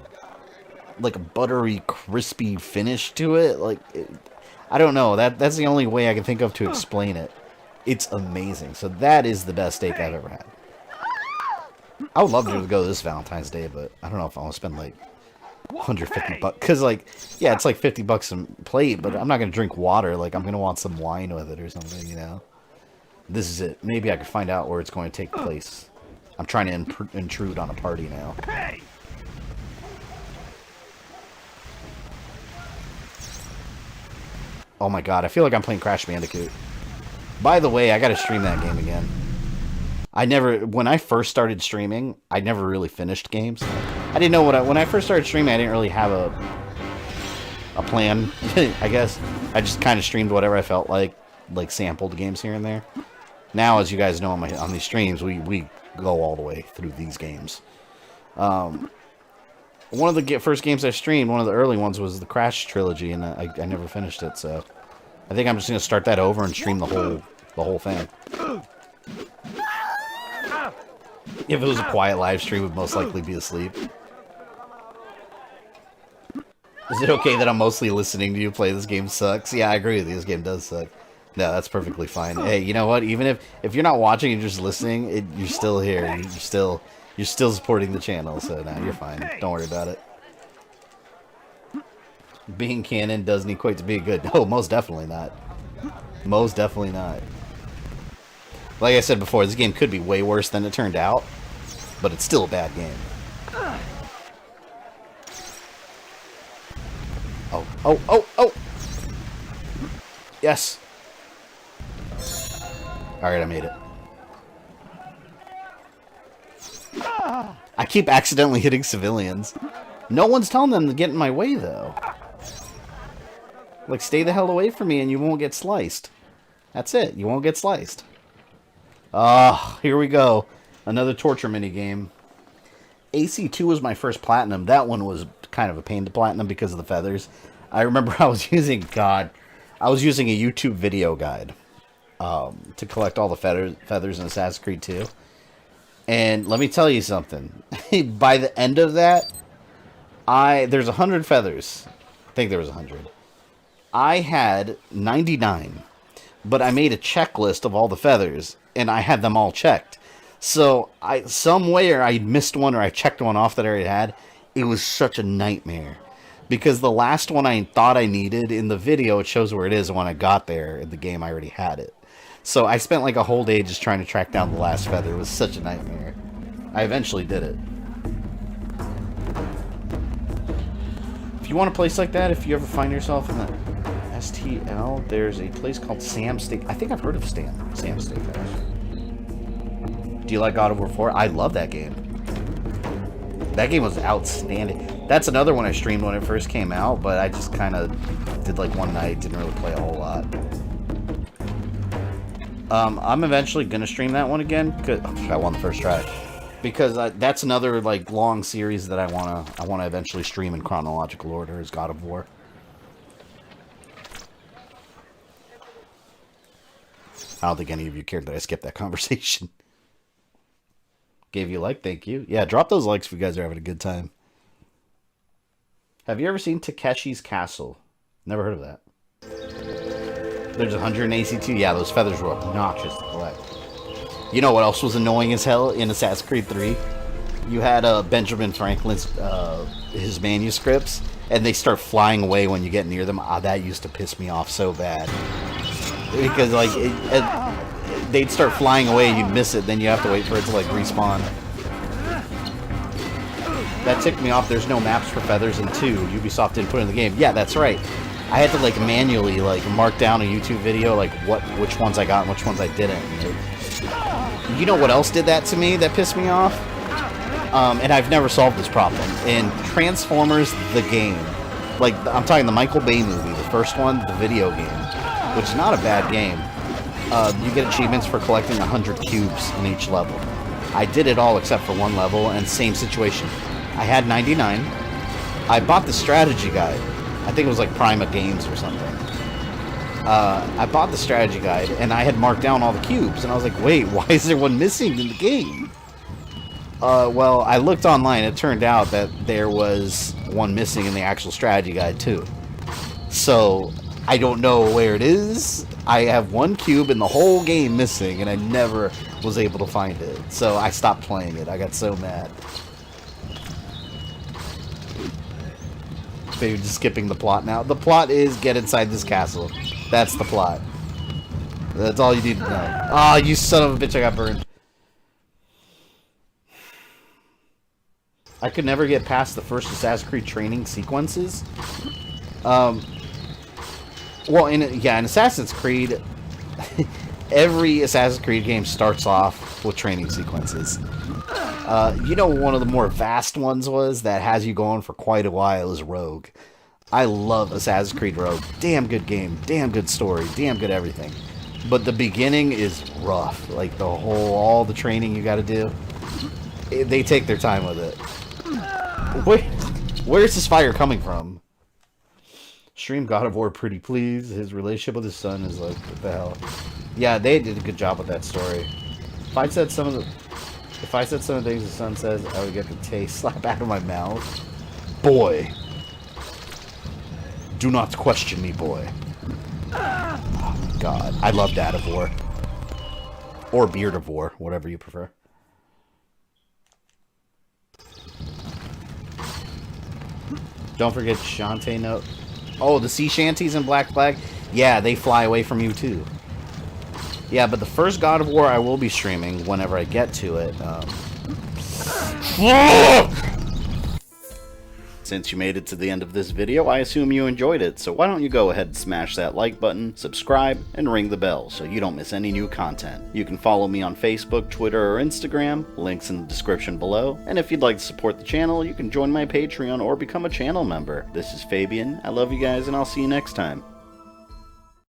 buttery, crispy finish to it. Like I don't know. That's the only way I can think of to explain it. It's amazing. So that is the best steak I've ever had. I would love to go this Valentine's Day, but I don't know if I want to spend like $150. Because, like, yeah, it's like $50 a plate, but I'm not going to drink water. Like, I'm going to want some wine with it or something, you know? This is it. Maybe I could find out where it's going to take place. I'm trying to intrude on a party now. Oh my god, I feel like I'm playing Crash Bandicoot. By the way, I got to stream that game again. When I first started streaming, I never really finished games. I didn't know when I first started streaming, I didn't really have a plan, I guess. I just kind of streamed whatever I felt like sampled games here and there. Now, as you guys know on these streams, we go all the way through these games. One of the first games I streamed, one of the early ones, was the Crash trilogy, and I never finished it, so I think I'm just going to start that over and stream the whole thing. If it was a quiet live stream, would most likely be asleep. Is it okay that I'm mostly listening to you play this game sucks? Yeah, I agree with you. This game does suck. No, that's perfectly fine. Hey, you know what? Even if you're not watching and just listening, you're still here. You're still supporting the channel, so now you're fine. Don't worry about it. Being canon doesn't equate to being good. No, most definitely not. Most definitely not. Like I said before, this game could be way worse than it turned out, but it's still a bad game. Oh! Yes! Alright, I made it. I keep accidentally hitting civilians. No one's telling them to get in my way, though. Like, stay the hell away from me and you won't get sliced. That's it. You won't get sliced. Here we go. Another torture minigame. AC2 was my first platinum. That one was kind of a pain to platinum because of the feathers. I remember I was using, God, I was using a YouTube video guide to collect all the feathers in Assassin's Creed 2. And let me tell you something. By the end of that, there's 100 feathers. I think there was 100. I had 99. But I made a checklist of all the feathers, and I had them all checked. So, somewhere I missed one or I checked one off that I already had. It was such a nightmare. Because the last one I thought I needed, in the video, it shows where it is, and when I got there in the game, I already had it. So I spent like a whole day just trying to track down the last feather. It was such a nightmare. I eventually did it. If you want a place like that, if you ever find yourself in the STL, there's a place called Sam's Steak. I think I've heard of Sam's Steakhouse. Do you like God of War 4? I love that game. That game was outstanding. That's another one I streamed when it first came out, but I just kind of did like one night, didn't really play a whole lot. I'm eventually gonna stream that one again. Cause I won the first try, because that's another like long series that I wanna eventually stream in chronological order. Is God of War. I don't think any of you cared that I skipped that conversation. Gave you a like, thank you. Yeah, drop those likes if you guys are having a good time. Have you ever seen Takeshi's Castle? Never heard of that. There's 100 in AC2. Yeah, those feathers were obnoxious to collect. You know what else was annoying as hell in Assassin's Creed 3? You had Benjamin Franklin's his manuscripts, and they start flying away when you get near them. That used to piss me off so bad. Because like they'd start flying away, you'd miss it, then you have to wait for it to like respawn. That ticked me off. There's no maps for feathers in 2. Ubisoft didn't put it in the game. Yeah, that's right. I had to like manually like mark down a YouTube video like which ones I got and which ones I didn't. You know what else did that to me that pissed me off? And I've never solved this problem. In Transformers the game, like I'm talking the Michael Bay movie, the first one, the video game, which is not a bad game. You get achievements for collecting 100 cubes in each level. I did it all except for one level, and same situation. I had 99. I bought the strategy guide. I think it was like Prima Games or something. I bought the strategy guide, and I had marked down all the cubes, and I was like, wait, why is there one missing in the game? Well, I looked online. It turned out that there was one missing in the actual strategy guide, too. So, I don't know where it is. I have one cube in the whole game missing, and I never was able to find it. So, I stopped playing it. I got so mad. Maybe just skipping the plot now. The plot is get inside this castle. That's the plot. That's all you need to know. Ah, oh, you son of a bitch, I got burned. I could never get past the first Assassin's Creed training sequences. Well, in Assassin's Creed, every Assassin's Creed game starts off with training sequences. You know, one of the more vast ones was that has you going for quite a while is Rogue. I love Assassin's Creed Rogue. Damn good game, damn good story, damn good everything. But the beginning is rough. Like all the training you got to do. They take their time with it. Where's this fire coming from? Stream God of War pretty please. His relationship with his son is like, what the hell? Yeah, they did a good job with that story. If I said some of the things his son says, I would get the taste slap out of my mouth. Boy. Do not question me, boy. Oh my god. I love Dad of War. Or Beard of War, whatever you prefer. Don't forget Shantae Note. Oh, the sea shanties in Black Flag? Yeah, they fly away from you too. Yeah, but the first God of War I will be streaming whenever I get to it. Since you made it to the end of this video, I assume you enjoyed it, so why don't you go ahead and smash that like button, subscribe, and ring the bell so you don't miss any new content. You can follow me on Facebook, Twitter, or Instagram, links in the description below, and if you'd like to support the channel, you can join my Patreon or become a channel member. This is Fabian, I love you guys, and I'll see you next time.